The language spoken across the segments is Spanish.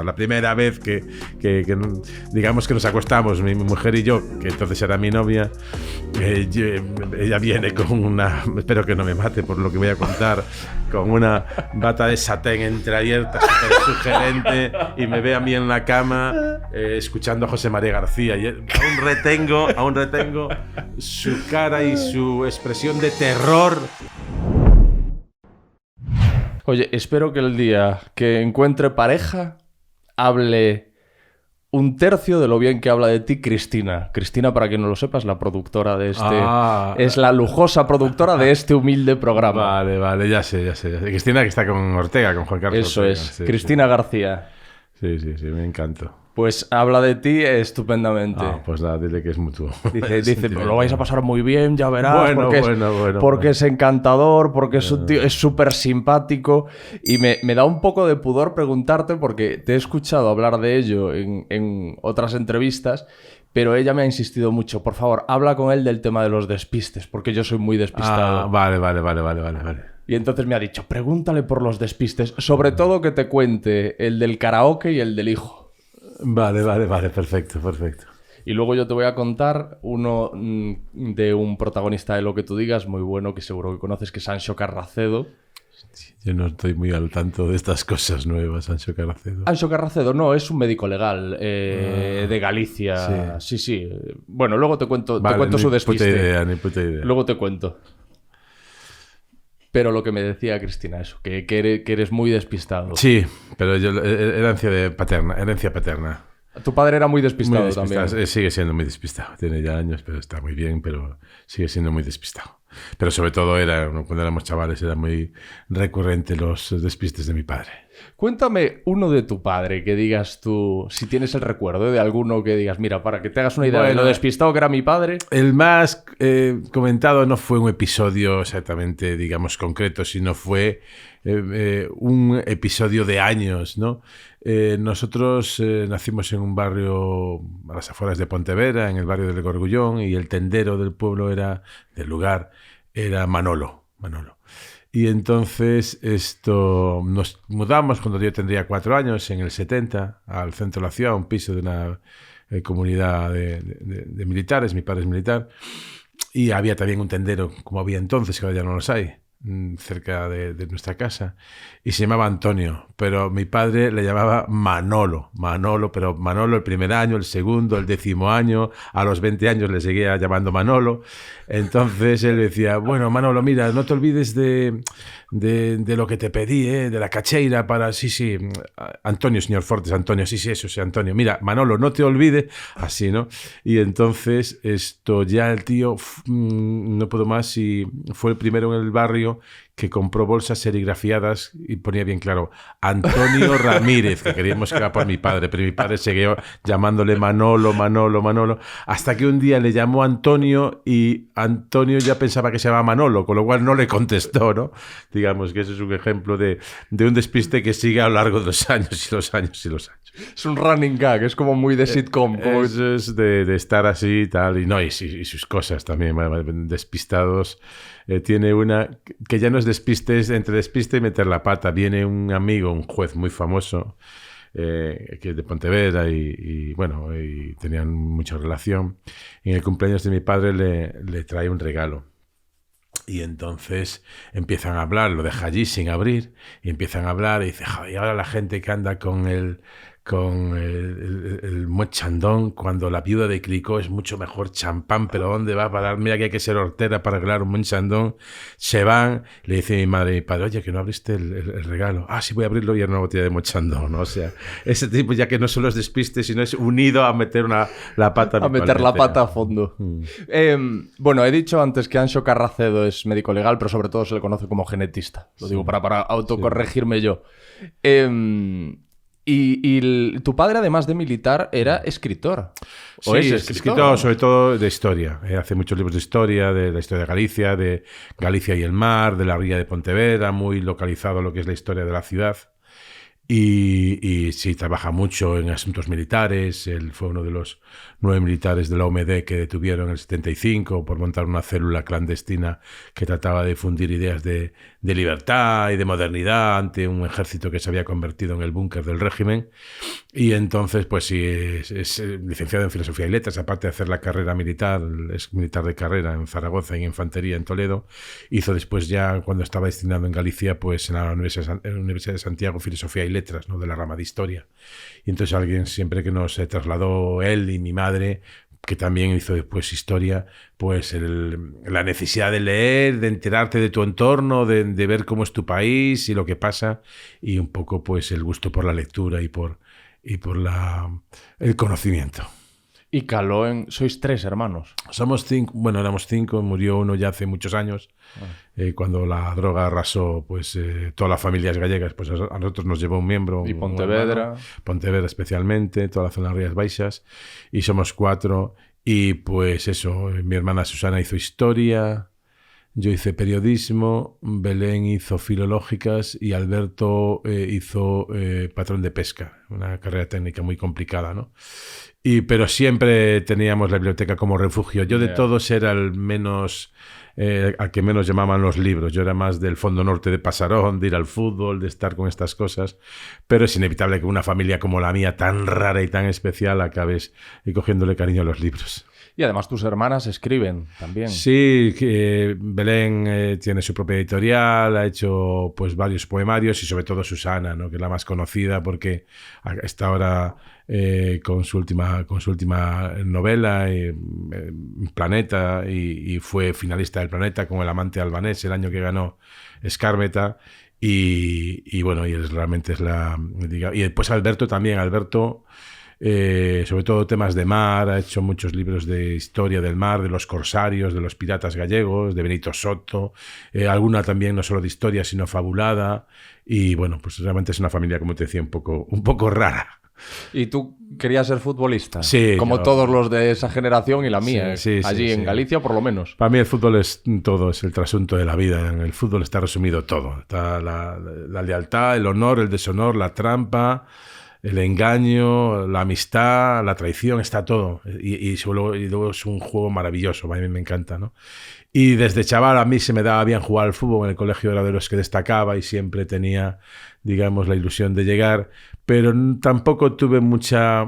La primera vez que digamos que nos acostamos, mi mujer y yo, que entonces era mi novia, ella viene con una, espero que no me mate por lo que voy a contar, con una bata de satén entreabierta, súper sugerente, y me ve a mí en la cama escuchando a José María García. Y aún retengo su cara y su expresión de terror. Oye, espero que el día que encuentre pareja hable un tercio de lo bien que habla de ti Cristina. Cristina, para quien no lo sepa, es la productora de este... Es la lujosa productora de este humilde programa. Vale, ya sé. Cristina, que está con Ortega, con Juan Carlos Eso Ortega. es, Sí, Cristina García. Sí, me encantó. Pues habla de ti estupendamente. Pues nada, dile que es mutuo. Dice, pues lo vais a pasar muy bien, ya verás. Bueno. Porque es encantador, porque es un tío, es súper simpático. Y me da un poco de pudor preguntarte, porque te he escuchado hablar de ello en otras entrevistas, pero ella me ha insistido mucho. Por favor, habla con él del tema de los despistes, porque yo soy muy despistado. Vale. Y entonces me ha dicho, pregúntale por los despistes, sobre todo que te cuente el del karaoke y el del hijo. Vale, perfecto. Y luego yo te voy a contar uno de un protagonista de Lo que tú digas, muy bueno, que seguro que conoces, que es Anxo Carracedo. Yo no estoy muy al tanto de estas cosas nuevas, Anxo Carracedo. Anxo Carracedo no, es un médico legal de Galicia. Sí. Bueno, luego te cuento su despiste. Ni puta idea. Luego te cuento. Pero lo que me decía Cristina, eso, que eres muy despistado. Sí, pero herencia paterna. Tu padre era muy despistado también. Sigue siendo muy despistado. Tiene ya años, pero está muy bien, pero sigue siendo muy despistado. Pero sobre todo cuando éramos chavales era muy recurrente los despistes de mi padre. Cuéntame uno de tu padre, que digas tú, si tienes el recuerdo de alguno que digas, mira, para que te hagas una idea de lo despistado que era mi padre. El más comentado no fue un episodio exactamente, digamos, concreto, sino fue un episodio de años, ¿no? Nosotros nacimos en un barrio a las afueras de Pontevedra, en el barrio del Gorgullón, y el tendero del pueblo del lugar era Manolo. Y entonces nos mudamos cuando yo tendría 4 años, en el 70, al centro de la ciudad, a un piso de una comunidad de militares. Mi padre es militar. Y había también un tendero, como había entonces, que ahora ya no los hay, cerca de nuestra casa, y se llamaba Antonio, pero mi padre le llamaba Manolo, pero Manolo el primer año, el segundo, el 10º año, a los 20 años le seguía llamando Manolo. Entonces él decía, bueno, Manolo, mira, no te olvides de lo que te pedí, de la cacheira para... Sí, Antonio, señor Fortes, Antonio, sí, eso sí, Antonio. Mira, Manolo, no te olvides, así, ¿no? Y entonces ya el tío, no puedo más, y fue el primero en el barrio que compró bolsas serigrafiadas y ponía bien claro Antonio Ramírez, que queríamos que era por mi padre, pero mi padre siguió llamándole Manolo, hasta que un día le llamó Antonio y Antonio ya pensaba que se llamaba Manolo, con lo cual no le contestó, ¿no? Digamos que ese es un ejemplo de un despiste que sigue a lo largo de los años y los años. Es un running gag, es como muy de sitcom. Eso es de estar así y tal, y sus cosas también, despistados. Tiene una que ya no es despiste, es entre despiste y meter la pata. Viene un amigo, un juez muy famoso, que es de Pontevedra, y tenían mucha relación. Y en el cumpleaños de mi padre le trae un regalo. Y entonces empiezan a hablar, lo deja allí sin abrir, y empiezan a hablar, y dice, y ahora la gente que anda con el Moet Chandon, cuando la viuda de Clicó es mucho mejor champán, pero ¿dónde va a parar? Mira que hay que ser hortera para arreglar un Moet Chandon. Se van, le dice mi madre y mi padre, oye, que no abriste el regalo. Sí, voy a abrirlo y era una botella de Moet Chandon, ¿no? O sea, ese tipo ya que no solo es despiste, sino es unido a meter la pata. A meter la pata a fondo. Bueno, he dicho antes que Anxo Carracedo es médico legal, pero sobre todo se le conoce como genetista. Lo digo para autocorregirme yo. Y tu padre, además de militar, era escritor. ¿O sí, es escritor sobre todo de historia. Hace muchos libros de historia, de la historia de Galicia y el mar, de la ría de Pontevedra, muy localizado a lo que es la historia de la ciudad. Y sí, trabaja mucho en asuntos militares. Él fue uno de los 9 militares de la OMD que detuvieron en el 75 por montar una célula clandestina que trataba de difundir ideas de libertad y de modernidad ante un ejército que se había convertido en el búnker del régimen. Y entonces, pues sí, es licenciado en Filosofía y Letras, aparte de hacer la carrera militar, es militar de carrera en Zaragoza y en Infantería en Toledo. Hizo después ya, cuando estaba destinado en Galicia, pues en la Universidad de Santiago, Filosofía y Letras, ¿no? De la rama de Historia. Y entonces alguien siempre que nos trasladó, él y mi madre, que también hizo después Historia, pues la necesidad de leer, de enterarte de tu entorno, de ver cómo es tu país y lo que pasa, y un poco pues el gusto por la lectura y por el conocimiento. Y caló en... Sois 3 hermanos. Somos 5, bueno, éramos 5, murió uno ya hace muchos años. Cuando la droga arrasó pues todas las familias gallegas, pues a nosotros nos llevó un miembro. Y Pontevedra. Pontevedra especialmente, toda la zona de Rías Baixas. Y somos 4. Y pues eso, mi hermana Susana hizo Historia, yo hice Periodismo, Belén hizo Filológicas y Alberto hizo Patrón de Pesca, una carrera técnica muy complicada, ¿no? Pero siempre teníamos la biblioteca como refugio. Yo de todos era el menos... al que menos llamaban los libros. Yo era más del fondo norte de Pasarón, de ir al fútbol, de estar con estas cosas. Pero es inevitable que una familia como la mía, tan rara y tan especial, acabes cogiéndole cariño a los libros. Y además tus hermanas escriben también. Sí, Belén tiene su propia editorial, ha hecho pues varios poemarios y sobre todo Susana, ¿no? Que es la más conocida porque está ahora con su última novela, Planeta, y fue finalista del Planeta con El amante albanés el año que ganó Skármeta. Y bueno, y realmente es la... y después Alberto también. Alberto... sobre todo temas de mar, ha hecho muchos libros de historia del mar, de los corsarios, de los piratas gallegos, de Benito Soto, alguna también no solo de historia sino fabulada, y bueno, pues realmente es una familia, como te decía, un poco rara. ¿Y tú querías ser futbolista? Sí. Como todos los de esa generación y la mía, sí, allí en sí. Galicia por lo menos. Para mí el fútbol es todo, es el trasunto de la vida. En el fútbol está resumido todo. Está la lealtad, el honor, el deshonor, la trampa, el engaño, la amistad, la traición, está todo. Y luego es un juego maravilloso, a mí me encanta, ¿no? Y desde chaval a mí se me daba bien jugar al fútbol, en el colegio era de los que destacaba y siempre tenía, digamos, la ilusión de llegar, pero tampoco tuve mucha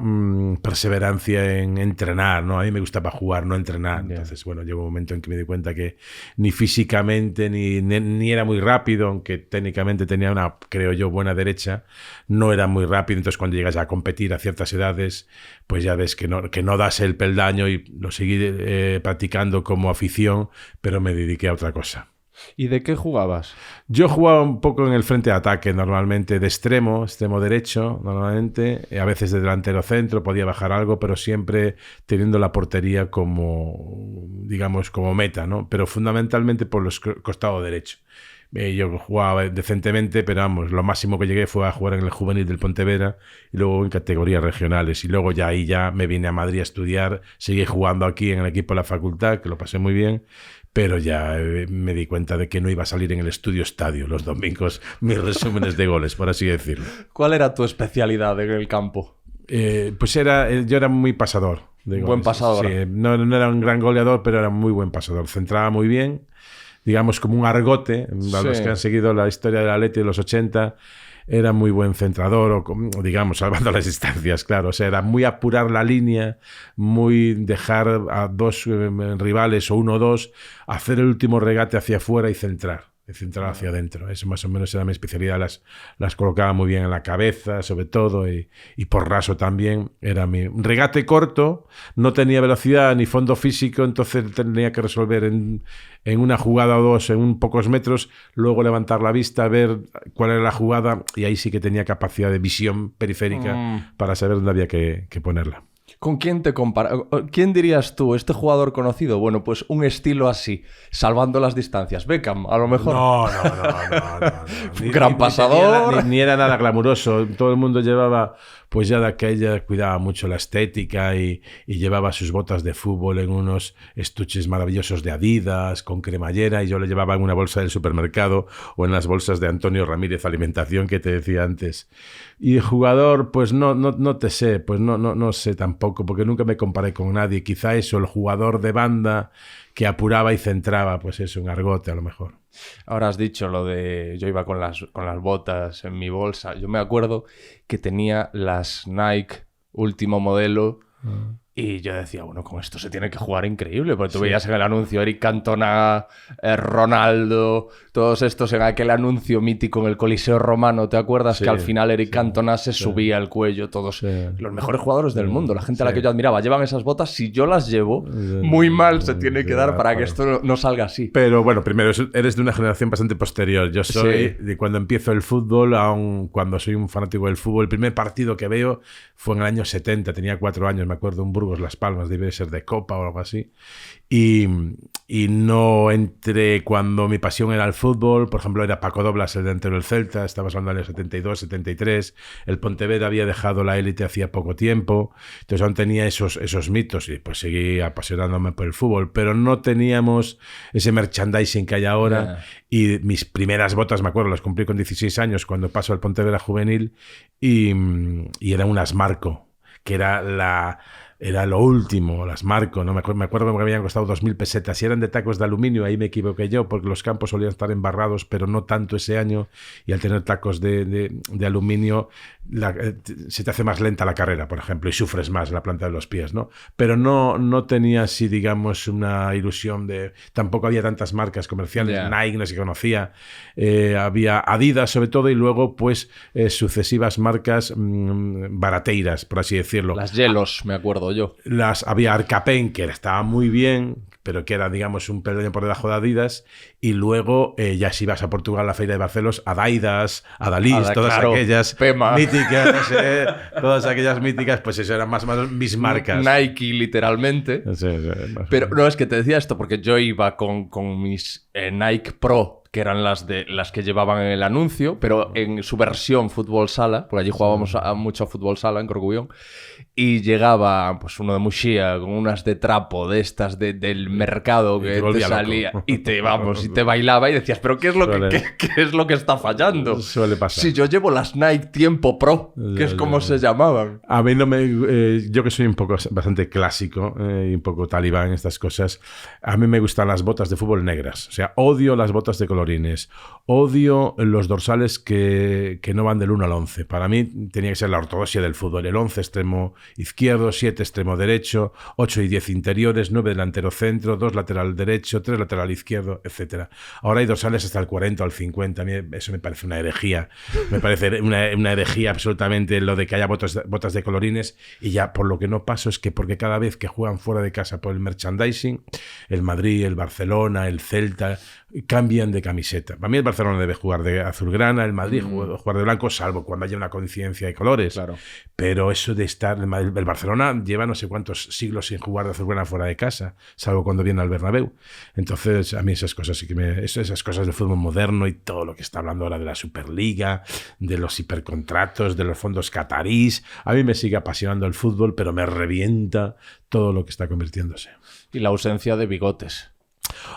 perseverancia en entrenar, ¿no? A mí me gustaba jugar, no entrenar. Yeah. Entonces, bueno, llegó un momento en que me di cuenta que ni físicamente ni era muy rápido, aunque técnicamente tenía una, creo yo, buena derecha, no era muy rápido. Entonces, cuando llegas a competir a ciertas edades, pues ya ves que no das el peldaño, y lo seguí practicando como afición, pero me dediqué a otra cosa. ¿Y de qué jugabas? Yo jugaba un poco en el frente de ataque, normalmente de extremo derecho, normalmente, a veces de delantero centro, podía bajar algo, pero siempre teniendo la portería como, digamos, como meta, ¿no? Pero fundamentalmente por los costado derecho. Yo jugaba decentemente, pero vamos, lo máximo que llegué fue a jugar en el juvenil del Pontevedra y luego en categorías regionales, y luego ya ahí ya me vine a Madrid a estudiar, seguí jugando aquí en el equipo de la facultad, que lo pasé muy bien, pero ya me di cuenta de que no iba a salir en el estudio estadio los domingos mis resúmenes de goles, por así decirlo. ¿Cuál era tu especialidad en el campo? Pues yo era muy pasador. Buen pasador. Sí, no era un gran goleador, pero era muy buen pasador. Centraba muy bien, digamos como un argote. A los que han seguido la historia del Atleti de los 80, era muy buen centrador, o digamos, salvando las distancias, claro. O sea, era muy apurar la línea, muy dejar a dos rivales o 1 o 2, hacer el último regate hacia afuera y centrar hacia adentro. Eso más o menos era mi especialidad. Las colocaba muy bien en la cabeza, sobre todo, y por raso también. Era mi regate corto, no tenía velocidad ni fondo físico, entonces tenía que resolver en una jugada o 2, en pocos metros, luego levantar la vista, ver cuál era la jugada, y ahí sí que tenía capacidad de visión periférica para saber dónde había que ponerla. ¿Con quién te comparas? ¿Quién dirías tú, este jugador conocido? Bueno, pues un estilo así, salvando las distancias. Beckham, a lo mejor. No. Gran pasador. Ni era nada glamuroso. Todo el mundo llevaba pues ya de aquella cuidaba mucho la estética y llevaba sus botas de fútbol en unos estuches maravillosos de Adidas, con cremallera, y yo le llevaba en una bolsa del supermercado o en las bolsas de Antonio Ramírez Alimentación que te decía antes. Y jugador, pues no te sé, pues no sé tampoco, porque nunca me comparé con nadie. Quizá eso, el jugador de banda que apuraba y centraba, pues eso, un argote a lo mejor. Ahora has dicho lo de yo iba con las botas en mi bolsa. Yo me acuerdo que tenía las Nike último modelo y yo decía, bueno, con esto se tiene que jugar increíble, porque tú veías en el anuncio Eric Cantona, Ronaldo, todos estos en aquel anuncio mítico en el Coliseo Romano, ¿te acuerdas? Que al final Eric Cantona se subía al cuello, todos los mejores jugadores del mundo, la gente a la que yo admiraba, llevan esas botas, si yo las llevo, muy mal se tiene que dar para que esto no salga así. Pero bueno, primero, eres de una generación bastante posterior. Yo soy de cuando empiezo el fútbol, aun cuando soy un fanático del fútbol, el primer partido que veo fue en el año 70, tenía 4 años, me acuerdo, un Burgos Las Palmas, debe ser de Copa o algo así. Y no entré cuando mi pasión era el fútbol. Por ejemplo, era Paco Doblas, el delantero del Celta, estabas hablando del 72, 73. El Pontevedra había dejado la élite hacía poco tiempo, entonces aún tenía esos mitos y pues seguí apasionándome por el fútbol, pero no teníamos ese merchandising que hay ahora. Y mis primeras botas, me acuerdo, las cumplí con 16 años cuando paso al Pontevedra juvenil y eran unas Marco, que era lo último, las Marco, ¿no? Me acuerdo que me habían costado 2.000 pesetas. Si eran de tacos de aluminio, ahí me equivoqué yo, porque los campos solían estar embarrados, pero no tanto ese año. Y al tener tacos de aluminio, se te hace más lenta la carrera, por ejemplo, y sufres más la planta de los pies, ¿no? Pero no tenía así, digamos, una ilusión de... Tampoco había tantas marcas comerciales. Nike no se conocía. Había Adidas, sobre todo, y luego, pues, sucesivas marcas barateiras, por así decirlo. Las Yelos, me acuerdo yo. Había Arcapen, que estaba muy bien, pero que era, digamos, un peldaño por debajo de Adidas, y luego ya si ibas a Portugal a la Feira de Barcelos, Adaidas, Adalís, todas aquellas Pema. míticas, todas aquellas míticas, pues eso eran más o menos mis marcas. Nike, literalmente. Sí, pero no, es que te decía esto porque yo iba con mis Nike Pro, que eran las que llevaban en el anuncio, pero en su versión fútbol sala, porque allí jugábamos mucho a fútbol sala en Corcubión, y llegaba pues uno de Muxía con unas de trapo de estas del mercado que te salía loco. y te bailaba y decías, pero ¿qué es lo que está fallando? Suele pasar. Si yo llevo las Nike Tiempo Pro, que es como se llamaban. A mí yo que soy un poco bastante clásico y un poco talibán en estas cosas, a mí me gustan las botas de fútbol negras. O sea, odio las botas de colorines. Odio los dorsales que no van del 1 al 11. Para mí tenía que ser la ortodoxia del fútbol. El 11 extremo izquierdo, 7 extremo derecho, 8 y 10 interiores, 9 delantero centro, 2 lateral derecho, 3 lateral izquierdo, etc. Ahora hay dorsales hasta el 40 o el 50. A mí eso me parece una herejía. Me parece una herejía absolutamente lo de que haya botas de colorines, y ya por lo que no paso es que porque cada vez que juegan fuera de casa por el merchandising, el Madrid, el Barcelona, el Celta, cambian de camiseta. Para mí el Barcelona debe jugar de azulgrana, el Madrid jugar de blanco, salvo cuando haya una coincidencia de colores. Claro. Pero eso de estar... El Barcelona lleva no sé cuántos siglos sin jugar de azulgrana fuera de casa, salvo cuando viene al Bernabéu. Entonces, a mí esas cosas sí que esas cosas del fútbol moderno y todo lo que está hablando ahora de la Superliga, de los hipercontratos, de los fondos catarís, a mí me sigue apasionando el fútbol, pero me revienta todo lo que está convirtiéndose. Y la ausencia de bigotes.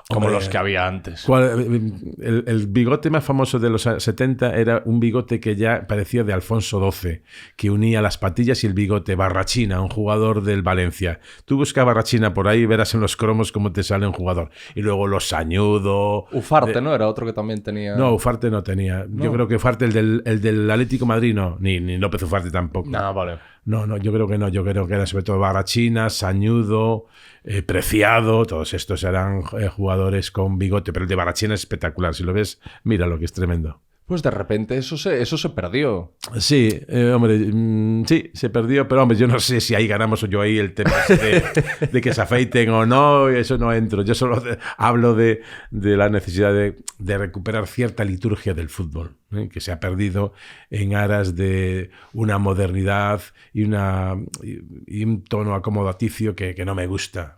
Como los que había antes. El bigote más famoso de los 70 era un bigote que ya parecía de Alfonso XII, que unía las patillas y el bigote. Barrachina, un jugador del Valencia. Tú buscas Barrachina por ahí y verás en los cromos cómo te sale un jugador. Y luego los Sañudo. Ufarte, ¿no? Era otro que también tenía... No, Ufarte no tenía. No. Yo creo que Ufarte, el del Atlético de Madrid, no. Ni López Ufarte tampoco. No, vale. No, yo creo que no. Yo creo que era sobre todo Barrachina, Sañudo, Preciado. Todos estos eran jugadores con bigote. Pero el de Barrachina es espectacular. Si lo ves, míralo, que es tremendo. Pues de repente eso se perdió. Sí, hombre, sí, se perdió, pero hombre, yo no sé si ahí ganamos o yo ahí el tema de que se afeiten o no, y eso no entro. Yo solo hablo de la necesidad de recuperar cierta liturgia del fútbol, que se ha perdido en aras de una modernidad y un tono acomodaticio que no me gusta.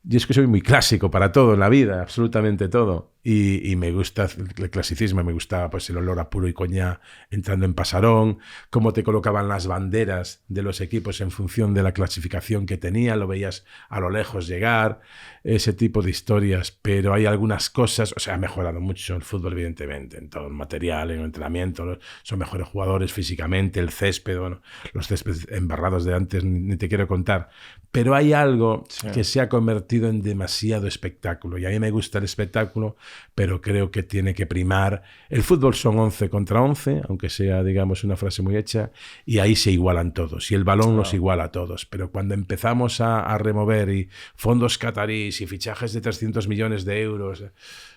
Y es que soy muy clásico para todo en la vida, absolutamente todo. y me gusta el clasicismo, me gustaba pues el olor a puro y coñac entrando en Pasarón, cómo te colocaban las banderas de los equipos en función de la clasificación que tenía, lo veías a lo lejos llegar, ese tipo de historias, pero hay algunas cosas, o sea, ha mejorado mucho el fútbol evidentemente, en todo el material, en el entrenamiento, son mejores jugadores físicamente, el césped, bueno, los céspedes embarrados de antes ni te quiero contar, pero hay algo que se ha convertido en demasiado espectáculo, y a mí me gusta el espectáculo, pero creo que tiene que primar. El fútbol son 11 contra 11, aunque sea, digamos, una frase muy hecha, y ahí se igualan todos, y el balón los iguala a todos, pero cuando empezamos a remover y fondos catarís y fichajes de 300 millones de euros,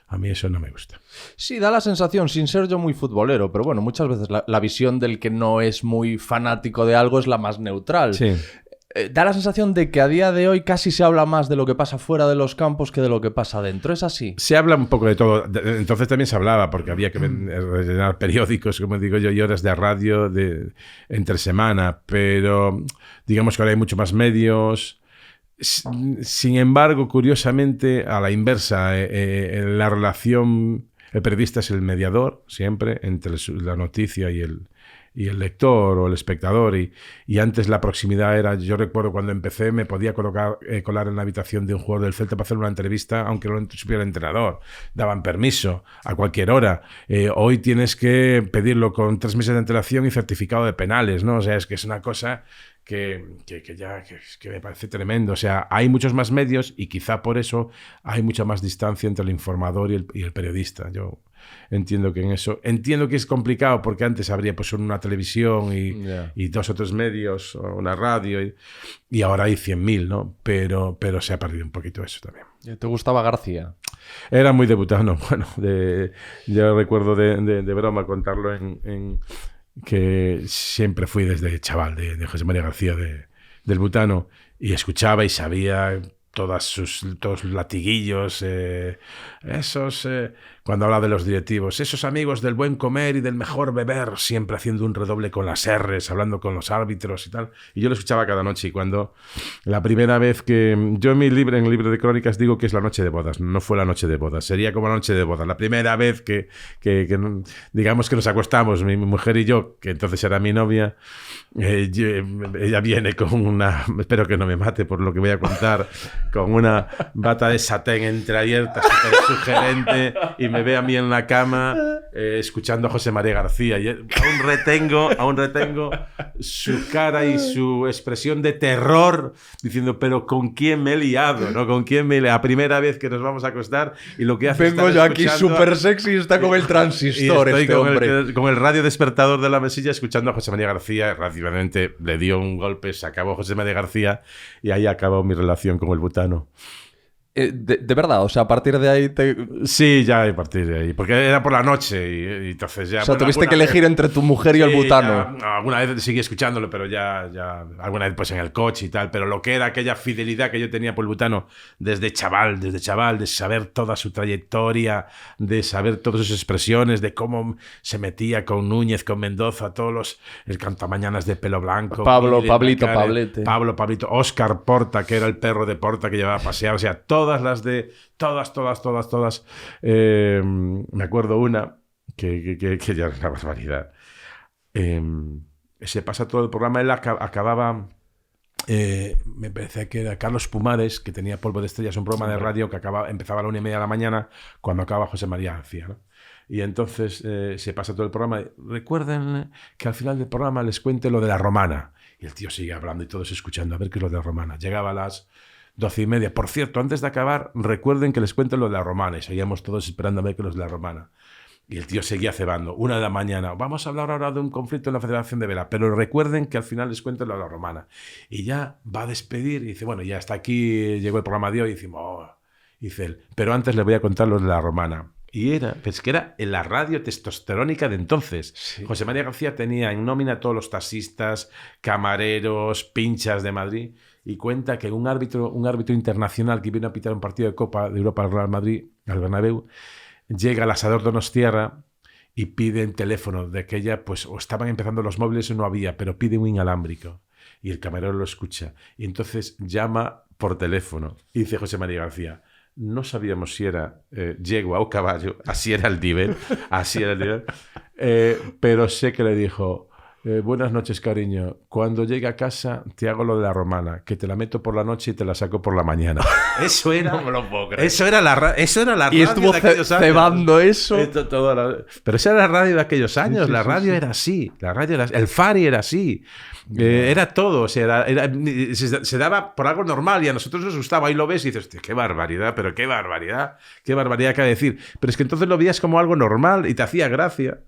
a mí eso no me gusta. Sí, da la sensación, sin ser yo muy futbolero, pero bueno, muchas veces la visión del que no es muy fanático de algo es la más neutral. Sí. Da la sensación de que a día de hoy casi se habla más de lo que pasa fuera de los campos que de lo que pasa dentro. ¿Es así? Se habla un poco de todo. Entonces también se hablaba, porque había que rellenar periódicos, como digo yo, y horas de radio entre semana. Pero digamos que ahora hay mucho más medios. Sin embargo, curiosamente, a la inversa, la relación... El periodista es el mediador, siempre, entre la noticia y el lector o el espectador, y antes la proximidad era, yo recuerdo cuando empecé me podía colar en la habitación de un jugador del Celta para hacer una entrevista aunque no lo supiera el entrenador, daban permiso a cualquier hora. Hoy tienes que pedirlo con 3 meses de antelación y certificado de penales, ¿no? O sea, es que es una cosa que me parece tremendo. O sea, hay muchos más medios y quizá por eso hay mucha más distancia entre el informador y el periodista. Yo entiendo que en eso... Entiendo que es complicado porque antes habría pues una televisión y 2 o 3 medios, o una radio, y ahora hay 100.000, ¿no? Pero se ha perdido un poquito eso también. ¿Te gustaba García? Era muy debutano. Bueno, yo recuerdo de broma contarlo que siempre fui desde chaval de José María García del Butano, y escuchaba y sabía todos sus latiguillos, cuando hablaba de los directivos, esos amigos del buen comer y del mejor beber, siempre haciendo un redoble con las R's, hablando con los árbitros y tal, y yo lo escuchaba cada noche. Y cuando la primera vez que yo en el libro de crónicas digo que es la noche de bodas, no fue la noche de bodas, sería como la noche de bodas, la primera vez que digamos que nos acostamos, mi mujer y yo, que entonces era mi novia, ella viene con una, espero que no me mate por lo que voy a contar, con una bata de satén entreabierta, súper sugerente, y me ve a mí en la cama escuchando a José María García, y aún retengo su cara y su expresión de terror, diciendo, pero ¿con quién me he liado? ¿No? ¿Con quién la primera vez que nos vamos a acostar? Y lo que hace vengo yo aquí súper sexy y está con el transistor, y estoy hombre. Con el radio despertador de la mesilla escuchando a José María García. Rápidamente le dio un golpe, se acabó José María García, y ahí acabó mi relación con el Butano. De verdad, o sea, a partir de ahí Sí, ya a partir de ahí, porque era por la noche y entonces ya... O sea, tuviste que elegir entre tu mujer y el Butano. Ya, alguna vez seguí escuchándolo, pero ya alguna vez pues en el coche y tal, pero lo que era aquella fidelidad que yo tenía por el Butano desde chaval, de saber toda su trayectoria, de saber todas sus expresiones, de cómo se metía con Núñez, con Mendoza, el cantamañanas de pelo blanco, Pablito, Óscar Porta, que era el perro de Porta que llevaba a pasear, o sea, todas. Me acuerdo una que ya es una barbaridad. Se pasa todo el programa, él acababa... me parece que era Carlos Pumares, que tenía Polvo de Estrellas, un programa de radio que empezaba a la 1:30 de la mañana, cuando acababa José María García, ¿no? Y entonces se pasa todo el programa. Recuerden que al final del programa les cuente lo de la Romana. Y el tío sigue hablando y todos escuchando a ver qué es lo de la Romana. Llegaba a las 12:30. Por cierto, antes de acabar, recuerden que les cuento lo de la Romana. Y seguíamos todos esperando a ver qué es lo de la Romana. Y el tío seguía cebando. 1 de la mañana. Vamos a hablar ahora de un conflicto en la Federación de Vela. Pero recuerden que al final les cuento lo de la Romana. Y ya va a despedir. Y dice, bueno, ya hasta aquí llegó el programa de hoy. Y decimos, dice él, pero antes les voy a contar lo de la Romana. Y era en la radio testosterónica de entonces. Sí. José María García tenía en nómina a todos los taxistas, camareros, pinchas de Madrid, y cuenta que un árbitro internacional que viene a pitar un partido de Copa de Europa al Real Madrid, al Bernabéu, llega al asador Donostiarra y pide el teléfono de aquella, pues o estaban empezando los móviles o no había, pero pide un inalámbrico. Y el camarero lo escucha. Y entonces llama por teléfono y dice José María García, no sabíamos si era yegua o caballo, así era el nivel, pero sé que le dijo... buenas noches, cariño. Cuando llegue a casa te hago lo de la romana, que te la meto por la noche y te la saco por la mañana. Eso era... No me lo puedo creer. Eso era la radio y estuvo de aquellos años. cebando eso. Pero esa era la radio de aquellos años. Sí, la radio era así. La radio era... El Fari era así. Era todo. O sea, se daba por algo normal y a nosotros nos gustaba. Ahí lo ves y dices, hostia, qué barbaridad, pero qué barbaridad. Qué barbaridad que decir. Pero es que entonces lo veías como algo normal y te hacía gracia.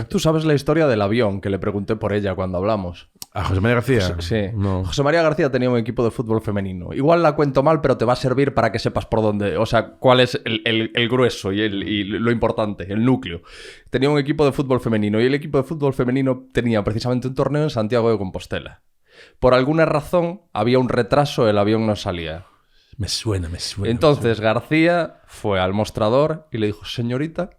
Tú sabes la historia del avión, que le pregunté por ella cuando hablamos. ¿A José María García? Sí. No. José María García tenía un equipo de fútbol femenino. Igual la cuento mal, pero te va a servir para que sepas por dónde, o sea, cuál es el grueso y lo importante, el núcleo. Tenía un equipo de fútbol femenino y el equipo de fútbol femenino tenía precisamente un torneo en Santiago de Compostela. Por alguna razón había un retraso, el avión no salía. Me suena. Entonces García fue al mostrador y le dijo, señorita,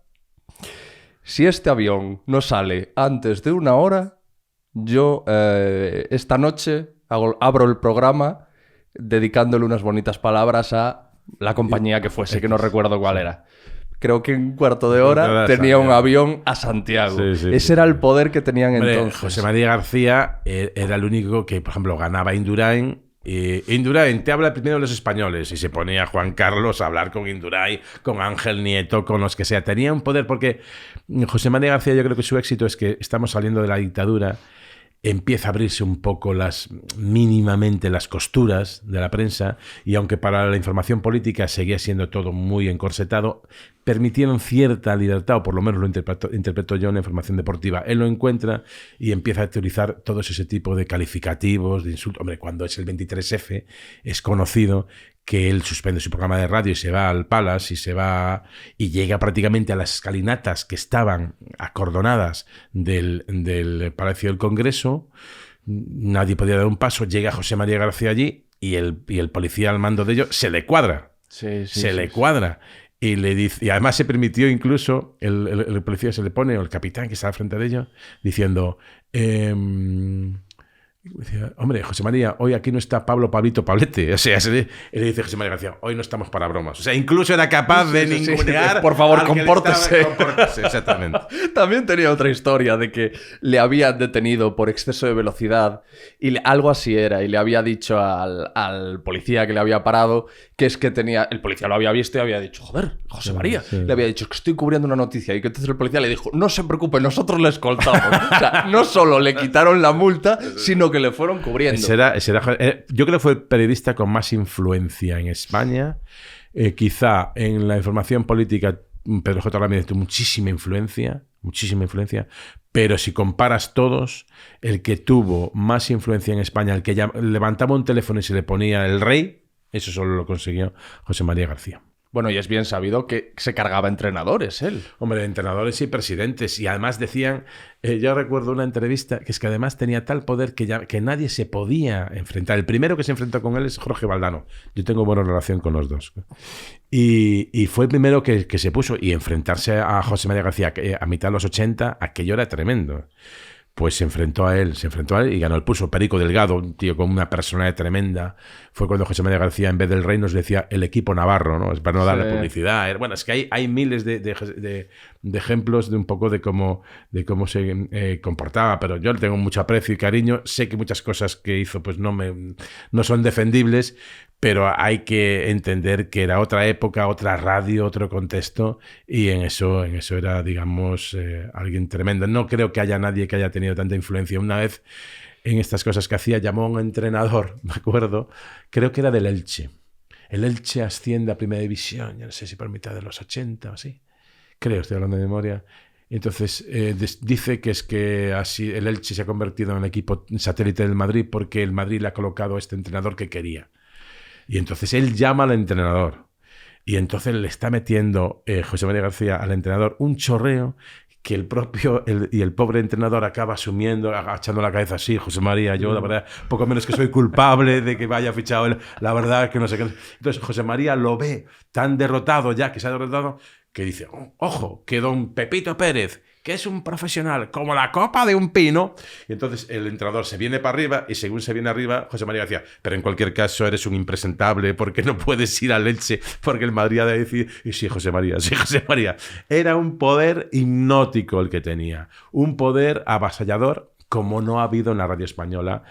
si este avión no sale antes de 1 hora, yo esta noche abro el programa dedicándole unas bonitas palabras a la compañía que fuese, que no recuerdo cuál era. Creo que en 1/4 de hora tenía un avión a Santiago. Ese era el poder que tenían entonces. José María García era el único que, por ejemplo, ganaba Indurain. Indurain te habla primero de los españoles y se ponía Juan Carlos a hablar con Indurain, con Ángel Nieto, con los que sea. Tenía un poder porque José María García, yo creo que su éxito es que estamos saliendo de la dictadura, empieza a abrirse un poco mínimamente las costuras de la prensa y aunque para la información política seguía siendo todo muy encorsetado, permitieron cierta libertad, o por lo menos lo interpreto yo en la información deportiva. Él lo encuentra y empieza a utilizar todo ese tipo de calificativos, de insultos. Hombre, cuando es el 23F es conocido que él suspende su programa de radio y se va al Palace y llega prácticamente a las escalinatas que estaban acordonadas del Palacio del Congreso. Nadie podía dar un paso. Llega José María García allí y el policía al mando de ellos se le cuadra. Se le cuadra. Y le dice, y además se permitió incluso, el policía se le pone, o el capitán que está al frente de ellos, diciendo... Decía, hombre, José María, hoy aquí no está Pablito Pablete. O sea, él le dice a José María García, hoy no estamos para bromas. O sea, incluso era capaz de ningunear. Por favor, compórtese. Exactamente. También tenía otra historia de que le habían detenido por exceso de velocidad y algo así era. Y le había dicho al policía que le había parado que es que tenía... El policía lo había visto y había dicho, joder, José María. Sí. Le había dicho que estoy cubriendo una noticia y que entonces el policía le dijo, no se preocupe, nosotros le escoltamos. O sea, no solo le quitaron la multa, sino que le fueron cubriendo. Yo creo que fue el periodista con más influencia en España. Quizá en la información política Pedro J. Ramírez tuvo muchísima influencia, pero si comparas todos, el que tuvo más influencia en España, el que levantaba un teléfono y se le ponía el rey, eso solo lo consiguió José María García. Bueno, y es bien sabido que se cargaba entrenadores él. Hombre, entrenadores y presidentes. Y además decían, yo recuerdo una entrevista, que es que además tenía tal poder que nadie se podía enfrentar. El primero que se enfrentó con él es Jorge Valdano. Yo tengo buena relación con los dos. Y fue el primero que se puso. Y enfrentarse a José María García a mitad de los 80, aquello era tremendo. Pues se enfrentó a él y ganó el pulso. Perico Delgado, un tío con una personalidad tremenda. Fue cuando José María García, en vez del rey, nos decía el equipo navarro, ¿no? Es para no darle publicidad. Bueno, es que hay miles de ejemplos de un poco de cómo se comportaba, pero yo le tengo mucho aprecio y cariño. Sé que muchas cosas que hizo pues no son defendibles, pero hay que entender que era otra época, otra radio, otro contexto, y en eso era, digamos, alguien tremendo. No creo que haya nadie que haya tenido tanta influencia. Una vez, en estas cosas que hacía, llamó a un entrenador, me acuerdo, creo que era del Elche. El Elche asciende a Primera División, ya no sé si por mitad de los 80 o así. Creo, estoy hablando de memoria. Entonces, dice que es que así el Elche se ha convertido en el equipo satélite del Madrid porque el Madrid le ha colocado a este entrenador que quería. Y entonces él llama al entrenador y entonces le está metiendo José María García al entrenador un chorreo que el pobre entrenador acaba asumiendo, agachando la cabeza así, José María, yo la verdad, poco menos que soy culpable de que vaya fichado él, la verdad que no sé qué. Entonces José María lo ve tan derrotado ya, que se ha derrotado, que dice, ojo, que don Pepito Pérez, que es un profesional como la copa de un pino. Y entonces el entrenador se viene para arriba y según se viene arriba, José María decía, pero en cualquier caso eres un impresentable porque no puedes ir al Elche porque el Madrid ha de decir, y sí, José María, sí, José María. Era un poder hipnótico el que tenía, un poder avasallador como no ha habido en la radio española,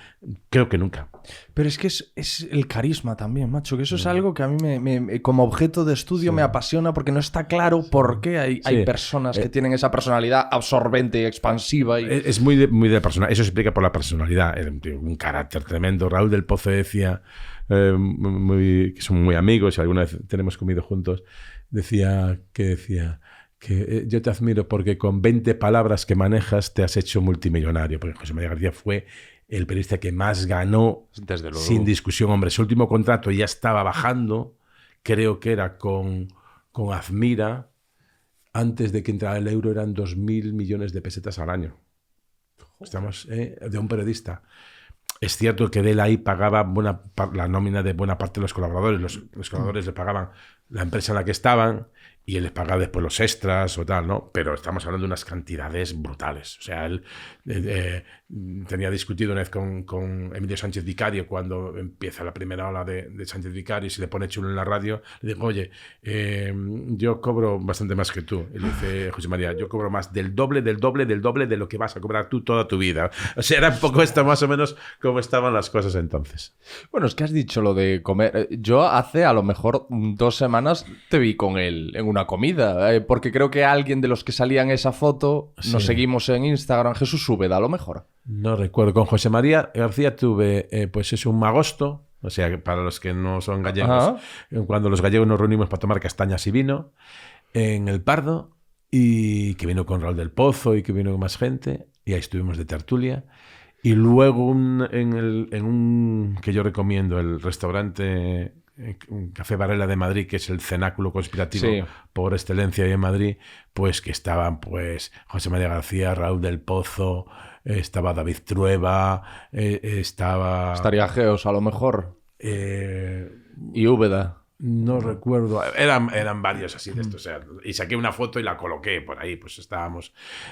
creo que nunca. Pero es que es el carisma también, macho, que eso es algo que a mí como objeto de estudio me apasiona porque no está claro por qué hay personas que tienen esa personalidad absorbente y expansiva. Es muy de persona. Eso se explica por la personalidad. Un carácter tremendo. Raúl del Pozo decía, que son muy amigos y alguna vez tenemos comido juntos, decía que yo te admiro porque con 20 palabras que manejas te has hecho multimillonario. Porque José María García fue el periodista que más ganó, desde luego, sin discusión. Hombre, su último contrato ya estaba bajando, creo que era con Azmira, antes de que entrara el euro eran 2.000 millones de pesetas al año. Estamos de un periodista. Es cierto que de él ahí pagaba la nómina de buena parte de los colaboradores. Los colaboradores le pagaban la empresa en la que estaban y él les pagaba después los extras o tal, ¿no? Pero estamos hablando de unas cantidades brutales. O sea, él tenía discutido una vez con Emilio Sánchez Vicario cuando empieza la primera ola de Sánchez Vicario y se le pone chulo en la radio. Le digo, oye, yo cobro bastante más que tú. Y le dice José María, yo cobro más del doble de lo que vas a cobrar tú toda tu vida. O sea, era un poco esto más o menos como estaban las cosas entonces. Bueno, es que has dicho lo de comer. Yo hace a lo mejor 2 semanas te vi con él en una comida, porque creo que alguien de los que salía en esa foto, nos seguimos en Instagram, Jesús Úbeda, a lo mejor. No recuerdo. Con José María García tuve, pues es un magosto, o sea, para los que no son gallegos, cuando los gallegos nos reunimos para tomar castañas y vino, en El Pardo, y que vino con Raúl del Pozo y que vino con más gente, y ahí estuvimos de tertulia. Y luego en un que yo recomiendo, el restaurante un Café Varela de Madrid, que es el cenáculo conspirativo por excelencia ahí en Madrid, pues que estaban pues José María García, Raúl del Pozo, estaba David Trueba, estaría Geos a lo mejor. Y Úbeda. No recuerdo, eran varios así de estos, o sea, y saqué una foto y la coloqué por ahí, pues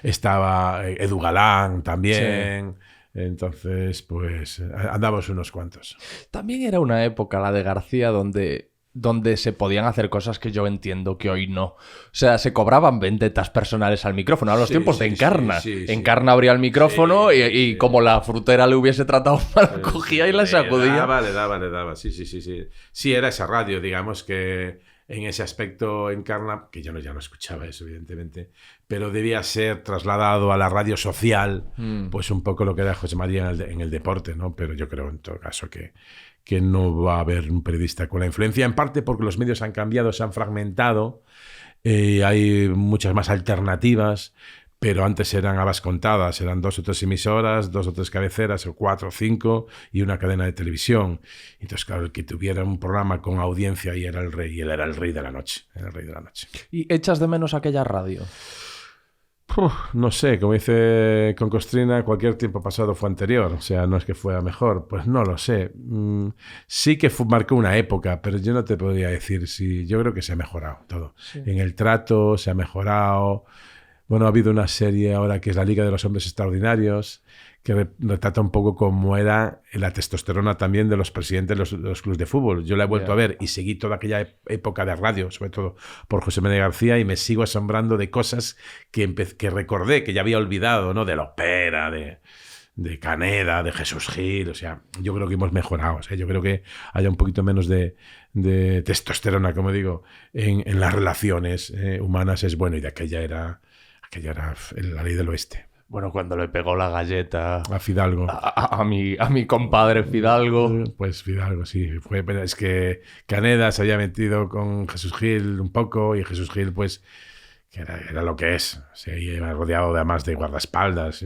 estaba Edu Galán también. Entonces, pues andamos unos cuantos. También era una época, la de García, donde se podían hacer cosas que yo entiendo que hoy no. O sea, se cobraban vendetas personales al micrófono. A los tiempos de Encarna. Encarna abría el micrófono y como la frutera le hubiese tratado mal, cogía y la sacudía. Le daba. Sí. Sí, era esa radio, digamos que en ese aspecto Encarna, que yo ya no escuchaba eso, evidentemente, pero debía ser trasladado a la radio social, pues un poco lo que era José María en el deporte, ¿no? Pero yo creo en todo caso que no va a haber un periodista con la influencia, en parte porque los medios han cambiado, se han fragmentado, hay muchas más alternativas, pero antes eran habas contadas, eran 2 o 3 emisoras, 2 o 3 cabeceras, o 4 o 5, y una cadena de televisión. Entonces, claro, el que tuviera un programa con audiencia y era el rey, y él era el rey de la noche. ¿Y echas de menos aquella radio? No sé, como dice con Costrina, cualquier tiempo pasado fue anterior, o sea, no es que fuera mejor, pues no lo sé. Sí que marcó una época, pero yo no te podría decir si. Yo creo que se ha mejorado todo. Sí. En el trato se ha mejorado. Bueno, ha habido una serie ahora que es La Liga de los Hombres Extraordinarios, que retrata un poco cómo era la testosterona también de los presidentes de los clubes de fútbol. Yo la he vuelto a ver y seguí toda aquella época de radio, sobre todo por José María García, y me sigo asombrando de cosas que recordé, que ya había olvidado, ¿no? De Lopera, de Caneda, de Jesús Gil. O sea, yo creo que hemos mejorado. O sea, yo creo que haya un poquito menos de testosterona, como digo, en las relaciones humanas es bueno, y de aquella era la ley del oeste. Bueno, cuando le pegó la galleta a Fidalgo, a mi compadre Fidalgo. Pues Fidalgo, sí. Es que Caneda se había metido con Jesús Gil un poco, y Jesús Gil, pues, que era lo que es. O sea, y rodeado además de guardaespaldas,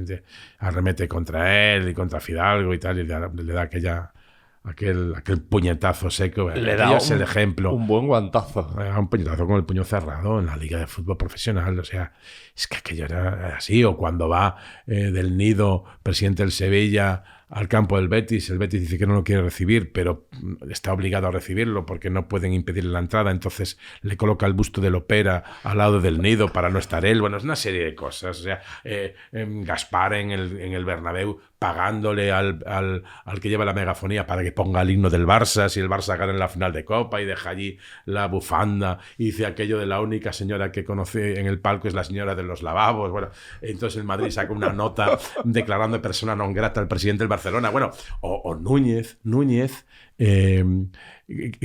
arremete contra él y contra Fidalgo y tal, y le da aquel puñetazo seco. Le da el ejemplo. Un buen guantazo. Un puñetazo con el puño cerrado en la Liga de Fútbol Profesional. O sea, es que aquello era así. O cuando va del Nido, presidente del Sevilla, al campo del Betis. El Betis dice que no lo quiere recibir, pero está obligado a recibirlo porque no pueden impedirle la entrada. Entonces le coloca el busto de Lopera al lado del nido para no estar él. Bueno, es una serie de cosas. O sea, Gaspar en el Bernabéu pagándole al que lleva la megafonía para que ponga el himno del Barça si el Barça gana en la final de Copa, y deja allí la bufanda y dice aquello de la única señora que conoce en el palco es la señora de los lavabos. Bueno, entonces el Madrid saca una nota declarando persona non grata al presidente del Barcelona. Bueno, o Núñez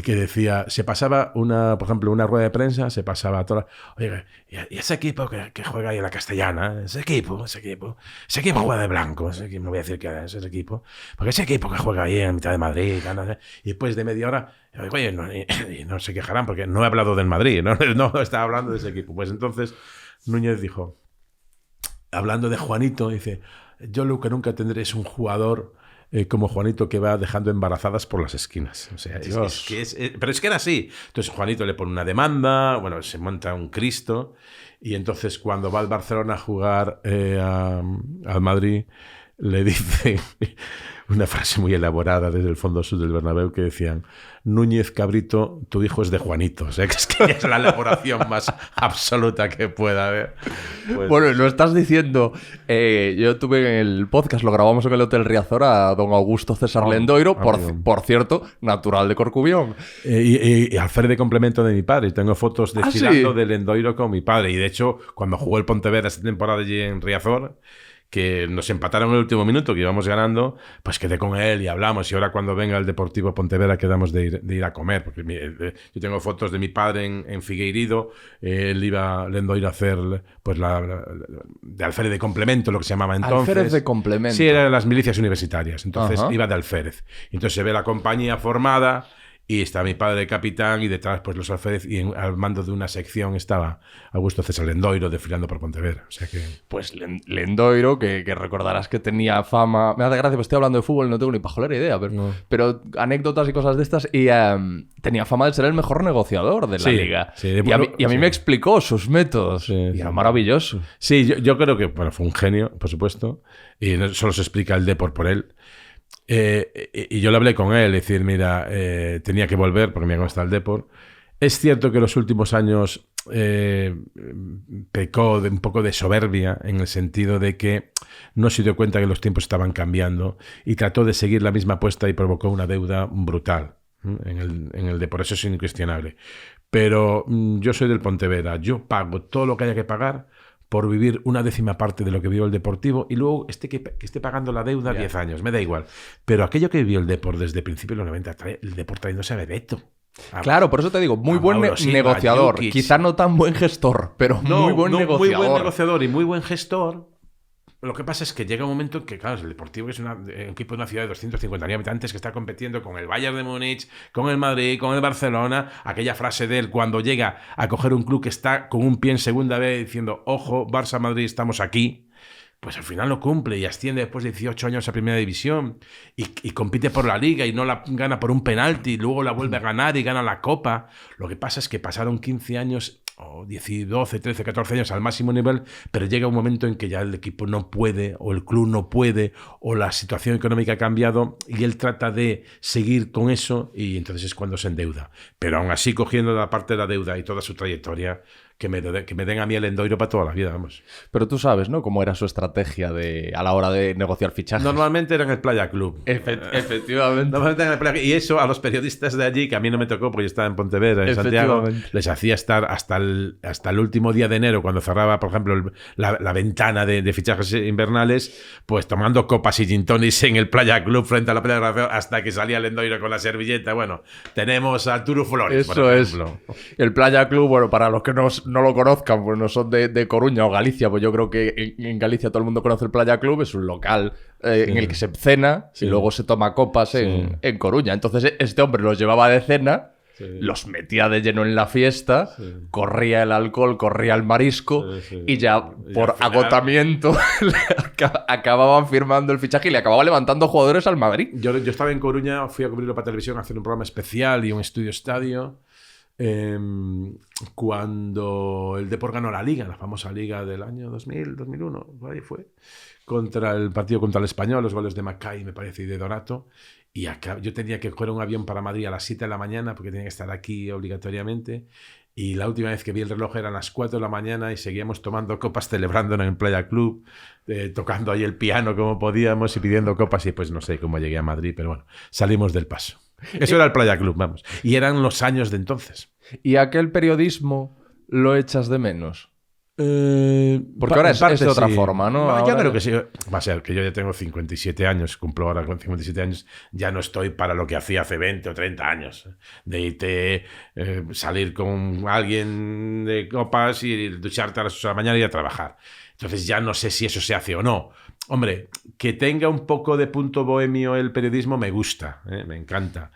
que decía, se pasaba por ejemplo, una rueda de prensa, se pasaba toda, oye, y ese equipo que juega ahí en la Castellana, ese equipo juega de blanco, no voy a decir que es ese equipo, porque ese equipo que juega ahí en mitad de Madrid, y después de media hora, oye, no se quejarán porque no he hablado del Madrid, no estaba hablando de ese equipo. Pues entonces Núñez dijo, hablando de Juanito, dice, yo lo que nunca tendré es un jugador como Juanito, que va dejando embarazadas por las esquinas. O sea, pero es que era así. Entonces Juanito le pone una demanda, bueno, se monta un Cristo, y entonces cuando va al Barcelona a jugar al Madrid, le dice una frase muy elaborada desde el fondo sur del Bernabéu que decían, Núñez Cabrito, tu hijo es de Juanito. O sea, que es la elaboración más absoluta que pueda haber. Pues... Bueno, lo estás diciendo. Yo tuve en el podcast, lo grabamos en el Hotel Riazor, a don Augusto César Lendoiro, por cierto, natural de Corcubión. Y al fer de complemento de mi padre. Tengo fotos desfilando de Lendoiro con mi padre. Y de hecho, cuando jugó el Pontevedra esta temporada allí en Riazor, que nos empataron en el último minuto, que íbamos ganando, pues quedé con él y hablamos. Y ahora cuando venga el Deportivo Pontevedra quedamos de ir a comer. Porque yo tengo fotos de mi padre en Figueiredo. Él iba Lendoiro a hacer pues de alférez de complemento, lo que se llamaba entonces. Alférez de complemento. Sí, eran las milicias universitarias. Entonces iba de alférez. Entonces se ve la compañía formada... Y está mi padre capitán y detrás pues los alférez, y al mando de una sección estaba Augusto César Lendoiro desfilando por Pontevedra. O sea que... Pues Lendoiro, que recordarás que tenía fama... Me hace gracia, pues estoy hablando de fútbol y no tengo ni pajolera idea, pero anécdotas y cosas de estas, y tenía fama de ser el mejor negociador de la liga. Sí, y a mí me explicó sus métodos. Sí, y era maravilloso. Sí, yo creo que fue un genio, por supuesto, y no solo se explica el Depor por él. Y yo le hablé con él, decir, mira, tenía que volver porque me gusta el Depor. Es cierto que los últimos años pecó de un poco de soberbia, en el sentido de que no se dio cuenta que los tiempos estaban cambiando y trató de seguir la misma apuesta y provocó una deuda brutal en el Depor. Eso es incuestionable. Pero yo soy del Pontevedra, yo pago todo lo que haya que pagar por vivir una décima parte de lo que vivió el Deportivo, y luego que esté pagando la deuda 10 años, me da igual. Pero aquello que vivió el Depor desde principios de los 90, el Depor trayéndose a Bebeto. Claro, por eso te digo, muy buen negociador. Quizá no tan buen gestor, pero muy buen negociador. Muy buen negociador y muy buen gestor. Lo que pasa es que llega un momento en que, claro, el Deportivo es un equipo de una ciudad de 250.000 habitantes que está compitiendo con el Bayern de Múnich, con el Madrid, con el Barcelona. Aquella frase de él cuando llega a coger un club que está con un pie en segunda B diciendo, ojo, Barça, Madrid, estamos aquí. Pues al final lo cumple y asciende después de 18 años a Primera División y compite por la Liga y no la gana por un penalti y luego la vuelve a ganar y gana la Copa. Lo que pasa es que pasaron 15 años... o 12, 13, 14 años al máximo nivel, pero llega un momento en que ya el equipo no puede, o el club no puede, o la situación económica ha cambiado, y él trata de seguir con eso, y entonces es cuando se endeuda. Pero aún así, cogiendo la parte de la deuda y toda su trayectoria, que me den a mí el Lendoiro para toda la vida, vamos. Pero tú sabes, ¿no?, cómo era su estrategia a la hora de negociar fichajes. Normalmente era en el Playa Club. Efectivamente. Normalmente en el Playa Club. Y eso a los periodistas de allí, que a mí no me tocó porque yo estaba en Pontevedra, en Santiago, les hacía estar hasta el último día de enero, cuando cerraba, por ejemplo, la ventana de fichajes invernales, pues tomando copas y gin tonics en el Playa Club frente a la Playa de Raceo, hasta que salía el Lendoiro con la servilleta. Bueno, tenemos a Arturo Flores, eso por ejemplo. El Playa Club, bueno, para los que no lo conozcan, pues no son de Coruña o Galicia, pues yo creo que en Galicia todo el mundo conoce el Playa Club, es un local en el que se cena y luego se toma copas en Coruña. Entonces este hombre los llevaba de cena, los metía de lleno en la fiesta, corría el alcohol, corría el marisco y ya por agotamiento acababan firmando el fichaje y le acababa levantando jugadores al Madrid. Yo estaba en Coruña, fui a cubrirlo para televisión, a hacer un programa especial y un estudio estadio. cuando el Depor ganó la Liga, la famosa Liga del año 2000, 2001, por ahí fue, contra el partido contra el Español, los goles de Mackay, me parece, y de Donato. Y acá, yo tenía que coger un avión para Madrid a las 7 de la mañana porque tenía que estar aquí obligatoriamente. Y la última vez que vi el reloj eran las 4 de la mañana y seguíamos tomando copas, celebrando en el Playa Club, tocando ahí el piano como podíamos y pidiendo copas. Y pues no sé cómo llegué a Madrid, pero bueno, salimos del paso. Eso era el Playa Club, vamos. Y eran los años de entonces. ¿Y aquel periodismo lo echas de menos? Porque ahora es de otra forma, ¿no? Yo ahora... creo que sí. Va a ser que yo ya tengo 57 años, cumplo ahora con 57 años, ya no estoy para lo que hacía hace 20 o 30 años. De irte, salir con alguien de copas y ducharte a las 8 de la mañana y ir a trabajar. Entonces ya no sé si eso se hace o no. Hombre, que tenga un poco de punto bohemio el periodismo me gusta, me encanta.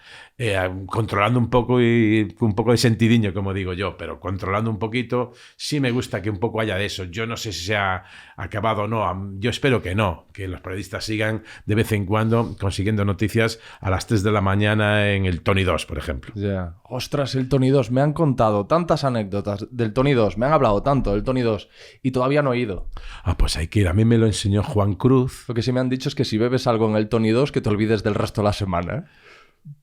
Controlando un poco y un poco de sentidiño, como digo yo, pero controlando un poquito, sí me gusta que un poco haya de eso. Yo no sé si se ha acabado o no. Yo espero que no, que los periodistas sigan de vez en cuando consiguiendo noticias a las 3 de la mañana en el Tony 2, por ejemplo. Yeah. Ostras, el Tony 2. Me han contado tantas anécdotas del Tony 2. Me han hablado tanto del Tony 2 y todavía no he ido. Pues hay que ir. A mí me lo enseñó Juan Cruz. Lo que sí me han dicho es que si bebes algo en el Tony 2 que te olvides del resto de la semana.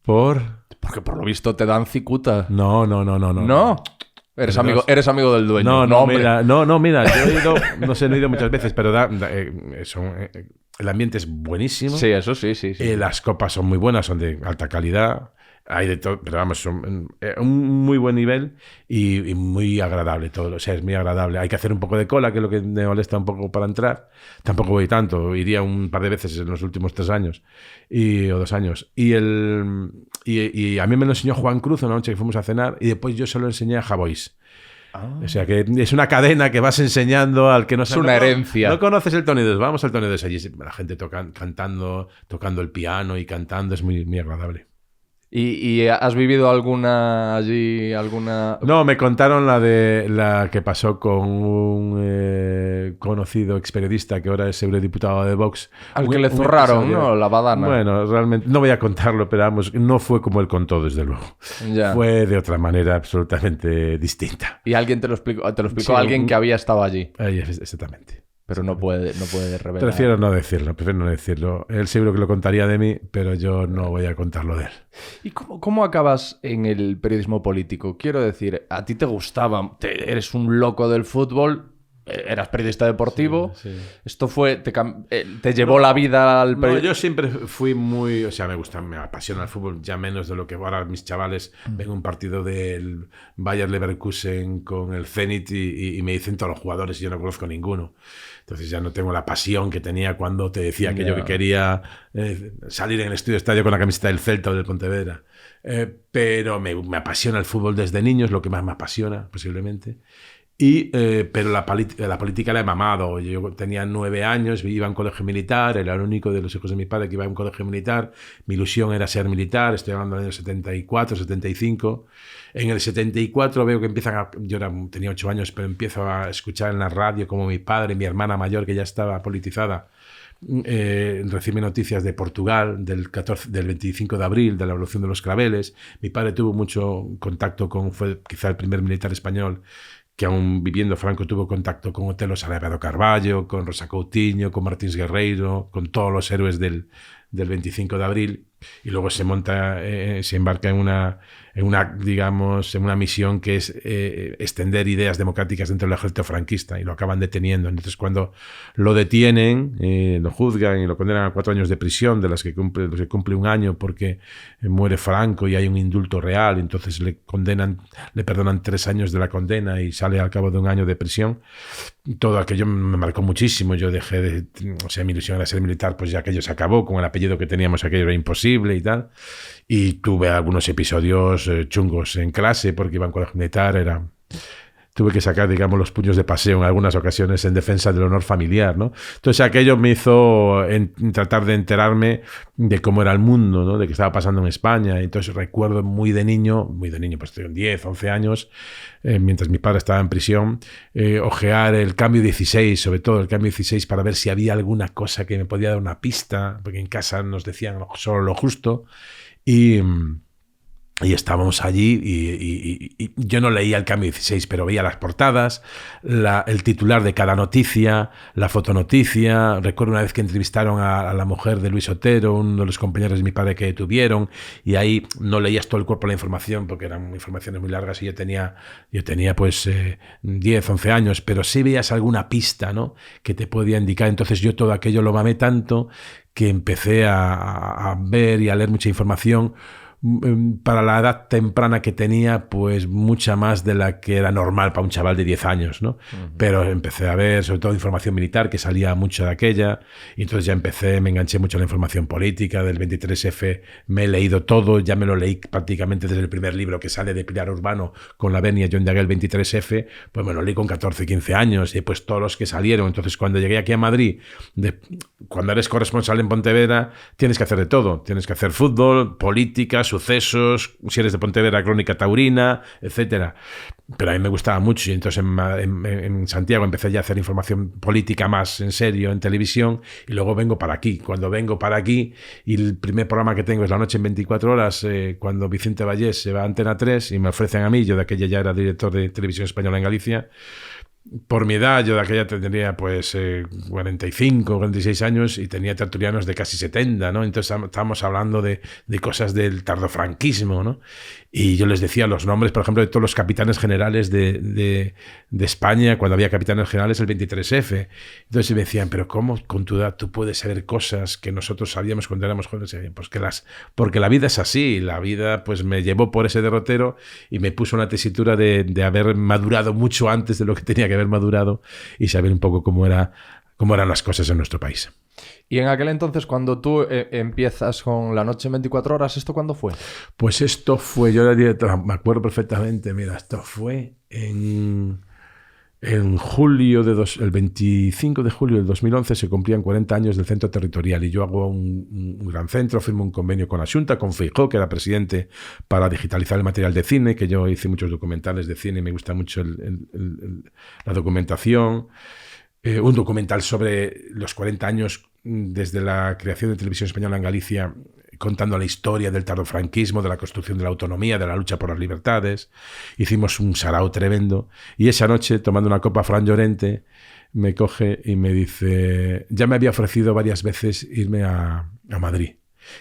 Porque por lo visto te dan cicuta. No. ¿No? Eres amigo del dueño. No, mira, yo he ido, no he ido muchas veces, pero el ambiente es buenísimo. Sí, eso sí. Las copas son muy buenas, son de alta calidad. Hay de todo, pero vamos, son un muy buen nivel y muy agradable todo. O sea, es muy agradable. Hay que hacer un poco de cola, que es lo que me molesta un poco para entrar. Tampoco voy tanto, iría un par de veces en los últimos 3 años o 2 años. Y a mí me lo enseñó Juan Cruz una noche que fuimos a cenar y después yo se lo enseñé a Javois. O sea, que es una cadena que vas enseñando al que no sabe. Es una herencia. No conoces el Tony 2, vamos al Tony 2. Allí la gente cantando, tocando el piano y cantando, es muy, muy agradable. ¿Y has vivido alguna allí, alguna...? No, me contaron la que pasó con un conocido experiodista que ahora es eurodiputado de Vox. Al que le zurraron, ¿no? La badana. Bueno, realmente, no voy a contarlo, pero vamos, no fue como él contó, desde luego. Ya. Fue de otra manera absolutamente distinta. ¿Y alguien te lo explicó? Sí, Alguien que había estado allí. Exactamente. Pero no puede revelar. Prefiero no decirlo. Él seguro que lo contaría de mí, pero yo no voy a contarlo de él. ¿Y cómo acabas en el periodismo político? Quiero decir, a ti te gustaba, eres un loco del fútbol, eras periodista deportivo. Sí. Esto fue, te llevó la vida al periodismo. No, yo siempre fui muy, o sea, me apasiona el fútbol, ya menos de lo que ahora mis chavales ven un partido del Bayer Leverkusen con el Zenit y me dicen todos los jugadores y yo no conozco ninguno. Entonces ya no tengo la pasión que tenía cuando te decía que yo que quería salir en el estadio con la camiseta del Celta o del Pontevedra. Pero me apasiona el fútbol desde niño, es lo que más me apasiona, posiblemente. Pero la política la he mamado. Yo tenía 9 años, iba a un colegio militar, era el único de los hijos de mi padre que iba a un colegio militar. Mi ilusión era ser militar, estoy hablando del año 74, 75. En el 74 veo que tenía 8 años, pero empiezo a escuchar en la radio como mi padre, mi hermana mayor, que ya estaba politizada, recibe noticias de Portugal, del 25 de abril, de la Revolución de los Claveles. Mi padre tuvo mucho contacto fue quizá el primer militar español que aún viviendo Franco tuvo contacto con Otelo Salgado Carballo, con Rosa Coutinho, con Martins Guerreiro, con todos los héroes del 25 de abril, y luego se embarca en una misión que es extender ideas democráticas dentro del ejército franquista, y lo acaban deteniendo. Entonces, cuando lo detienen, lo juzgan y lo condenan a 4 años de prisión, de los que cumple 1 año porque muere Franco y hay un indulto real, entonces le perdonan 3 años de la condena y sale al cabo de 1 año de prisión. Todo aquello me marcó muchísimo. Yo mi ilusión era ser militar, pues ya aquello se acabó, con el apellido que teníamos aquello era imposible y tal. Y tuve algunos episodios chungos en clase porque iba en colegio militar, tuve que sacar, digamos, los puños de paseo en algunas ocasiones en defensa del honor familiar, ¿no? Entonces aquello me hizo tratar de enterarme de cómo era el mundo, ¿no? De qué estaba pasando en España. Entonces recuerdo muy de niño, pues tengo 10, 11 años, mientras mi padre estaba en prisión, ojear el cambio 16, sobre todo el cambio 16, para ver si había alguna cosa que me podía dar una pista, porque en casa nos decían solo lo justo. Y Y estábamos allí y yo no leía el Cambio 16, pero veía las portadas, el titular de cada noticia, la fotonoticia. Recuerdo una vez que entrevistaron a la mujer de Luis Otero, uno de los compañeros de mi padre que detuvieron, y ahí no leías todo el cuerpo de la información porque eran informaciones muy largas y yo tenía pues 10, 11 años, pero sí veías alguna pista, ¿no?, que te podía indicar. Entonces yo todo aquello lo mamé tanto que empecé a ver y a leer mucha información. Para la edad temprana que tenía, pues mucha más de la que era normal para un chaval de 10 años, ¿no? Pero empecé a ver, sobre todo, información militar, que salía mucho de aquella, y entonces ya me enganché mucho a la información política del 23F, me he leído todo, ya me lo leí prácticamente desde el primer libro que sale de Pilar Urbano con la venia John Daguel, 23F, pues me lo leí con 14, 15 años, y pues todos los que salieron. Entonces, cuando llegué aquí a Madrid, cuando eres corresponsal en Pontevedra, tienes que hacer de todo, tienes que hacer fútbol, política, sucesos, si eres de Pontevedra, crónica taurina, etcétera. Pero a mí me gustaba mucho, y entonces en Santiago empecé ya a hacer información política más en serio en televisión, y luego vengo para aquí. Cuando vengo para aquí, y el primer programa que tengo es La Noche en 24 horas, cuando Vicente Vallés se va a Antena 3 y me ofrecen a mí, yo de aquella ya era director de Televisión Española en Galicia. Por mi edad, yo de aquella tendría pues 45, 46 años y tenía tertulianos de casi 70, ¿no? Entonces estábamos hablando de cosas del tardofranquismo, ¿no? Y yo les decía los nombres, por ejemplo, de todos los capitanes generales de España, cuando había capitanes generales, el 23F. Entonces me decían, pero ¿cómo con tu edad tú puedes saber cosas que nosotros sabíamos cuando éramos jóvenes? Pues porque la vida es así. La vida pues me llevó por ese derrotero y me puso una tesitura de haber madurado mucho antes de lo que tenía que haber madurado y saber un poco cómo eran las cosas en nuestro país. Y en aquel entonces, cuando tú empiezas con La Noche en 24 horas, ¿esto cuándo fue? Pues esto fue, yo era director, me acuerdo perfectamente, mira, esto fue en julio el 25 de julio del 2011 se cumplían 40 años del centro territorial y yo hago un gran centro, firmo un convenio con la Xunta, con Feijóo, que era presidente, para digitalizar el material de cine, que yo hice muchos documentales de cine y me gusta mucho la documentación. Un documental sobre los 40 años desde la creación de Televisión Española en Galicia, contando la historia del tardofranquismo, de la construcción de la autonomía, de la lucha por las libertades. Hicimos un sarao tremendo. Y esa noche, tomando una copa, Fran Llorente me coge y me dice, ya me había ofrecido varias veces irme a Madrid.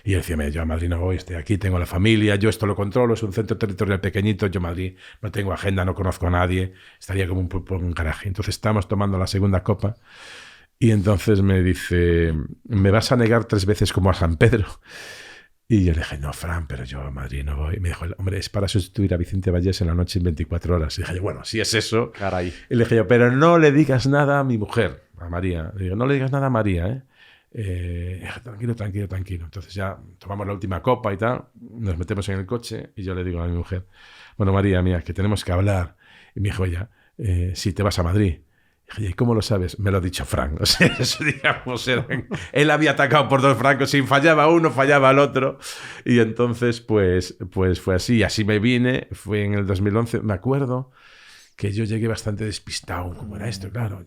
Y yo decía, yo a Madrid no voy, estoy aquí, tengo la familia, yo esto lo controlo, es un centro territorial pequeñito, yo Madrid no tengo agenda, no conozco a nadie, estaría como un pulpo en un garaje. Entonces estábamos tomando la segunda copa y entonces me dice, ¿me vas a negar 3 veces como a San Pedro? Y yo le dije, no, Fran, pero yo a Madrid no voy. Y me dijo, hombre, es para sustituir a Vicente Vallés en La Noche en 24 horas. Y dije, bueno, si es eso. Caray. Y le dije yo, pero no le digas nada a mi mujer, a María. Le digo, no le digas nada a María, ¿eh? Tranquilo. Entonces ya tomamos la última copa y tal, nos metemos en el coche y yo le digo a mi mujer, bueno, María mía, que tenemos que hablar. Y me dijo ella, si te vas a Madrid. Y dije, ¿y cómo lo sabes? Me lo ha dicho Frank. O sea, eso, digamos, él había atacado por 2 francos, si fallaba uno, fallaba el otro. Y entonces, pues fue así. Y así me vine, fue en el 2011. Me acuerdo que yo llegué bastante despistado. ¿Cómo era esto? Claro,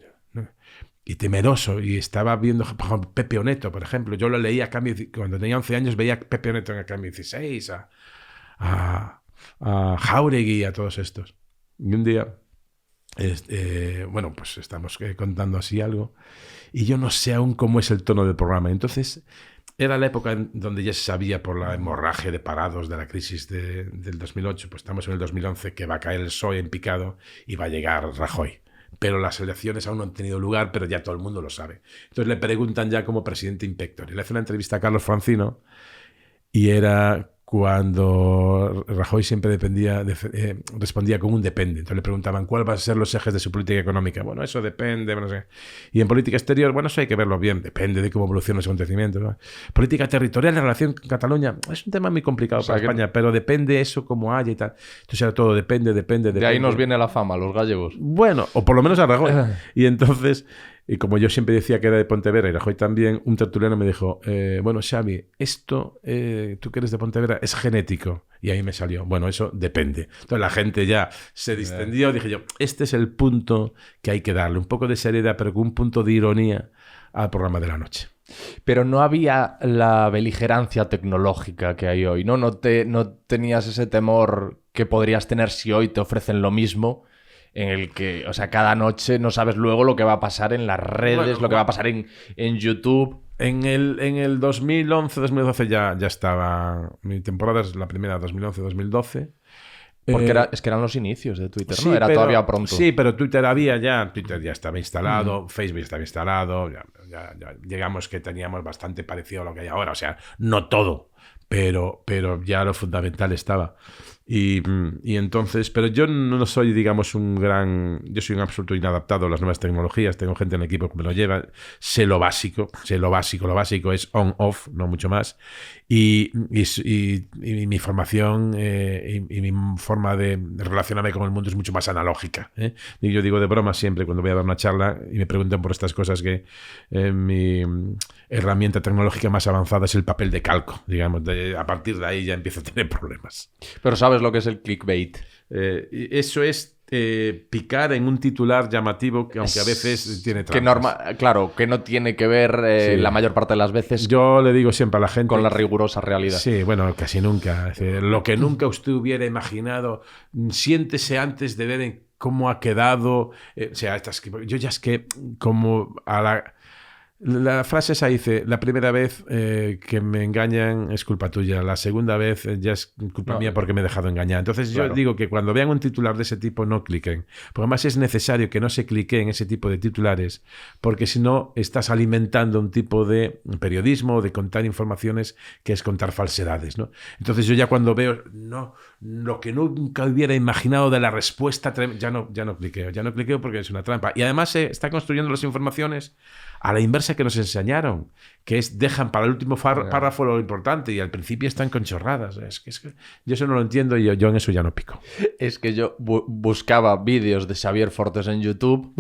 y temeroso, y estaba viendo Pepe Oneto, por ejemplo. Yo lo leía cuando tenía 11 años, veía Pepe Oneto en el Cambio 16, a Jáuregui, a todos estos. Y un día, bueno, pues estamos contando así algo, y yo no sé aún cómo es el tono del programa. Entonces, era la época en donde ya se sabía por la hemorragia de parados de la crisis del 2008, pues estamos en el 2011, que va a caer el PSOE en picado y va a llegar Rajoy. Pero las elecciones aún no han tenido lugar, pero ya todo el mundo lo sabe. Entonces le preguntan ya como presidente inspector. Y le hace una entrevista a Carlos Francino y era cuando Rajoy siempre respondía con un depende. Entonces le preguntaban cuáles van a ser los ejes de su política económica. Bueno, eso depende, no sé. Y en política exterior, bueno, eso hay que verlo bien, depende de cómo evolucionan los acontecimientos, ¿no? Política territorial, la relación con Cataluña, es un tema muy complicado para España, pero depende eso como haya y tal. Entonces era todo depende. De ahí nos viene la fama, los gallegos. Bueno, o por lo menos a Rajoy. Y entonces, y como yo siempre decía que era de Pontevedra y Rajoy también, un tertuliano me dijo, bueno, Xavi, esto, tú que eres de Pontevedra, es genético. Y ahí me salió, bueno, eso depende. Entonces la gente ya se distendió, dije yo, este es el punto que hay que darle, un poco de seriedad, pero con un punto de ironía al programa de la noche. Pero no había la beligerancia tecnológica que hay hoy, ¿no? No tenías ese temor que podrías tener si hoy te ofrecen lo mismo, en el que, o sea, cada noche no sabes luego lo que va a pasar en las redes, lo que va a pasar en YouTube. En el 2011-2012 ya estaba. Mi temporada es la primera, 2011-2012. Porque es que eran los inicios de Twitter, ¿no? Era todavía pronto. Sí, pero Twitter ya estaba instalado, Facebook estaba instalado, ya digamos que teníamos bastante parecido a lo que hay ahora, o sea, no todo, pero ya lo fundamental estaba. Y entonces, pero yo no soy, digamos, yo soy un absoluto inadaptado a las nuevas tecnologías, tengo gente en el equipo que me lo lleva, sé lo básico es on-off, no mucho más, y mi formación y mi forma de relacionarme con el mundo es mucho más analógica, ¿eh? Y yo digo de broma siempre cuando voy a dar una charla y me preguntan por estas cosas que mi herramienta tecnológica más avanzada es el papel de calco, digamos, a partir de ahí ya empiezo a tener problemas. Pero ¿sabes lo que es el clickbait? Eso es picar en un titular llamativo que aunque a veces tiene trampas. Claro, que no tiene que ver la mayor parte de las veces. Yo le digo siempre a la gente con la rigurosa realidad. Sí, bueno, casi nunca. Es decir, lo que nunca usted hubiera imaginado, siéntese antes de ver cómo ha quedado. O sea, yo ya es que como a la frase esa dice, la primera vez que me engañan es culpa tuya, la segunda vez ya es culpa mía porque me he dejado engañar. Entonces yo digo que cuando vean un titular de ese tipo no cliquen, porque además es necesario que no se clique en ese tipo de titulares, porque si no estás alimentando un tipo de periodismo, de contar informaciones que es contar falsedades, ¿no? Entonces yo ya cuando veo lo que nunca hubiera imaginado de la respuesta, ya no cliqueo porque es una trampa. Y además se está construyendo las informaciones a la inversa que nos enseñaron, que es dejan para el último párrafo lo importante y al principio están con chorradas. Es que yo eso no lo entiendo y yo en eso ya no pico. Es que yo buscaba vídeos de Xavier Fortes en YouTube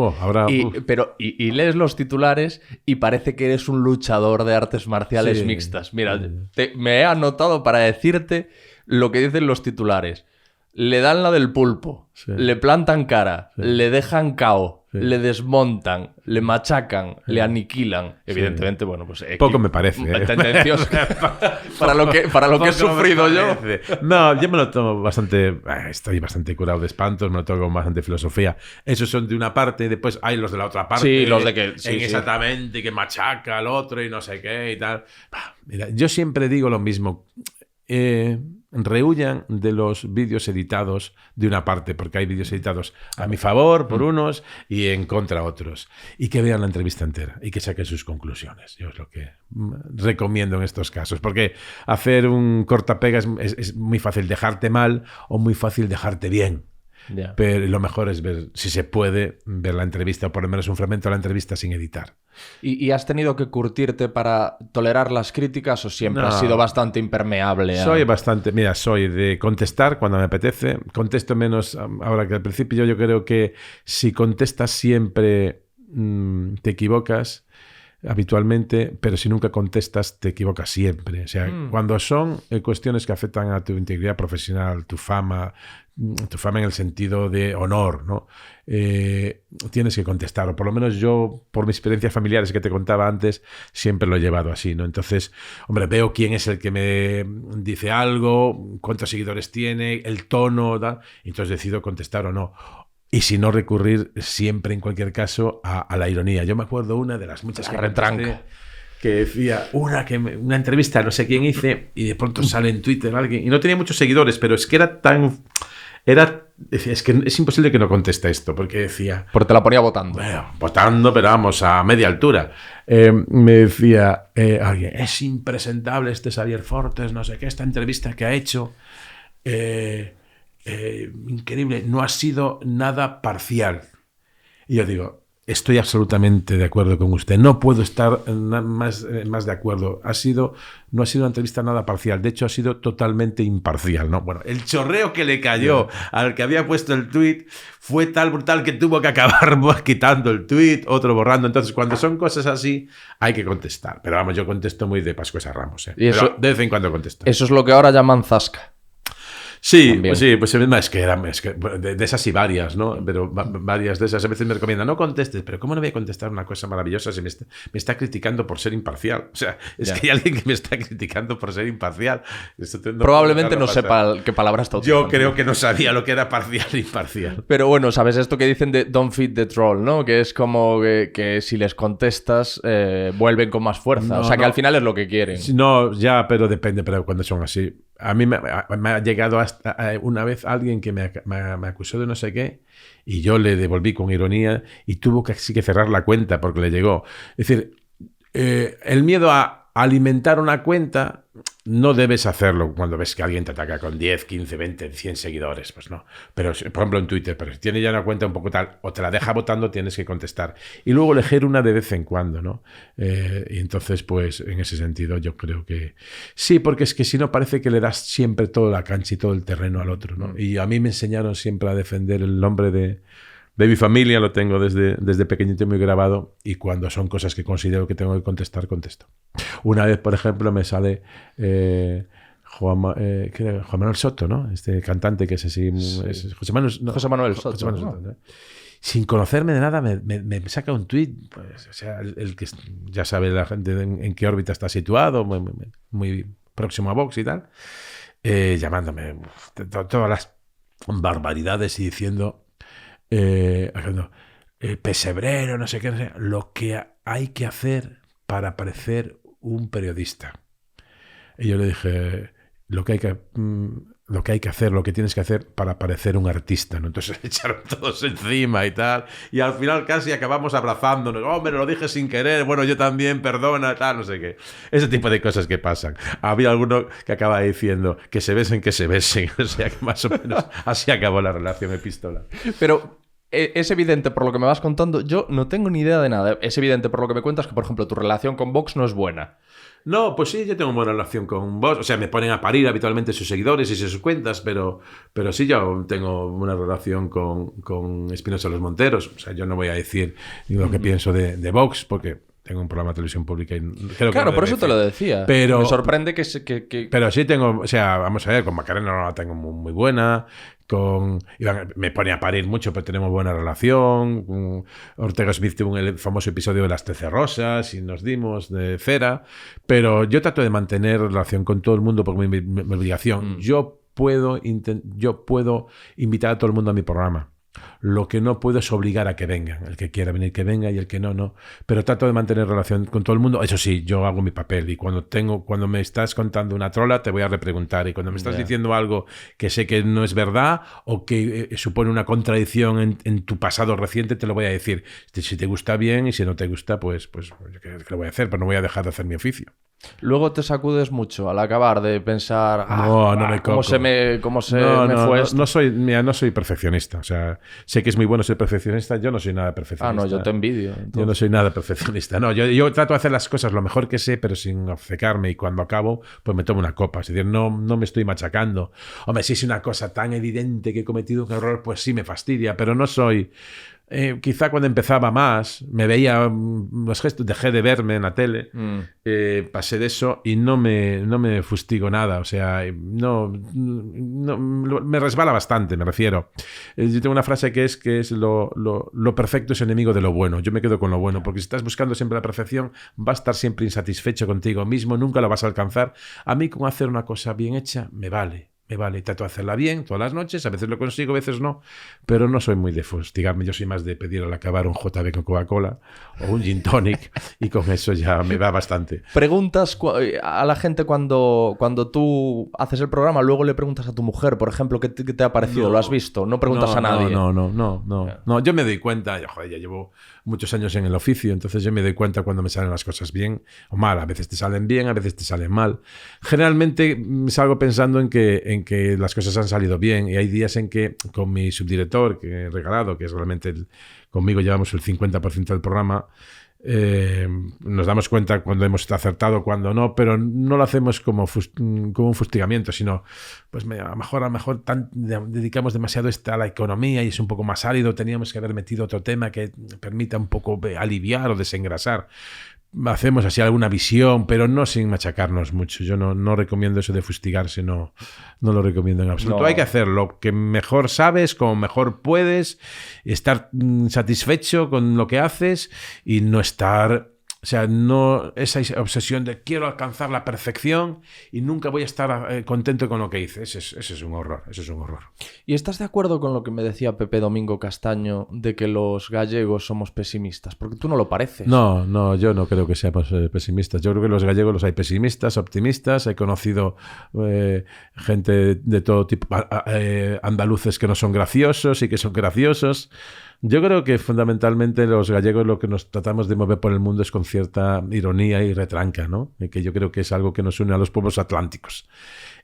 y lees los titulares y parece que eres un luchador de artes marciales mixtas. Mira, me he anotado para decirte lo que dicen los titulares. Le dan la del pulpo, le plantan cara, le dejan KO, le desmontan, le machacan, le aniquilan. Evidentemente, bueno, pues... Poco me parece. Tendencioso. para lo que he sufrido yo. No, yo me lo tomo bastante... Estoy bastante curado de espantos, me lo tomo con bastante filosofía. Esos son de una parte, después hay los de la otra parte. Sí, los de que... exactamente, que machaca al otro y no sé qué y tal. Mira, yo siempre digo lo mismo. Rehuyan de los vídeos editados de una parte, porque hay vídeos editados a mi favor por unos y en contra otros, y que vean la entrevista entera y que saquen sus conclusiones. Yo es lo que recomiendo en estos casos, porque hacer un cortapega es muy fácil dejarte mal o muy fácil dejarte bien. Yeah. Pero lo mejor es ver, si se puede, ver la entrevista o por lo menos un fragmento de la entrevista sin editar. ¿Y has tenido que curtirte para tolerar las críticas o siempre has sido bastante impermeable? Soy de contestar cuando me apetece. Contesto menos ahora que al principio. Yo creo que si contestas siempre te equivocas habitualmente, pero si nunca contestas te equivocas siempre. O sea, cuando son cuestiones que afectan a tu integridad profesional, tu fama en el sentido de honor, ¿no? Tienes que contestar, o por lo menos yo, por mis experiencias familiares que te contaba antes, siempre lo he llevado así, ¿no? Entonces, hombre, veo quién es el que me dice algo, cuántos seguidores tiene, el tono, ¿da? Entonces decido contestar o no. Y si no, recurrir siempre, en cualquier caso, a la ironía. Yo me acuerdo una de las muchas que retranca. Que decía una entrevista, no sé quién hice, y de pronto sale en Twitter alguien, y no tenía muchos seguidores, pero es que decía, es que es imposible que no conteste esto, porque decía... Porque te la ponía votando. Bueno, votando, pero vamos, a media altura. Me decía alguien, es impresentable este Xavier Fortes, no sé qué, esta entrevista que ha hecho... increíble, no ha sido nada parcial. Y yo digo, estoy absolutamente de acuerdo con usted, no puedo estar más de acuerdo. No ha sido una entrevista nada parcial, de hecho ha sido totalmente imparcial, ¿no? Bueno, el chorreo que le cayó al que había puesto el tuit fue tal brutal que tuvo que acabar quitando el tuit, otro borrando. Entonces, cuando son cosas así, hay que contestar. Pero vamos, yo contesto muy de Pascuas a Ramos, Y eso, pero de vez en cuando contesto. Eso es lo que ahora llaman zasca. Sí, también. pues es que de esas y varias, ¿no? Pero varias de esas a veces me recomiendan, no contestes, pero ¿cómo no voy a contestar una cosa maravillosa si me está criticando por ser imparcial? O sea, es que hay alguien que me está criticando por ser imparcial. Probablemente no sepa qué palabra está utilizando. Yo creo que no sabía lo que era parcial e imparcial. Pero bueno, ¿sabes esto que dicen de don't feed the troll, ¿no? Que es como que si les contestas, vuelven con más fuerza. O sea, que al final es lo que quieren. No, ya, pero depende, pero cuando son así. A mí me ha llegado hasta una vez alguien que me acusó de no sé qué y yo le devolví con ironía y tuvo que cerrar la cuenta porque le llegó. Es decir, el miedo a alimentar una cuenta no debes hacerlo cuando ves que alguien te ataca con 10, 15, 20, 100 seguidores, pues no. Pero, por ejemplo, en Twitter, pero si tienes ya una cuenta un poco tal, o te la deja votando, tienes que contestar. Y luego elegir una de vez en cuando, ¿no? Y entonces, pues, en ese sentido, yo creo que sí, porque es que si no parece que le das siempre toda la cancha y todo el terreno al otro, ¿no? Y a mí me enseñaron siempre a defender el nombre de mi familia, lo tengo desde pequeñito muy grabado, y cuando son cosas que considero que tengo que contestar, contesto. Una vez, por ejemplo, me sale Juan Manuel Soto, ¿no? Este cantante que es así... Sí. Es José Manuel Soto. ¿No? Sin conocerme de nada, me saca un tuit, pues, o sea, el que ya sabe la gente en qué órbita está situado, muy próximo a Vox y tal, llamándome todas las barbaridades y diciendo... pesebrero, no sé qué, lo que hay que hacer para parecer un periodista. Y yo le dije, lo que hay que hacer, lo que tienes que hacer para parecer un artista, ¿no? Entonces se echaron todos encima y tal, y al final casi acabamos abrazándonos. Oh, me lo dije sin querer, bueno, yo también, perdona, tal, no sé qué. Ese tipo de cosas que pasan. Había alguno que acaba diciendo que se besen, o sea que más o menos así acabó la relación epístola. Pero es evidente por lo que me vas contando, yo no tengo ni idea de nada. Es evidente por lo que me cuentas que, por ejemplo, tu relación con Vox no es buena. No, pues sí, yo tengo buena relación con Vox. O sea, me ponen a parir habitualmente sus seguidores y sus cuentas, pero sí yo tengo una relación con Espinosa Los Monteros. O sea, yo no voy a decir lo que pienso de Vox, porque tengo un programa de televisión pública y creo que claro, por eso te lo decía. Pero me sorprende que... Pero sí tengo... O sea, vamos a ver, con Macarena no la tengo muy buena... me pone a parir mucho, pero tenemos buena relación. Ortega Smith tuvo el famoso episodio de las 13 rosas y nos dimos de cera, pero yo trato de mantener relación con todo el mundo por mi obligación. Yo puedo invitar a todo el mundo a mi programa. Lo que no puedo es obligar a que vengan. El que quiera venir, que venga, y el que no. Pero trato de mantener relación con todo el mundo. Eso sí, yo hago mi papel. Y cuando me estás contando una trola, te voy a repreguntar. Y cuando me estás diciendo algo que sé que no es verdad o que supone una contradicción en tu pasado reciente, te lo voy a decir. Si te gusta bien, y si no te gusta, pues ¿qué lo voy a hacer? Pero no voy a dejar de hacer mi oficio. Luego te sacudes mucho al acabar de pensar no me cómo se me fue esto. No soy perfeccionista. O sea, sé que es muy bueno ser perfeccionista. Yo no soy nada perfeccionista. No, yo te envidio. Entonces. Yo no soy nada perfeccionista. No, yo trato de hacer las cosas lo mejor que sé, pero sin obcecarme, y cuando acabo, pues me tomo una copa. Es decir, no me estoy machacando. Hombre, si es una cosa tan evidente que he cometido un error, pues sí me fastidia, pero no soy... quizá cuando empezaba más, me veía los gestos, dejé de verme en la tele, pasé de eso y no me fustigo nada. O sea, no me resbala bastante, me refiero. Yo tengo una frase que es lo perfecto es enemigo de lo bueno. Yo me quedo con lo bueno, porque si estás buscando siempre la perfección, vas a estar siempre insatisfecho contigo mismo, nunca lo vas a alcanzar. A mí, con hacer una cosa bien hecha, me vale, trato de hacerla bien todas las noches, a veces lo consigo, a veces no, pero no soy muy de fustigarme. Yo soy más de pedir al acabar un JB con Coca-Cola o un gin tonic, y con eso ya me va bastante. Preguntas a la gente cuando tú haces el programa, luego le preguntas a tu mujer, por ejemplo, ¿qué te ha parecido? ¿Lo has visto? No preguntas a nadie. No, yo me doy cuenta, ya llevo muchos años en el oficio, entonces yo me doy cuenta cuando me salen las cosas bien o mal. A veces te salen bien, a veces te salen mal. Generalmente salgo pensando en que las cosas han salido bien, y hay días en que con mi subdirector, que he regalado, que es realmente conmigo llevamos el 50% del programa, nos damos cuenta cuando hemos acertado, cuando no, pero no lo hacemos como un fustigamiento, sino pues a lo mejor dedicamos demasiado a la economía y es un poco más árido, teníamos que haber metido otro tema que permita un poco aliviar o desengrasar. hacemos así alguna visión, pero no sin machacarnos mucho. Yo no recomiendo eso de fustigarse, no lo recomiendo en absoluto. No. Hay que hacer lo que mejor sabes, como mejor puedes, estar satisfecho con lo que haces y no estar... O sea, no esa obsesión de quiero alcanzar la perfección y nunca voy a estar contento con lo que hice. Ese es un horror, eso es un horror. ¿Y estás de acuerdo con lo que me decía Pepe Domingo Castaño de que los gallegos somos pesimistas? Porque tú no lo pareces. No, yo no creo que seamos pesimistas. Yo creo que los gallegos los hay pesimistas, optimistas. He conocido gente de todo tipo, andaluces que no son graciosos y que son graciosos. Yo creo que fundamentalmente los gallegos lo que nos tratamos de mover por el mundo es con cierta ironía y retranca, ¿no? Y que yo creo que es algo que nos une a los pueblos atlánticos.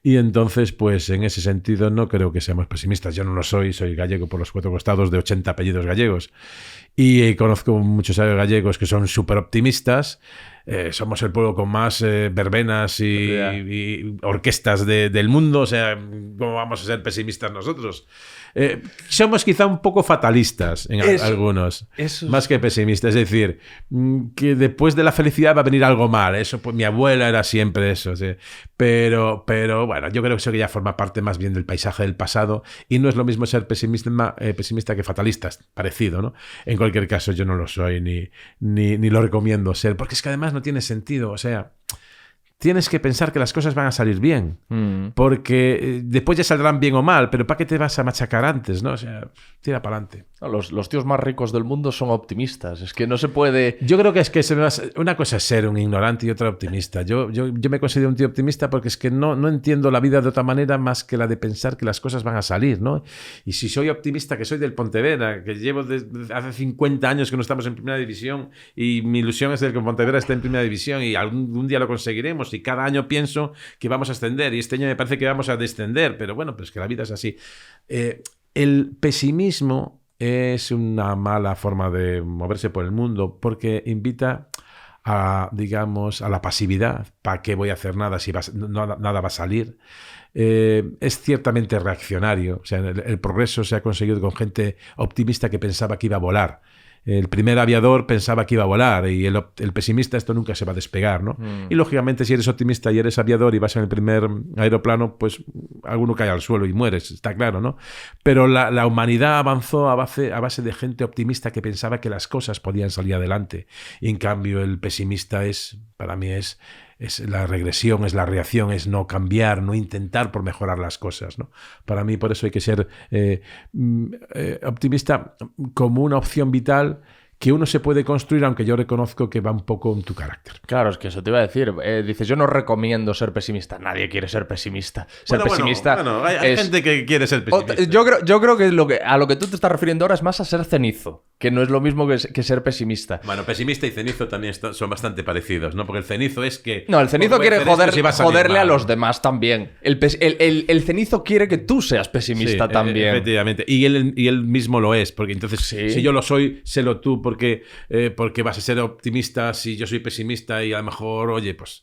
Y entonces, pues en ese sentido no creo que seamos pesimistas. Yo no lo soy gallego por los 4 costados de 80 apellidos gallegos. Y conozco muchos gallegos que son súper optimistas. Somos el pueblo con más verbenas y orquestas del mundo. O sea, ¿cómo vamos a ser pesimistas nosotros? Somos quizá un poco fatalistas en algunos, más que pesimistas. Es decir, que después de la felicidad va a venir algo mal. Eso, pues mi abuela era siempre eso. ¿Sí? Pero bueno, yo creo que eso que ya forma parte más bien del paisaje del pasado y no es lo mismo ser pesimista que fatalista. Parecido, ¿no? En cualquier caso, yo no lo soy ni lo recomiendo ser, porque es que además no tiene sentido. O sea, tienes que pensar que las cosas van a salir bien, porque después ya saldrán bien o mal, pero ¿para qué te vas a machacar antes, no? O sea, tira para adelante. No, los tíos más ricos del mundo son optimistas. Es que no se puede... Yo creo que es que una cosa es ser un ignorante y otra optimista. Yo me considero un tío optimista porque es que no entiendo la vida de otra manera más que la de pensar que las cosas van a salir, ¿no? Y si soy optimista, que soy del Pontevedra, que llevo desde hace 50 años que no estamos en primera división y mi ilusión es de que Pontevedra esté en primera división y algún día lo conseguiremos y cada año pienso que vamos a ascender y este año me parece que vamos a descender, pero bueno, pues que la vida es así. El pesimismo es una mala forma de moverse por el mundo porque invita a, digamos, a la pasividad. ¿Para qué voy a hacer nada si nada va a salir? Es ciertamente reaccionario. O sea, el progreso se ha conseguido con gente optimista que pensaba que iba a volar. El primer aviador pensaba que iba a volar y el pesimista esto nunca se va a despegar, ¿no? Y lógicamente si eres optimista y eres aviador y vas en el primer aeroplano, pues alguno cae al suelo y mueres, está claro, ¿no? Pero la humanidad avanzó a base de gente optimista que pensaba que las cosas podían salir adelante. Y en cambio el pesimista para mí es la regresión, es la reacción, es no cambiar, no intentar por mejorar las cosas, ¿no? Para mí por eso hay que ser optimista como una opción vital que uno se puede construir, aunque yo reconozco que va un poco en tu carácter. Claro, es que eso te iba a decir. Dices, yo no recomiendo ser pesimista. Nadie quiere ser pesimista. Ser pesimista. Bueno, hay gente que quiere ser pesimista. Yo creo que a lo que tú te estás refiriendo ahora es más a ser cenizo, que no es lo mismo que ser pesimista. Bueno, pesimista y cenizo también son bastante parecidos, ¿no? Porque el cenizo es que... No, el cenizo quiere joderle a los demás también. El cenizo quiere que tú seas pesimista también. Efectivamente. Y él mismo lo es, porque entonces, si yo lo soy, sélo tú, porque vas a ser optimista si yo soy pesimista y a lo mejor, oye, pues...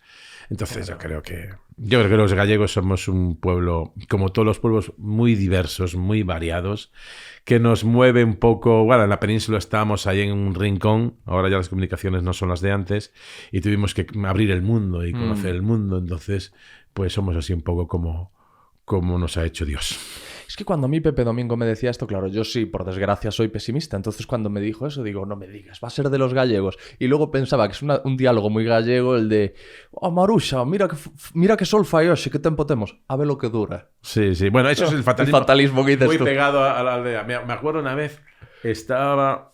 Entonces yo creo que los gallegos somos un pueblo, como todos los pueblos, muy diversos, muy variados, que nos mueve un poco... Bueno, en la península estábamos ahí en un rincón, ahora ya las comunicaciones no son las de antes, y tuvimos que abrir el mundo y conocer el mundo, entonces pues somos así un poco como nos ha hecho Dios. Es que cuando a mí Pepe Domingo me decía esto, claro, yo sí, por desgracia, soy pesimista. Entonces cuando me dijo eso, digo, no me digas, va a ser de los gallegos. Y luego pensaba que es un diálogo muy gallego el de oh, Maruxa, mira que sol fai hoxe, que tempo temos, a ver lo que dura. Sí, sí, bueno, eso es el fatalismo. El fatalismo que dices muy tú. Pegado a la aldea. Me acuerdo una vez, estaba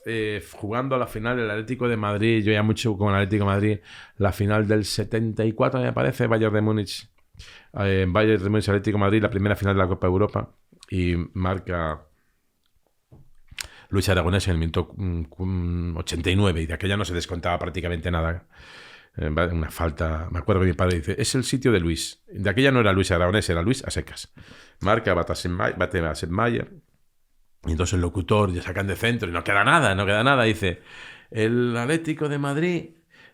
jugando a la final del Atlético de Madrid, yo ya mucho con el Atlético de Madrid, la final del 74, me parece, Bayern de Múnich. Bayern de Múnich, Atlético de Madrid, la primera final de la Copa de Europa. Y marca Luis Aragonés en el minuto 89 y de aquella no se descontaba prácticamente nada. Una falta, me acuerdo que mi padre dice, es el sitio de Luis. De aquella no era Luis Aragonés, era Luis a secas. Marca, bate a Setmayer. Y entonces el locutor ya sacan de centro y no queda nada. Dice, el Atlético de Madrid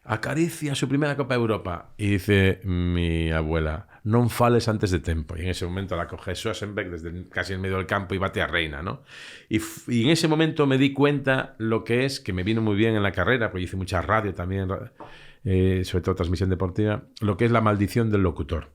acaricia su primera Copa de Europa. Y dice mi abuela, non fales antes de tempo. Y en ese momento la coge Schwarzenberg desde casi en medio del campo y bate a Reina, ¿no? Y en ese momento me di cuenta lo que es, que me vino muy bien en la carrera, porque hice mucha radio también, sobre todo transmisión deportiva, lo que es la maldición del locutor.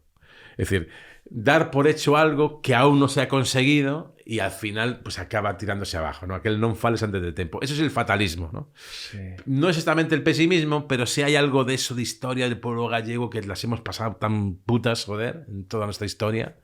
Es decir, dar por hecho algo que aún no se ha conseguido y al final pues acaba tirándose abajo, ¿no? Aquel non fales antes de tempo. Eso es el fatalismo, ¿no? Sí. No es exactamente el pesimismo, pero sí hay algo de eso de historia del pueblo gallego que las hemos pasado tan putas, joder, en toda nuestra historia.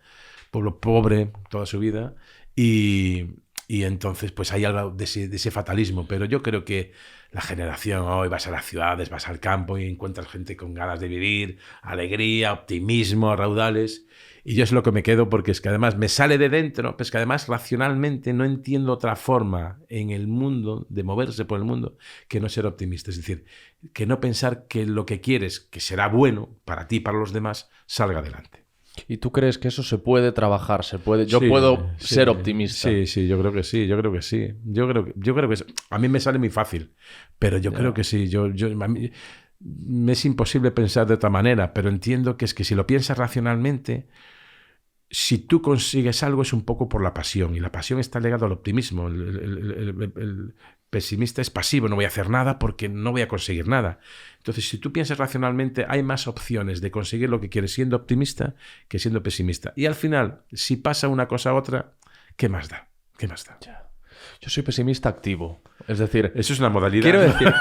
Pueblo pobre toda su vida y entonces pues hay algo de ese fatalismo, pero yo creo que la generación hoy vas a las ciudades, vas al campo y encuentras gente con ganas de vivir, alegría, optimismo, raudales, y yo es lo que me quedo porque es que además me sale de dentro, pues que además racionalmente no entiendo otra forma en el mundo, de moverse por el mundo, que no ser optimista, es decir, que no pensar que lo que quieres, que será bueno para ti y para los demás, salga adelante. ¿Y tú crees que eso se puede trabajar? Yo Sí, puedo sí, ser optimista. Sí, yo creo que sí, yo creo que sí. Yo creo que a mí me sale muy fácil, pero yo creo que sí. A mí, me es imposible pensar de otra manera, pero entiendo que es que si lo piensas racionalmente, si tú consigues algo es un poco por la pasión, y la pasión está ligada al optimismo. El pesimista es pasivo, no voy a hacer nada porque no voy a conseguir nada. Entonces, si tú piensas racionalmente, hay más opciones de conseguir lo que quieres siendo optimista que siendo pesimista. Y al final, si pasa una cosa a otra, ¿qué más da? ¿Qué más da? Yo soy pesimista activo. Es decir, eso es una modalidad. Quiero decir,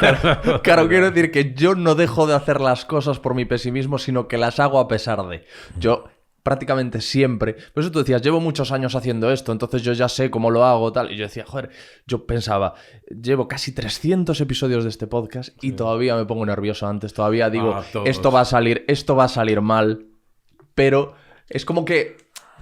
quiero decir que yo no dejo de hacer las cosas por mi pesimismo, sino que las hago a pesar de. Yo prácticamente siempre. Por eso tú decías, llevo muchos años haciendo esto, entonces yo ya sé cómo lo hago, tal. Y yo decía, joder, yo pensaba, llevo casi 300 episodios de este podcast y todavía me pongo nervioso antes. Todavía digo, esto va a salir mal. Pero es como que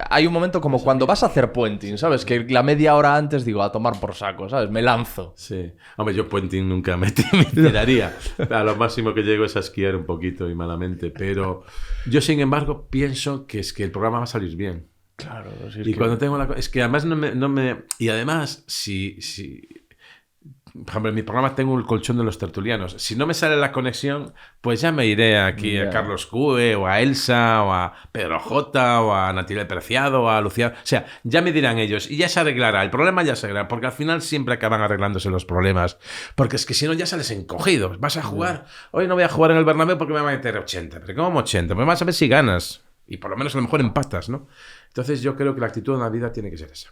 hay un momento como cuando vas a hacer puenting, ¿sabes? Que la media hora antes digo, a tomar por saco, ¿sabes? Me lanzo. Sí. Hombre, yo puenting nunca me tiraría. A lo máximo que llego es a esquiar un poquito y malamente. Pero yo, sin embargo, pienso que es que el programa va a salir bien. Claro. Si y cuando tengo es que además no me... Y además, si por ejemplo, en mi programa tengo el colchón de los tertulianos. Si no me sale la conexión, pues ya me iré aquí a Carlos Cue, o a Elsa, o a Pedro J, o a Natalia Preciado, o a Lucía. O sea, ya me dirán ellos y ya se arreglará. El problema ya se arreglará, porque al final siempre acaban arreglándose los problemas. Porque es que si no, ya sales encogido. Vas a jugar. Hoy no voy a jugar en el Bernabéu porque me van a meter 80. ¿Pero cómo 80? Pues vas a ver si ganas. Y por lo menos a lo mejor empatas, ¿no? Entonces yo creo que la actitud en la vida tiene que ser esa.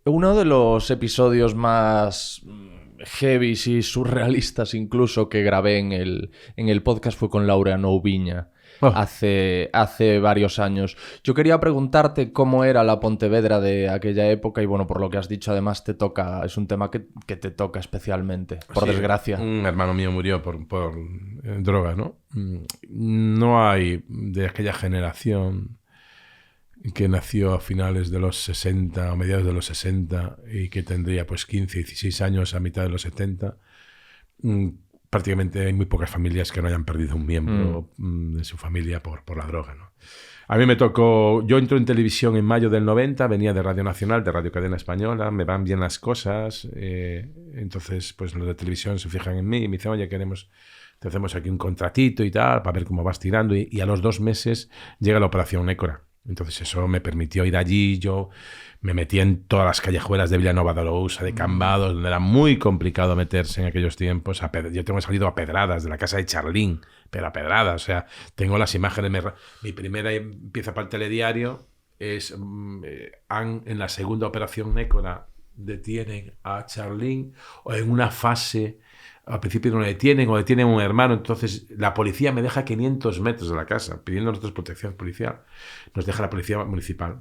Uno de los episodios más heavy y surrealistas incluso que grabé en el podcast fue con Laureano Viña hace varios años. Yo quería preguntarte cómo era la Pontevedra de aquella época y bueno, por lo que has dicho además es un tema que te toca especialmente, por desgracia. Un hermano mío murió por droga, ¿no? No hay de aquella generación que nació a finales de los 60 o mediados de los 60 y que tendría pues 15, 16 años a mitad de los 70, prácticamente hay muy pocas familias que no hayan perdido un miembro de su familia por la droga, ¿no? A mí me tocó, yo entro en televisión en mayo del 90, venía de Radio Nacional, de Radio Cadena Española, me van bien las cosas, entonces pues los de televisión se fijan en mí y me dicen, oye, te hacemos aquí un contratito y tal, para ver cómo vas tirando, y a los 2 meses llega la Operación Nécora. Entonces eso me permitió ir allí, yo me metí en todas las callejuelas de Vilanova de Arousa, de Cambados, donde era muy complicado meterse en aquellos tiempos. Yo tengo salido a pedradas de la casa de Charlín, pero a pedradas, o sea, tengo las imágenes. Mi primera pieza para el telediario es en la segunda Operación Nécora detienen a Charlín, o en una fase... Al principio no lo detienen o detienen a un hermano, entonces la policía me deja 500 metros de la casa, pidiendo nosotros protección policial. Nos deja la policía municipal.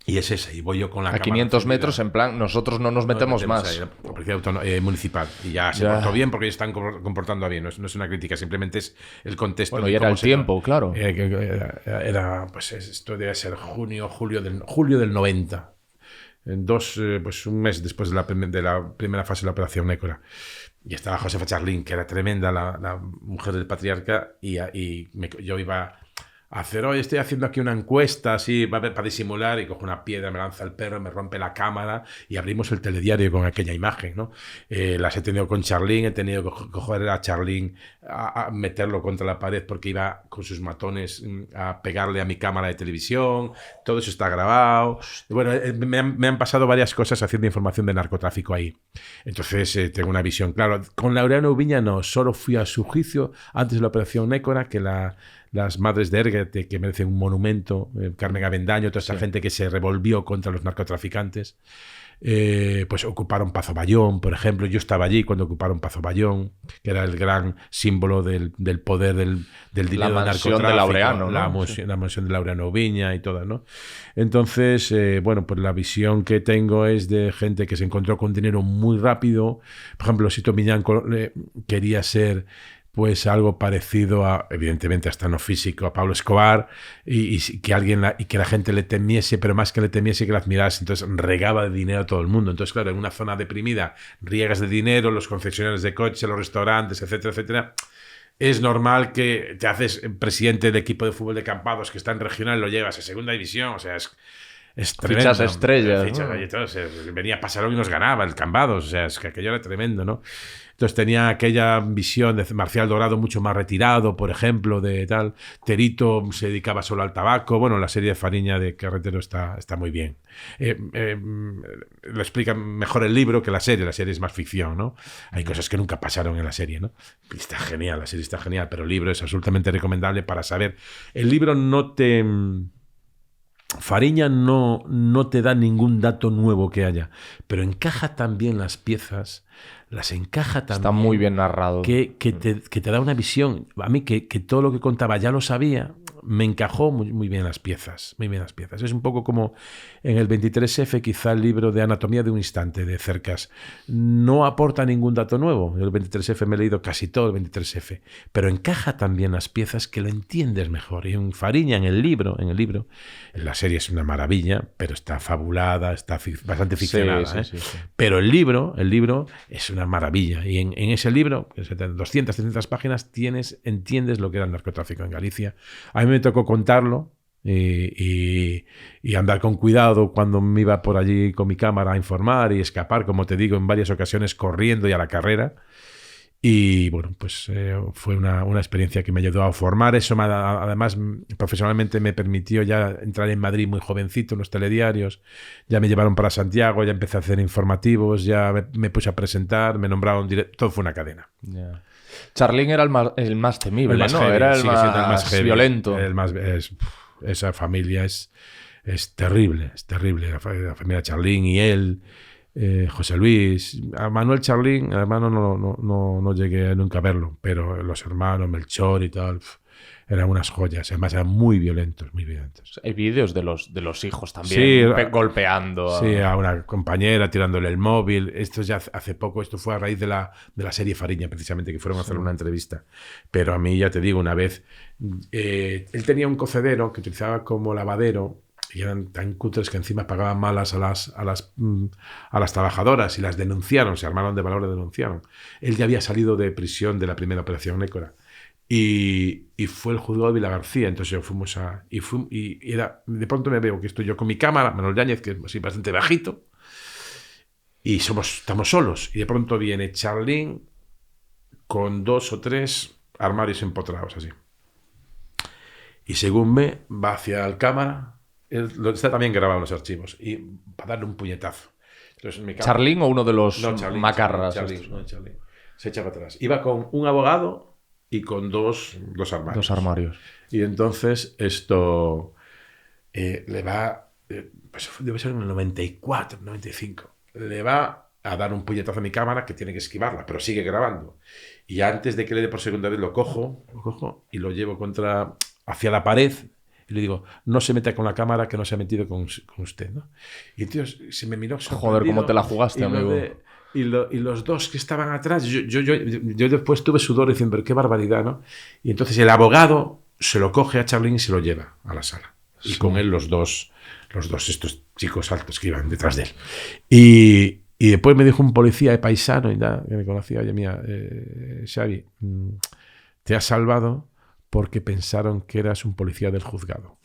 Y es ese, y voy yo con la cámara. A 500 metros, en plan, nosotros no nos metemos más. Ahí, la policía municipal. Y ya se portó bien porque ellos están comportando bien. No es una crítica, simplemente es el contexto. Bueno, y era el tiempo, claro. Era, pues esto debe ser julio del 90. Pues un mes después de la primera fase de la Operación Nécora. Y estaba Josefa Charlín, que era tremenda, la mujer del patriarca, y yo iba hacer, oye, estoy haciendo aquí una encuesta así para disimular, y cojo una piedra, me lanza el perro, me rompe la cámara y abrimos el telediario con aquella imagen, ¿no? Las he tenido con Charlín, he tenido que coger a Charlín a meterlo contra la pared porque iba con sus matones a pegarle a mi cámara de televisión. Todo eso está grabado. Bueno, me han pasado varias cosas haciendo información de narcotráfico ahí. Entonces tengo una visión. Claro, con Laureano Ubiña no, solo fui a su juicio antes de la operación Nécora, que las madres de Érguete, que merecen un monumento, Carmen Avendaño, toda esa gente que se revolvió contra los narcotraficantes, pues ocuparon Pazo Bayón, por ejemplo. Yo estaba allí cuando ocuparon Pazo Bayón, que era el gran símbolo del poder del dinero del narcotráfico. De Laureano, ¿no? La mansión de Laureano Ubiña y toda, ¿no? Entonces, bueno, pues la visión que tengo es de gente que se encontró con dinero muy rápido. Por ejemplo, Sito Miñán quería ser pues algo parecido a, evidentemente hasta no físico, a Pablo Escobar, y que la gente le temiese, pero más que le temiese, que la admirase. Entonces regaba de dinero a todo el mundo. Entonces, claro, en una zona deprimida riegas de dinero, los concesionarios de coche, los restaurantes, etcétera, etcétera. Es normal que te haces presidente del equipo de fútbol de Campados, que está en regional, lo llevas a segunda división, o sea, es tremendo. Fichas estrellas, ¿no? Y todo, o sea, venía Pasarón y nos ganaba el Cambados, o sea, es que aquello era tremendo, ¿no? Entonces tenía aquella visión de Marcial Dorado mucho más retirado, por ejemplo, de tal. Terito se dedicaba solo al tabaco. Bueno, la serie de Fariña de Carretero está muy bien. Lo explica mejor el libro que la serie. La serie es más ficción, ¿no? Hay cosas que nunca pasaron en la serie, ¿no? Está genial, la serie está genial, pero el libro es absolutamente recomendable para saber. El libro no te... Fariña no te da ningún dato nuevo que haya, pero encaja también las piezas, las encaja también. Está muy bien narrado. Que te da una visión. A mí, que todo lo que contaba ya lo sabía, me encajó muy bien las piezas. Muy bien las piezas. Es un poco como en el 23F, quizá el libro de Anatomía de un Instante, de Cercas. No aporta ningún dato nuevo. El 23F me he leído casi todo el 23F, pero encaja también las piezas que lo entiendes mejor. Y en Fariña, en el libro, la serie es una maravilla, pero está fabulada, está bastante ficcionada. Sí. Pero el libro es una maravilla. Y en ese libro, 200, 300 páginas, entiendes lo que era el narcotráfico en Galicia. A mí me tocó contarlo y andar con cuidado cuando me iba por allí con mi cámara a informar y escapar, como te digo, en varias ocasiones corriendo y a la carrera. Y bueno, pues fue una experiencia que me ayudó a formar. Eso además profesionalmente me permitió ya entrar en Madrid muy jovencito en los telediarios. Ya me llevaron para Santiago, ya empecé a hacer informativos, ya me puse a presentar, me nombraron director. Todo fue una cadena. Yeah. Charlín era el más temible, ¿no? Heavy, era el más heavy, violento. Esa familia es terrible, es terrible. La familia Charlín y él, José Luis. A Manuel Charlín, hermano, no llegué nunca a verlo, pero los hermanos, Melchor y tal, eran unas joyas. Además eran muy violentos, muy violentos. Hay vídeos de los hijos también, golpeando. Sí, a una compañera, tirándole el móvil. Esto ya hace poco, esto fue a raíz de la serie Fariña, precisamente, que fueron a hacer una entrevista. Pero a mí, ya te digo, una vez, él tenía un cocedero que utilizaba como lavadero, y eran tan cutres que encima pagaban malas a las trabajadoras y las denunciaron, se armaron de valor y denunciaron. Él ya había salido de prisión de la primera operación Nécora. Y fue el juzgado de Vilagarcía. Entonces fuimos y era, de pronto me veo que estoy yo con mi cámara, Manuel Yáñez, que es así bastante bajito, y estamos solos, y de pronto viene Charlín con 2 o 3 armarios empotrados así, y según va hacia la cámara, está también grabado en los archivos, y para darle un puñetazo. Entonces, ¿Charlín o uno de los macarras? Charlín. Se echa para atrás. Iba con un abogado y con dos armarios. 2 armarios. Y entonces esto le va, pues debe ser en el 94, 95, le va a dar un puñetazo a mi cámara que tiene que esquivarla, pero sigue grabando. Y antes de que le dé por segunda vez lo cojo y lo llevo hacia la pared y le digo, no se meta con la cámara, que no se ha metido con usted, ¿no? Y el tío se me miró sorprendido. Joder, cómo te la jugaste, amigo. Y los dos que estaban atrás, yo después tuve sudor diciendo, pero qué barbaridad, ¿no? Y entonces el abogado se lo coge a Charlín y se lo lleva a la sala. Y sí, con él los dos estos chicos altos que iban detrás de él. Y después me dijo un policía de paisano y que me conocía, oye, mira, Xavi, te has salvado porque pensaron que eras un policía del juzgado,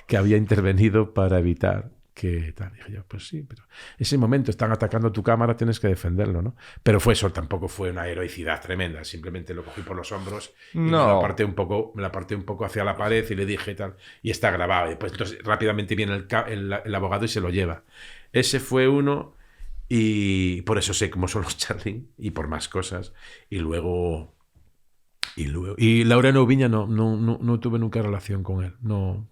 que había intervenido para evitar que tal. Dije yo, pues sí, pero ese momento están atacando tu cámara, tienes que defenderlo, ¿no? Pero fue eso, tampoco fue una heroicidad tremenda, simplemente lo cogí por los hombros y me la aparté un poco hacia la pared y le dije tal, y está grabado. Y pues entonces rápidamente viene el abogado y se lo lleva. Ese fue uno, y por eso sé cómo son los Charlie y por más cosas. Y Laureano Viña no tuve nunca relación con él, no.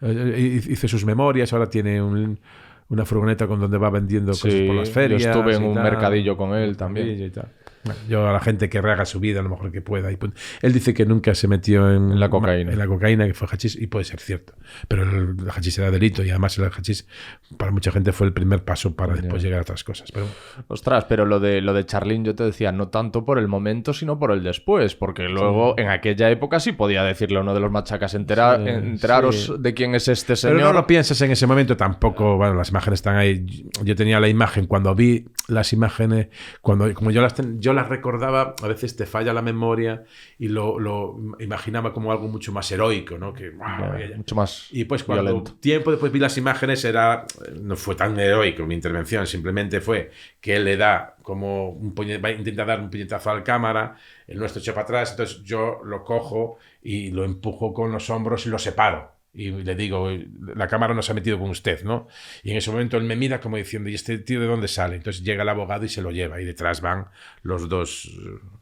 Hice sus memorias, ahora tiene una furgoneta con donde va vendiendo cosas por las ferias. Yo estuve en un mercadillo con él también. Y tal. Bueno, yo a la gente que rehaga su vida, a lo mejor que pueda. Él dice que nunca se metió en la cocaína. En la cocaína, que fue hachís, y puede ser cierto. Pero el hachís era delito, y además el hachís para mucha gente fue el primer paso para después llegar a otras cosas. Pero... Ostras, pero lo de Charlín, yo te decía, no tanto por el momento, sino por el después, porque luego en aquella época sí podía decirle a uno de los machacas, enteraros de quién es este señor. Pero no lo piensas en ese momento tampoco. Bueno, las imágenes están ahí. Yo tenía la imagen, cuando vi las imágenes, como yo las recordaba, a veces te falla la memoria y lo imaginaba como algo mucho más heroico, ¿no? Que, mucho más y pues cuando violento. Tiempo después vi las imágenes, no fue tan heroico mi intervención, simplemente fue que él le da como intenta dar un puñetazo a la cámara, el nuestro echa para atrás, entonces yo lo cojo y lo empujo con los hombros y lo separo. Y le digo, la cámara no se ha metido con usted, ¿no? Y en ese momento él me mira como diciendo, ¿y este tío de dónde sale? Entonces llega el abogado y se lo lleva. Y detrás van los dos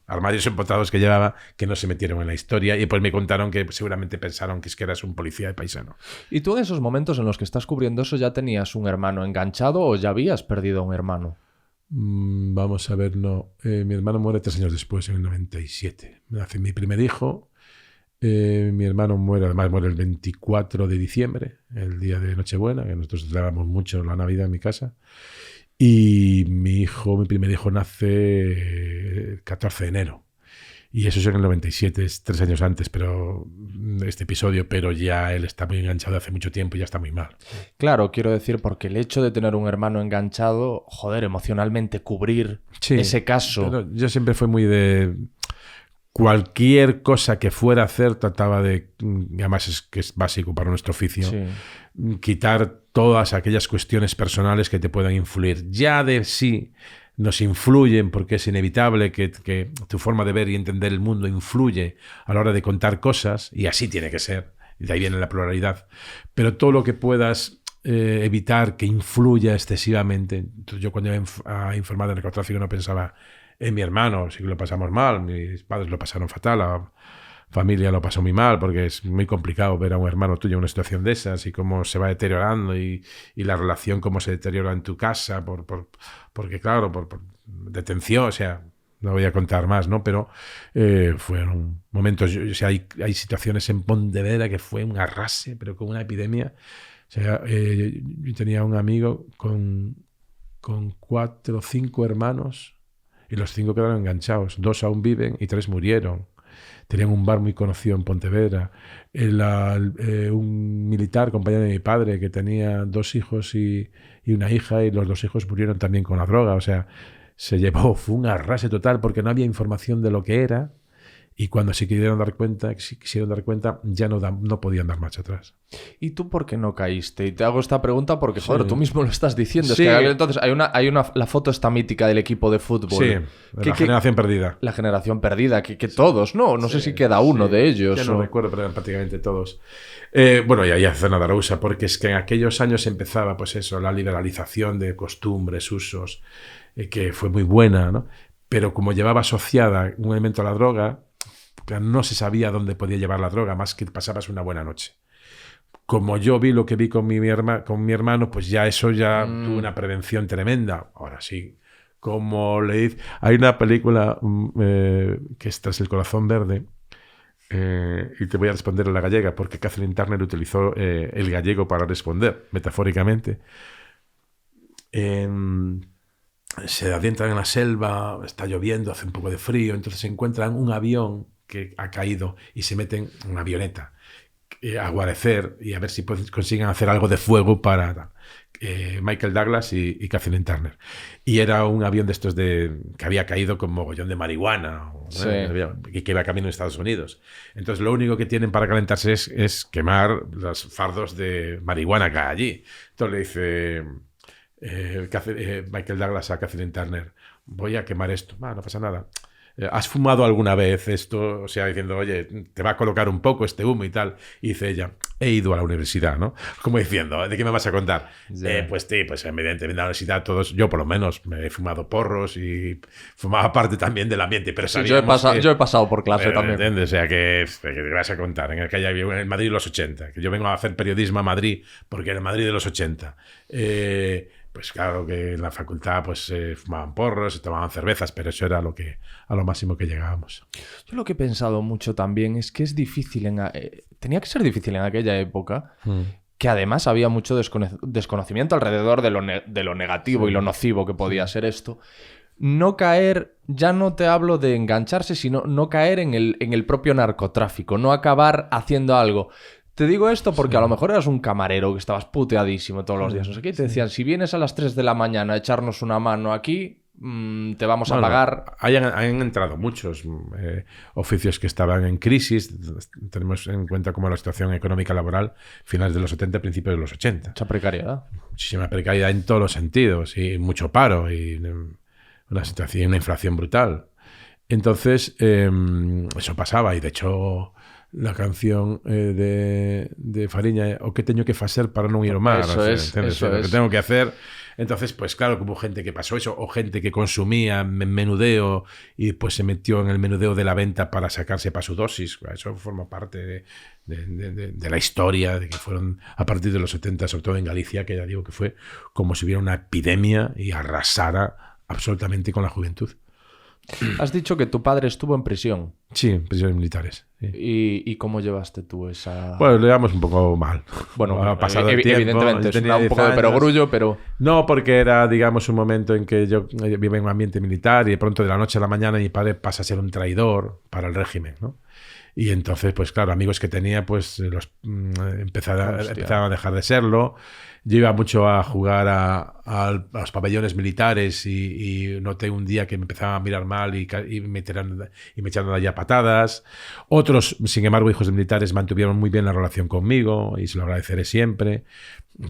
armarios empotrados que llevaba, que no se metieron en la historia. Y pues me contaron que seguramente pensaron que eras un policía de paisano. ¿Y tú en esos momentos en los que estás cubriendo eso ya tenías un hermano enganchado o ya habías perdido a un hermano? Vamos a ver, no. Mi hermano muere 3 años después, en el 97. Nace mi primer hijo. Mi hermano muere el 24 de diciembre, el día de Nochebuena, que nosotros celebramos mucho la Navidad en mi casa. Y mi primer hijo nace el 14 de enero. Y eso es en el 97, es 3 años antes, pero este episodio, pero ya él está muy enganchado hace mucho tiempo y ya está muy mal. Claro, quiero decir, porque el hecho de tener un hermano enganchado, joder, emocionalmente cubrir ese caso. Pero yo siempre fui muy de... Cualquier cosa que fuera a hacer trataba de, además que es básico para nuestro oficio, quitar todas aquellas cuestiones personales que te puedan influir. Ya de sí nos influyen, porque es inevitable que tu forma de ver y entender el mundo influye a la hora de contar cosas, y así tiene que ser, y de ahí viene la pluralidad. Pero todo lo que puedas evitar que influya excesivamente. Entonces yo cuando iba a informar de narcotráfico no pensaba en mi hermano, sí que lo pasamos mal, mis padres lo pasaron fatal, la familia lo pasó muy mal, porque es muy complicado ver a un hermano tuyo en una situación de esas y cómo se va deteriorando y la relación cómo se deteriora en tu casa porque claro, por detención, o sea, no voy a contar más, ¿no? Pero fueron momentos, o sea, hay situaciones en Pontevedra que fue un arrase, pero con una epidemia. O sea, yo tenía un amigo con 4 o 5 hermanos, y los 5 quedaron enganchados. 2 aún viven y 3 murieron. Tenían un bar muy conocido en Pontevedra. Un militar, compañero de mi padre, que tenía 2 hijos y una hija, y los 2 hijos murieron también con la droga. O sea, fue un arrase total porque no había información de lo que era, y cuando se quisieron dar cuenta, ya no podían dar marcha atrás. ¿Y tú por qué no caíste? Y te hago esta pregunta porque, joder, tú mismo lo estás diciendo. Sí. Es que entonces la foto esta mítica del equipo de fútbol. Sí, la generación perdida. La generación perdida, que todos, ¿no? No sé si queda uno de ellos. Ya no recuerdo, pero eran prácticamente todos. Bueno, y ahí hace nada la usa, porque es que en aquellos años empezaba, pues eso, la liberalización de costumbres, usos, que fue muy buena, ¿no? Pero como llevaba asociada un elemento a la droga, no se sabía dónde podía llevar la droga, más que pasabas una buena noche. Como yo vi lo que vi con mi hermano, pues ya eso tuvo una prevención tremenda. Ahora sí, como le dice... Hay una película que es Tras el corazón verde, y te voy a responder en la gallega, porque Catherine Turner utilizó el gallego para responder, metafóricamente. Se adentran en la selva, está lloviendo, hace un poco de frío, entonces se encuentran un avión que ha caído y se meten en una avioneta a guarecer y a ver si consiguen hacer algo de fuego para... Michael Douglas y Kathleen Turner. Y era un avión de estos que había caído con mogollón de marihuana, Sí. y que iba camino a Estados Unidos. Entonces lo único que tienen para calentarse es quemar los fardos de marihuana que hay allí. Entonces le dice Michael Douglas a Kathleen Turner, voy a quemar esto. No pasa nada. ¿Has fumado alguna vez esto? O sea, diciendo, oye, te va a colocar un poco este humo y tal. Y dice ella, he ido a la universidad, ¿no? Como diciendo, ¿de qué me vas a contar? Yeah. Pues sí, pues evidentemente en la universidad todos, yo por lo menos, me he fumado porros y fumaba parte también del ambiente, pero Sí, yo he pasado por clase también. ¿Entiendes? O sea, que te vas a contar en aquella en Madrid de los 80, que yo vengo a hacer periodismo a Madrid porque en el Madrid de los 80. Pues claro que en la facultad pues fumaban porros, se tomaban cervezas, pero eso era a lo máximo que llegábamos. Yo lo que he pensado mucho también es que es difícil tenía que ser difícil en aquella época, que además había mucho desconocimiento alrededor de lo negativo y lo nocivo que podía ser esto. No caer, ya no te hablo de engancharse, sino no caer en el propio narcotráfico, no acabar haciendo algo. Te digo esto porque a lo mejor eras un camarero que estabas puteadísimo todos los días. No sé qué, y te decían, si vienes a las 3 de la mañana a echarnos una mano aquí, te vamos a pagar. Han entrado muchos oficios que estaban en crisis. Tenemos en cuenta como la situación económica laboral, finales de los 70, principios de los 80. Mucha precariedad. Muchísima precariedad en todos los sentidos y mucho paro y una situación, una inflación brutal. Entonces, eso pasaba y de hecho la canción de Fariña, o qué teño que facer para non ir ao mar, Eso es. Lo que tengo que hacer. Entonces, pues claro, que hubo gente que pasó eso, o gente que consumía menudeo y pues se metió en el menudeo de la venta para sacarse para su dosis. Eso forma parte de la historia, de que fueron a partir de los 70, sobre todo en Galicia, que ya digo que fue como si hubiera una epidemia y arrasara absolutamente con la juventud. Has dicho que tu padre estuvo en prisión. Sí, en prisiones militares. Sí. ¿Y cómo llevaste tú esa...? Pues lo llevamos un poco mal. Bueno, ha pasado el tiempo, evidentemente, tenía un poco de perogrullo, pero... No, porque era, digamos, un momento en que yo vivía en un ambiente militar y de pronto de la noche a la mañana mi padre pasa a ser un traidor para el régimen, ¿no? Y entonces, pues claro, amigos que tenía, pues empezaron a dejar de serlo. Yo iba mucho a jugar a los pabellones militares y noté un día que me empezaban a mirar mal y me echaron allá a patadas. Otros, sin embargo, hijos de militares mantuvieron muy bien la relación conmigo y se lo agradeceré siempre.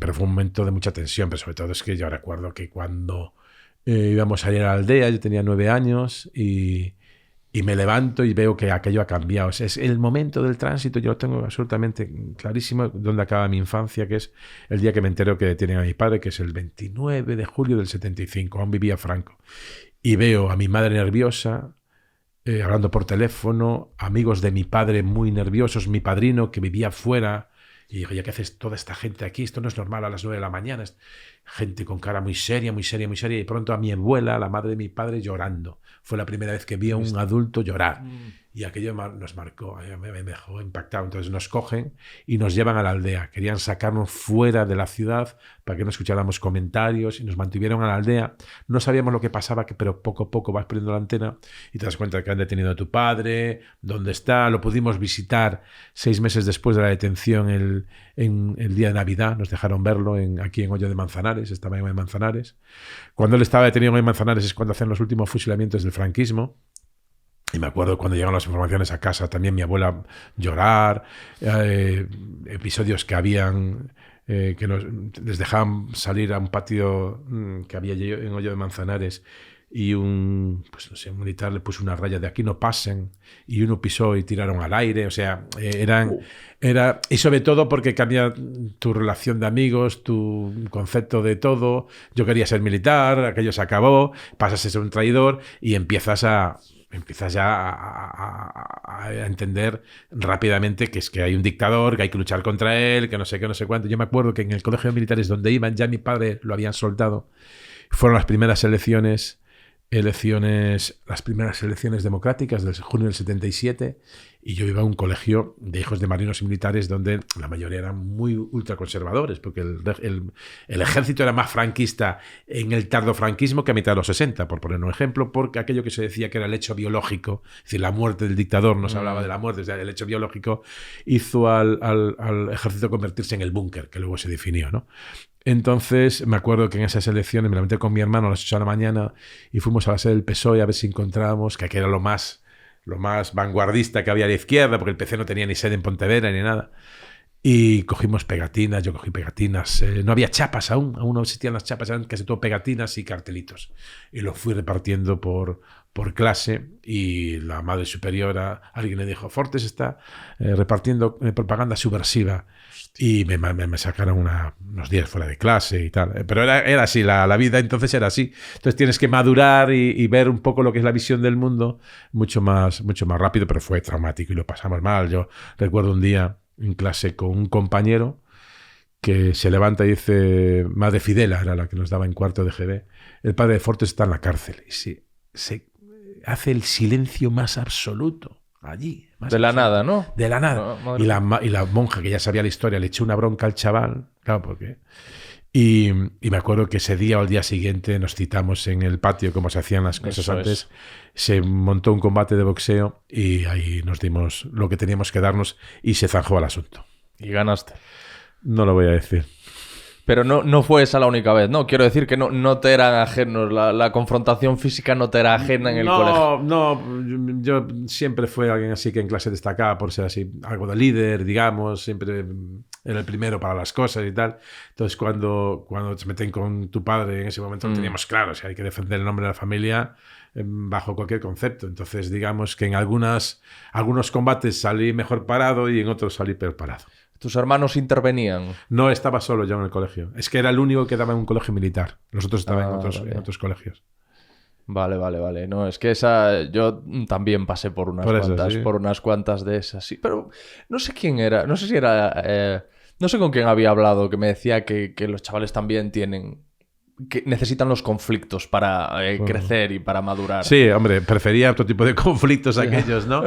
Pero fue un momento de mucha tensión, pero sobre todo es que yo recuerdo que cuando íbamos a ir a la aldea, yo tenía 9 años y me levanto y veo que aquello ha cambiado. O sea, es el momento del tránsito, yo lo tengo absolutamente clarísimo, donde acaba mi infancia, que es el día que me entero que detienen a mi padre, que es el 29 de julio del 75, aún vivía Franco. Y veo a mi madre nerviosa, hablando por teléfono, amigos de mi padre muy nerviosos, mi padrino que vivía fuera. Y digo, ¿ya qué haces toda esta gente aquí? Esto no es normal a las 9 de la mañana. Es gente con cara muy seria, muy seria, muy seria. Y pronto a mi abuela, la madre de mi padre, llorando. Fue la primera vez que vi a un adulto llorar. Y aquello nos marcó, me dejó impactado. Entonces nos cogen y nos llevan a la aldea. Querían sacarnos fuera de la ciudad para que no escucháramos comentarios y nos mantuvieron a la aldea. No sabíamos lo que pasaba, pero poco a poco vas perdiendo la antena y te das cuenta que han detenido a tu padre, dónde está. Lo pudimos visitar 6 meses después de la detención en el día de Navidad. Nos dejaron verlo aquí en Hoyo de Manzanares, estaba en Manzanares. Cuando él estaba detenido en Manzanares es cuando hacen los últimos fusilamientos del franquismo. Y me acuerdo cuando llegaron las informaciones a casa, también mi abuela llorar, episodios que habían, que les dejaban salir a un patio que había en Hoyo de Manzanares y un militar le puso una raya de aquí no pasen y uno pisó y tiraron al aire. O sea, y sobre todo porque cambia tu relación de amigos, tu concepto de todo. Yo quería ser militar, aquello se acabó, pasas a ser un traidor y empiezas ya a entender rápidamente que es que hay un dictador, que hay que luchar contra él, que no sé qué, no sé cuánto. Yo me acuerdo que en el colegio de militares donde iban, ya mi padre lo habían soltado. Fueron las primeras elecciones democráticas del junio del 77 Y yo iba a un colegio de hijos de marinos y militares donde la mayoría eran muy ultraconservadores, porque el ejército era más franquista en el tardofranquismo que a mitad de los 60, por poner un ejemplo, porque aquello que se decía que era el hecho biológico, es decir, la muerte del dictador, no se hablaba de la muerte, o sea, el hecho biológico hizo al ejército convertirse en el búnker, que luego se definió, ¿no? Entonces, me acuerdo que en esas elecciones me levanté con mi hermano a las 8 de la mañana y fuimos a la sede del PSOE a ver si encontrábamos, que aquí era lo más vanguardista que había a la izquierda, porque el PC no tenía ni sede en Pontevedra ni nada. Y cogimos pegatinas, yo cogí pegatinas. No había chapas aún no existían las chapas, eran casi todo pegatinas y cartelitos. Y los fui repartiendo por clase y la madre superiora, alguien le dijo, Fortes está repartiendo propaganda subversiva. Y me sacaron unos días fuera de clase y tal. Pero era así, la vida entonces era así. Entonces tienes que madurar y ver un poco lo que es la visión del mundo mucho más rápido, pero fue traumático y lo pasamos mal. Yo recuerdo un día en clase con un compañero que se levanta y dice, Madre Fidela era la que nos daba en cuarto de GB, el padre de Fortes está en la cárcel. Y se hace el silencio más absoluto. Allí. De la nada, ¿no? De la nada. No, y la monja, que ya sabía la historia, le echó una bronca al chaval. Claro, porque... Y me acuerdo que ese día o al día siguiente nos citamos en el patio, como se hacían las cosas antes. Se montó un combate de boxeo y ahí nos dimos lo que teníamos que darnos y se zanjó el asunto. ¿Y ganaste? No lo voy a decir. Pero no fue esa la única vez, ¿no? Quiero decir que no te eran ajenos, la confrontación física no te era ajena en el colegio. No, yo siempre fui alguien así que en clase destacaba por ser así, algo de líder, digamos, siempre era el primero para las cosas y tal. Entonces cuando te meten con tu padre, en ese momento lo teníamos claro, o sea, hay que defender el nombre de la familia bajo cualquier concepto. Entonces digamos que en algunos combates salí mejor parado y en otros salí peor parado. ¿Tus hermanos intervenían? No, estaba solo yo en el colegio. Es que era el único que daba en un colegio militar. Los otros estaban en otros colegios. Vale. No, es que yo también pasé por unas cuantas de esas. Sí. Pero no sé quién era. No sé si era... no sé con quién había hablado que me decía que los chavales también que necesitan los conflictos para crecer y para madurar. Sí, hombre, prefería otro tipo de conflictos aquellos, ¿no?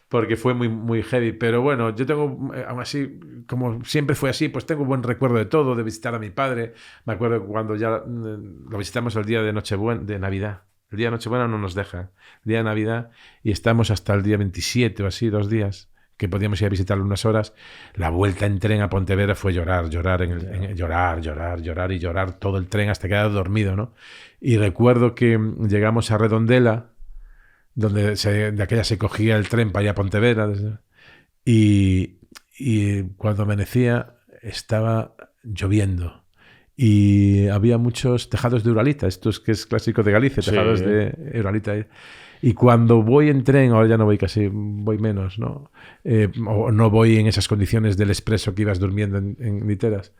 Porque fue muy, muy heavy. Pero bueno, yo tengo, aún así, como siempre fue así, pues tengo buen recuerdo de todo, de visitar a mi padre. Me acuerdo cuando ya lo visitamos el día de Nochebuena, de Navidad. El día de Nochebuena no nos deja. El día de Navidad, y estamos hasta el día 27 o así, 2 días, que podíamos ir a visitarlo unas horas. La vuelta en tren a Pontevedra fue llorar y llorar todo el tren hasta quedar dormido, ¿no? Y recuerdo que llegamos a Redondela, donde de aquella se cogía el tren para ir a Pontevedra, y cuando amanecía estaba lloviendo y había muchos tejados de Uralita, estos que es clásico de Galicia, tejados de Uralita. Y cuando voy en tren, ahora ya no voy casi, voy menos, ¿no? O no voy en esas condiciones del expreso que ibas durmiendo en literas.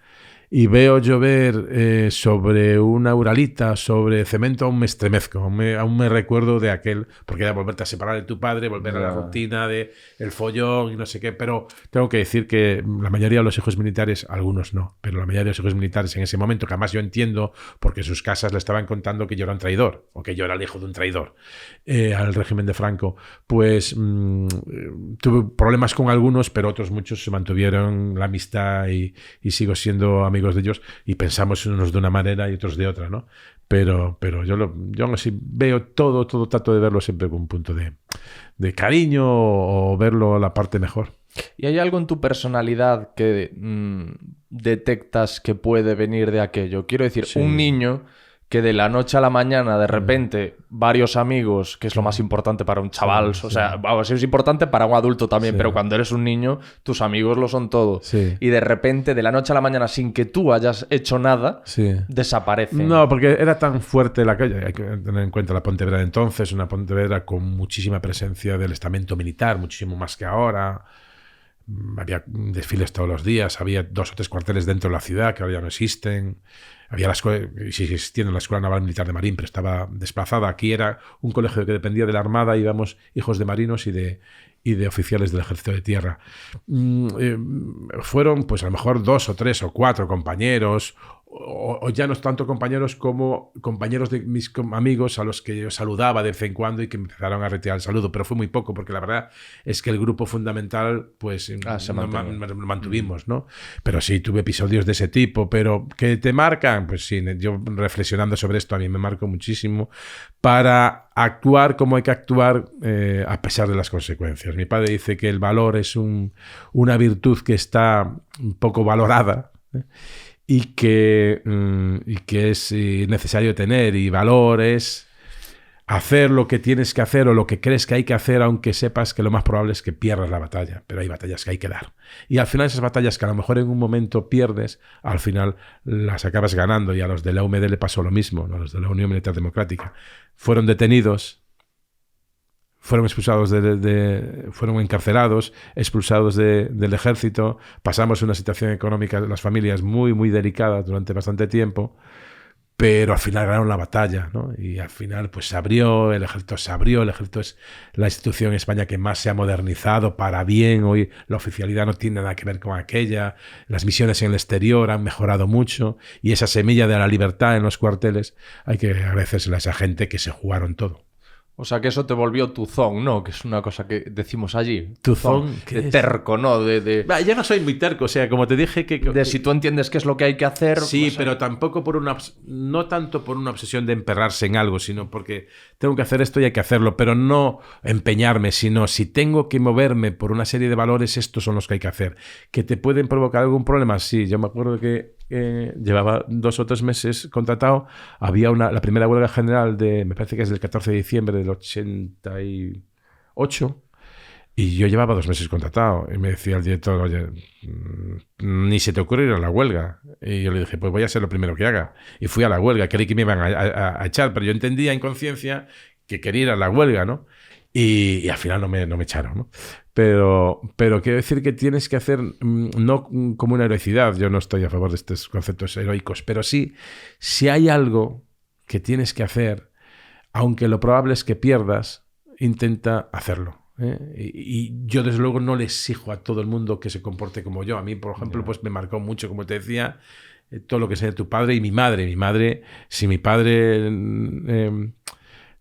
Y veo llover sobre una Uralita, sobre cemento, aún me estremezco, aún me recuerdo de aquel, porque era volverte a separar de tu padre, volver a la rutina de el follón y no sé qué, pero tengo que decir que la mayoría de los hijos militares, algunos no, pero la mayoría de los hijos militares en ese momento, que además yo entiendo, porque sus casas le estaban contando que yo era un traidor, o que yo era el hijo de un traidor al régimen de Franco, pues tuve problemas con algunos, pero otros muchos se mantuvieron la amistad y sigo siendo amigo de ellos y pensamos unos de una manera y otros de otra, ¿no? Pero yo aún así veo todo, trato de verlo siempre con un punto de cariño o verlo a la parte mejor. ¿Y hay algo en tu personalidad que detectas que puede venir de aquello? Quiero decir, un niño que de la noche a la mañana, de repente, varios amigos, que es lo más importante para un chaval, o sea, vamos, es importante para un adulto también, pero cuando eres un niño, tus amigos lo son todo. Sí. Y de repente, de la noche a la mañana, sin que tú hayas hecho nada, desaparecen. No, porque era tan fuerte la calle. Hay que tener en cuenta la Pontevedra de entonces, una Pontevedra con muchísima presencia del estamento militar, muchísimo más que ahora. Había desfiles todos los días, había 2 o 3 cuarteles dentro de la ciudad que ahora ya no existen. había la escuela, sigue existiendo la Escuela Naval Militar de Marín, pero estaba desplazada. Aquí era un colegio que dependía de la Armada, íbamos hijos de marinos y de oficiales del Ejército de Tierra. Fueron, pues a lo mejor 2 o 3 o 4 compañeros, o ya no tanto compañeros como compañeros de mis amigos a los que yo saludaba de vez en cuando y que me empezaron a retirar el saludo, pero fue muy poco, porque la verdad es que el grupo fundamental, pues mantuvimos, ¿no? Pero sí, tuve episodios de ese tipo, pero que te marcan, pues sí, yo reflexionando sobre esto, a mí me marcó muchísimo para actuar como hay que actuar a pesar de las consecuencias. Mi padre dice que el valor es una virtud que está un poco valorada, y que es necesario tener, y valor es hacer lo que tienes que hacer o lo que crees que hay que hacer, aunque sepas que lo más probable es que pierdas la batalla, pero hay batallas que hay que dar. Y al final esas batallas que a lo mejor en un momento pierdes, al final las acabas ganando, y a los de la UMD le pasó lo mismo, ¿no? A los de la Unión Militar Democrática. Fueron detenidos, fueron expulsados, fueron encarcelados, expulsados del ejército. Pasamos una situación económica de las familias muy, muy delicada durante bastante tiempo, pero al final ganaron la batalla, ¿no? Y al final pues se abrió, el ejército se abrió. El ejército es la institución en España que más se ha modernizado para bien. Hoy la oficialidad no tiene nada que ver con aquella. Las misiones en el exterior han mejorado mucho, y esa semilla de la libertad en los cuarteles hay que agradecérsela a esa gente que se jugaron todo. O sea, que eso te volvió tuzón, ¿no? Que es una cosa que decimos allí. Tuzón, de terco, ¿no? Yo no soy muy terco, o sea, como te dije que... De si tú entiendes qué es lo que hay que hacer... Sí, pues, pero tampoco no tanto por una obsesión de emperrarse en algo, sino porque tengo que hacer esto y hay que hacerlo, pero no empeñarme, sino si tengo que moverme por una serie de valores, estos son los que hay que hacer. ¿Que te pueden provocar algún problema? Sí, yo me acuerdo que llevaba 2 o 3 meses contratado. Había la primera huelga general me parece que es del 14 de diciembre del 88, y yo llevaba 2 meses contratado, y me decía el director: oye, ni se te ocurre ir a la huelga. Y yo le dije: pues voy a ser lo primero que haga. Y fui a la huelga. Creí que me iban a echar, pero yo entendía en conciencia que quería ir a la huelga, ¿no? Y al final no me echaron, ¿no? Pero quiero decir que tienes que hacer, no como una heroicidad, yo no estoy a favor de estos conceptos heroicos, pero sí, si hay algo que tienes que hacer, aunque lo probable es que pierdas, intenta hacerlo. Y yo desde luego no le exijo a todo el mundo que se comporte como yo. A mí, por ejemplo, pues me marcó mucho, como te decía, todo lo que sea de tu padre y mi madre. Si mi padre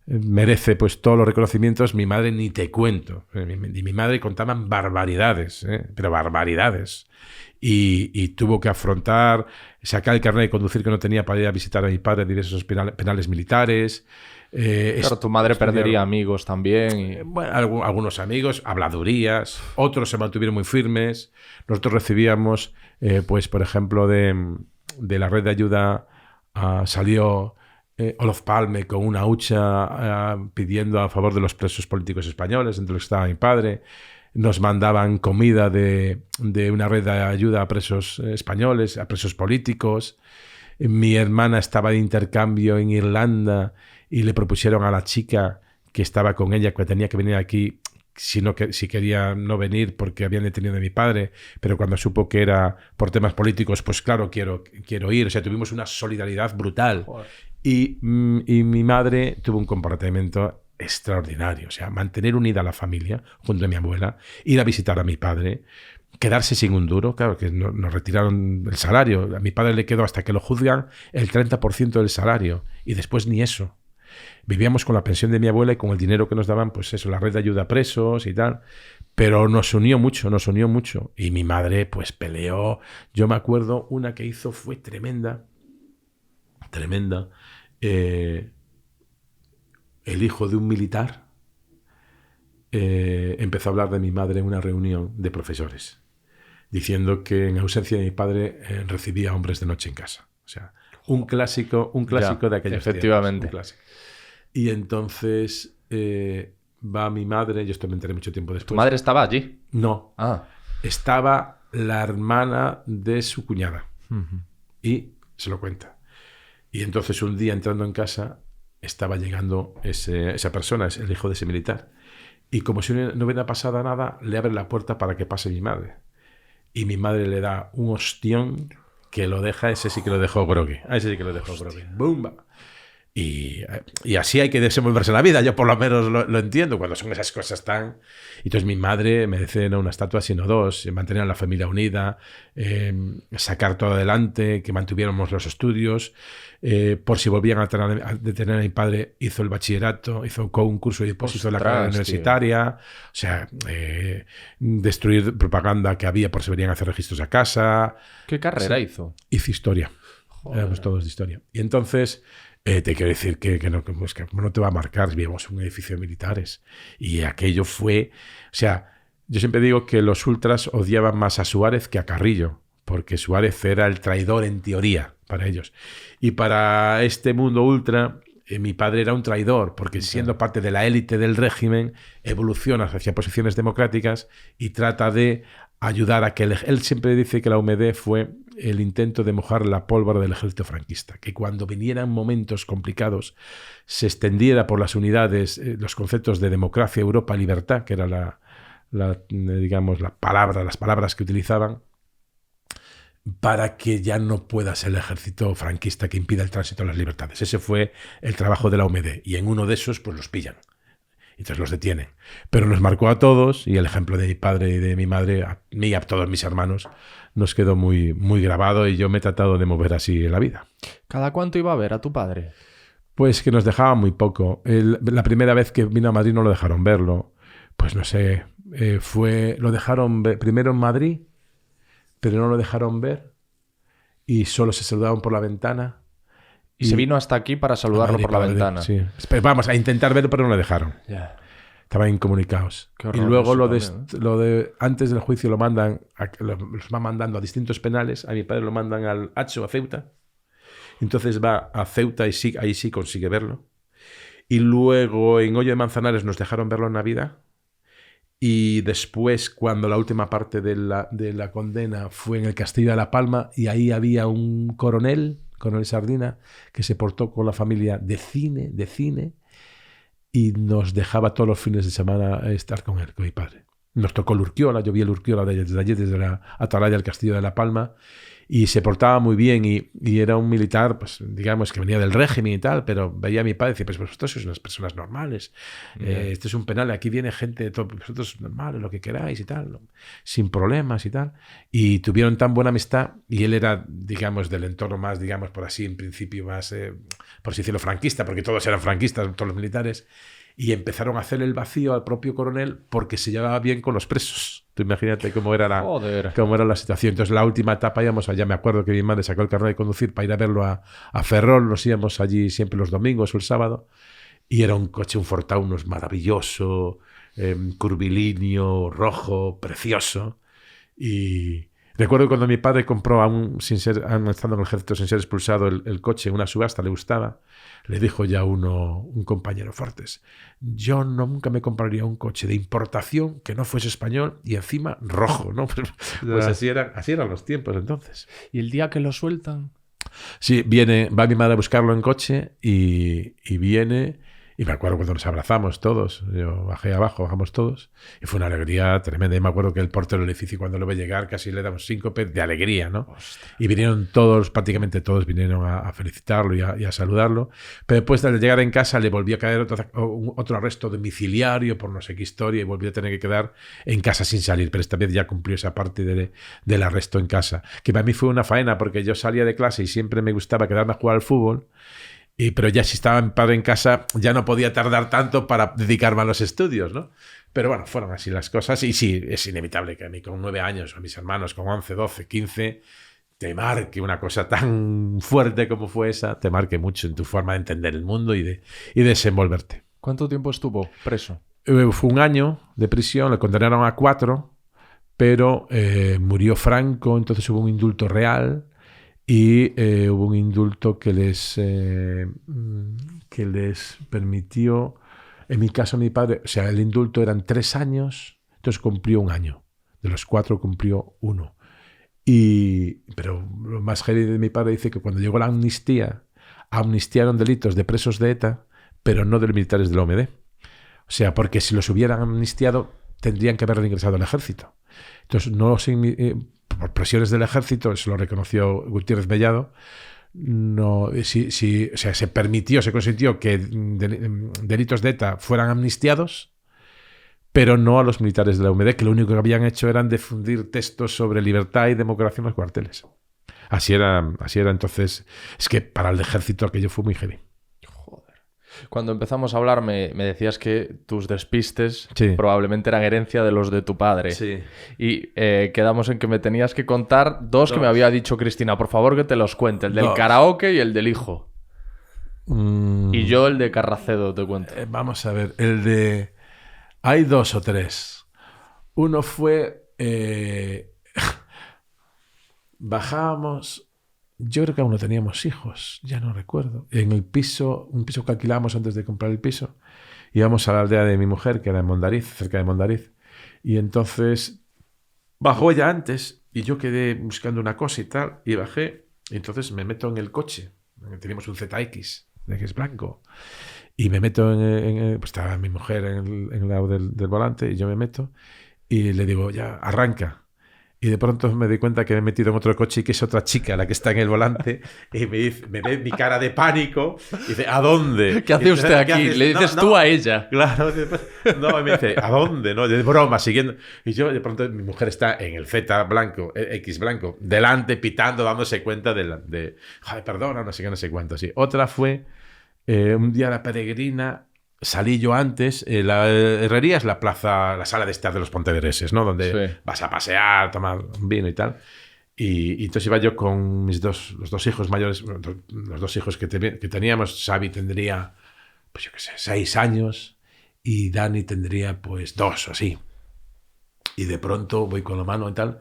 merece pues todos los reconocimientos, mi madre ni te cuento. Mi madre contaban barbaridades, pero barbaridades. Y tuvo que sacar el carnet de conducir que no tenía para ir a visitar a mi padre en diversos penales militares. Claro, tu madre perdería amigos también. Bueno, algunos amigos, habladurías, otros se mantuvieron muy firmes. Nosotros recibíamos, pues por ejemplo, de la red de ayuda, salió Olof Palme con una hucha pidiendo a favor de los presos políticos españoles, entre los que estaba mi padre. Nos mandaban comida de una red de ayuda a presos españoles, a presos políticos. Mi hermana estaba de intercambio en Irlanda y le propusieron a la chica que estaba con ella que tenía que venir aquí si quería no venir porque habían detenido a mi padre, pero cuando supo que era por temas políticos, pues claro, quiero ir. O sea, tuvimos una solidaridad brutal. Y mi madre tuvo un comportamiento extraordinario. O sea, mantener unida a la familia junto a mi abuela, ir a visitar a mi padre, quedarse sin un duro. Claro que nos retiraron el salario. A mi padre le quedó, hasta que lo juzgan, el 30% del salario, y después ni eso. Vivíamos con la pensión de mi abuela y con el dinero que nos daban, pues eso, la red de ayuda a presos y tal. Pero nos unió mucho. Y mi madre pues peleó. Yo me acuerdo, una que hizo fue tremenda. El hijo de un militar empezó a hablar de mi madre en una reunión de profesores, diciendo que en ausencia de mi padre recibía hombres de noche en casa. O sea, un clásico de aquellos efectivamente. Tiempos. Y entonces va mi madre, yo esto me enteré mucho tiempo después. ¿Tu madre estaba allí? No. Estaba la hermana de su cuñada. Uh-huh. Y se lo cuenta. Y entonces un día, entrando en casa, estaba llegando esa persona, el hijo de ese militar. Y como si no hubiera pasado nada, le abre la puerta para que pase mi madre. Y mi madre le da un ostión que lo deja, ese sí que lo dejó groggy. A ese sí que lo dejó groggy. ¡Bumba! Y así hay que desenvolverse en la vida. Yo por lo menos lo entiendo cuando son esas cosas tan... Y entonces mi madre merece no una estatua sino dos, mantener a la familia unida, sacar todo adelante, que mantuviéramos los estudios, por si volvían a detener a mi padre, hizo el bachillerato, hizo un curso y después hizo la carrera universitaria, o sea, destruir propaganda que había por si venían a hacer registros a casa. ¿Qué carrera hizo? Hizo historia. Éramos todos de historia. Y entonces... te quiero decir que no te va a marcar. Vivimos un edificio de militares y aquello fue... O sea, yo siempre digo que los ultras odiaban más a Suárez que a Carrillo, porque Suárez era el traidor en teoría para ellos. Y para este mundo ultra, mi padre era un traidor, porque siendo parte de la élite del régimen, evoluciona hacia posiciones democráticas y trata de ayudar a que... Él siempre dice que la UMD fue el intento de mojar la pólvora del ejército franquista, que cuando vinieran momentos complicados se extendiera por las unidades los conceptos de democracia, Europa, libertad, que era digamos, las palabras que utilizaban, para que ya no pueda ser el ejército franquista que impida el tránsito a las libertades. Ese fue el trabajo de la UMD, y en uno de esos pues los pillan. Entonces los detienen. Pero nos marcó a todos, y el ejemplo de mi padre y de mi madre, a mí y a todos mis hermanos, nos quedó muy, muy grabado, y yo me he tratado de mover así en la vida. ¿Cada cuánto iba a ver a tu padre? Pues que nos dejaba muy poco. La primera vez que vino a Madrid no lo dejaron verlo. Pues no sé, lo dejaron ver primero en Madrid, pero no lo dejaron ver, y solo se saludaban por la ventana. Y se vino hasta aquí para saludarlo por la ventana. Sí. Pero vamos a intentar verlo, pero no lo dejaron. Yeah. Estaban incomunicados. Qué Y luego lo de antes del juicio lo mandan, los van mandando a distintos penales. A mi padre lo mandan al Hacho, a Ceuta. Entonces va a Ceuta y ahí sí consigue verlo. Y luego en Hoyo de Manzanares nos dejaron verlo en Navidad. Y después, cuando la última parte de la condena fue en el Castillo de La Palma, y ahí había un coronel Sardina, que se portó con la familia de cine, y nos dejaba todos los fines de semana estar con él, con mi padre. Nos tocó el Urquiola, yo vi el Urquiola desde allí, desde la atalaya del Castillo de La Palma, y se portaba muy bien, y era un militar, pues digamos, que venía del régimen y tal, pero veía a mi padre y decía, pues vosotros sois unas personas normales, este es un penal, aquí viene gente, vosotros normales, lo que queráis y tal, sin problemas y tal. Y tuvieron tan buena amistad, y él era, digamos, del entorno más, digamos, por así, en principio más, por así decirlo, franquista, porque todos eran franquistas, todos los militares, y empezaron a hacer el vacío al propio coronel porque se llevaba bien con los presos. Tú imagínate cómo era la situación. Entonces, la última etapa íbamos allá. Me acuerdo que mi madre sacó el carnet de conducir para ir a verlo a Ferrol. Nos íbamos allí siempre los domingos o el sábado. Y era un coche, un Ford Taunus maravilloso, curvilíneo, rojo, precioso. Y recuerdo cuando mi padre compró, estando en el ejército, sin ser expulsado, el coche en una subasta, le gustaba. Le dijo ya un compañero Fortes, yo nunca me compraría un coche de importación que no fuese español y encima rojo, ¿no? Pues así eran los tiempos entonces. ¿Y el día que lo sueltan? Sí, va mi madre a buscarlo en coche y viene... Y me acuerdo cuando nos abrazamos todos, yo bajé abajo, bajamos todos, y fue una alegría tremenda. Y me acuerdo que el portero del edificio, cuando lo ve llegar, casi le damos síncope de alegría, ¿no? Ostras. Y vinieron todos, prácticamente todos, vinieron a felicitarlo y a saludarlo. Pero después de llegar en casa le volvió a caer otro arresto domiciliario por no sé qué historia, y volvió a tener que quedar en casa sin salir. Pero esta vez ya cumplió esa parte del arresto en casa, que para mí fue una faena, porque yo salía de clase y siempre me gustaba quedarme a jugar al fútbol. Pero ya si estaba mi padre en casa ya no podía tardar tanto para dedicarme a los estudios, ¿no? Pero bueno, fueron así las cosas. Y sí, es inevitable que a mí con 9 años, o a mis hermanos con 11, 12, 15, te marque una cosa tan fuerte como fue esa, te marque mucho en tu forma de entender el mundo y desenvolverte. ¿Cuánto tiempo estuvo preso? Fue 1 año de prisión, le condenaron a 4, pero murió Franco, entonces hubo un indulto real. Y hubo un indulto que les permitió, en mi caso mi padre, o sea, el indulto eran 3 años, entonces cumplió 1 año, de los 4 cumplió 1. Pero lo más heavy de mi padre dice que cuando llegó la amnistía, amnistiaron delitos de presos de ETA, pero no de los militares de la OMD. O sea, porque si los hubieran amnistiado, tendrían que haber ingresado al ejército. Entonces, no por presiones del ejército, eso lo reconoció Gutiérrez Mellado, no, o sea, se consintió que delitos de ETA fueran amnistiados, pero no a los militares de la UMD, que lo único que habían hecho eran difundir textos sobre libertad y democracia en los cuarteles. Así era entonces. Es que para el ejército aquello fue muy heavy. Joder. Cuando empezamos a hablar me decías que tus despistes Sí. probablemente eran herencia de los de tu padre. Sí. Y quedamos en que me tenías que contar dos que me había dicho Cristina. Por favor, que te los cuente. El del karaoke y el del hijo. Y yo el de Carracedo te cuento. Vamos a ver, el de... Hay 2 o 3. Uno fue... bajábamos... Yo creo que aún no teníamos hijos, ya no recuerdo. En el piso, un piso que alquilamos antes de comprar el piso, íbamos a la aldea de mi mujer, que era en Mondariz, cerca de Mondariz. Y entonces bajó ella antes y yo quedé buscando una cosa y tal, y bajé. Y entonces me meto en el coche. Teníamos un ZX, de que es blanco. Y me meto pues estaba mi mujer en el lado del volante y yo me meto y le digo, ya, arranca. Y de pronto me doy cuenta que me he metido en otro coche y que es otra chica la que está en el volante y me ve mi cara de pánico y dice, ¿a dónde? ¿Qué hace usted aquí? Le dices tú a ella. Claro. No, y me dice, ¿a dónde? No, de broma, siguiendo. Y yo, de pronto, mi mujer está en el Z blanco, X blanco, delante, pitando, dándose cuenta de ay, perdona, no sé qué, no sé cuánto. Sí. Otra fue un día la peregrina. Salí yo antes, la herrería es la plaza, la sala de estar de los pontevereses, ¿no? Donde sí. vas a pasear, tomar un vino y tal. Y entonces iba yo con los dos hijos mayores, los 2 hijos que teníamos. Xavi tendría, pues yo qué sé, 6 años y Dani tendría pues 2 o así. Y de pronto voy con la mano y tal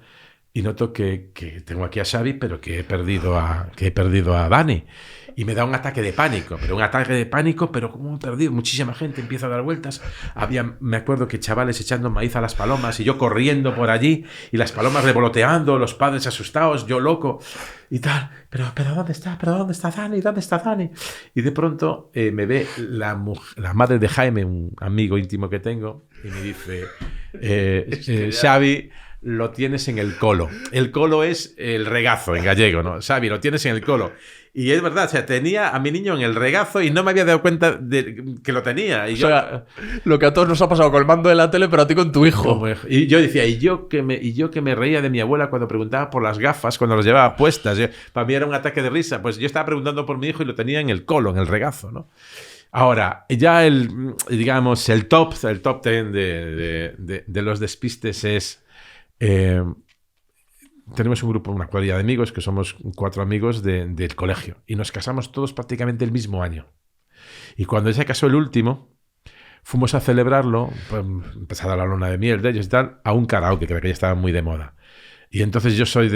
y noto que tengo aquí a Xavi, pero que he perdido a Dani. Y me da un ataque de pánico, pero como he perdido, muchísima gente empieza a dar vueltas. Me acuerdo que chavales echando maíz a las palomas y yo corriendo por allí y las palomas revoloteando, los padres asustados, yo loco y tal. Pero ¿dónde está? ¿Dónde está Dani? ¿Dónde está Dani? Y de pronto me ve la madre de Jaime, un amigo íntimo que tengo, y me dice, Xavi, lo tienes en el colo. El colo es el regazo en gallego, ¿no? Xavi, lo tienes en el colo. Y es verdad, o sea, tenía a mi niño en el regazo y no me había dado cuenta de que lo tenía. Y o sea, lo que a todos nos ha pasado con el mando de la tele, pero a ti con tu hijo. Y yo decía, y yo que me reía de mi abuela cuando preguntaba por las gafas, cuando las llevaba puestas. Para mí era un ataque de risa. Pues yo estaba preguntando por mi hijo y lo tenía en el colo, en el regazo, ¿no? Ahora, ya el top 10 de los despistes es... tenemos un grupo, una cuadrilla de amigos, que somos 4 amigos del colegio, y nos casamos todos prácticamente el mismo año. Y cuando se casó el último, fuimos a celebrarlo, pues, empezada la luna de miel de ellos y tal, a un karaoke, que ya estaba muy de moda. Y entonces yo soy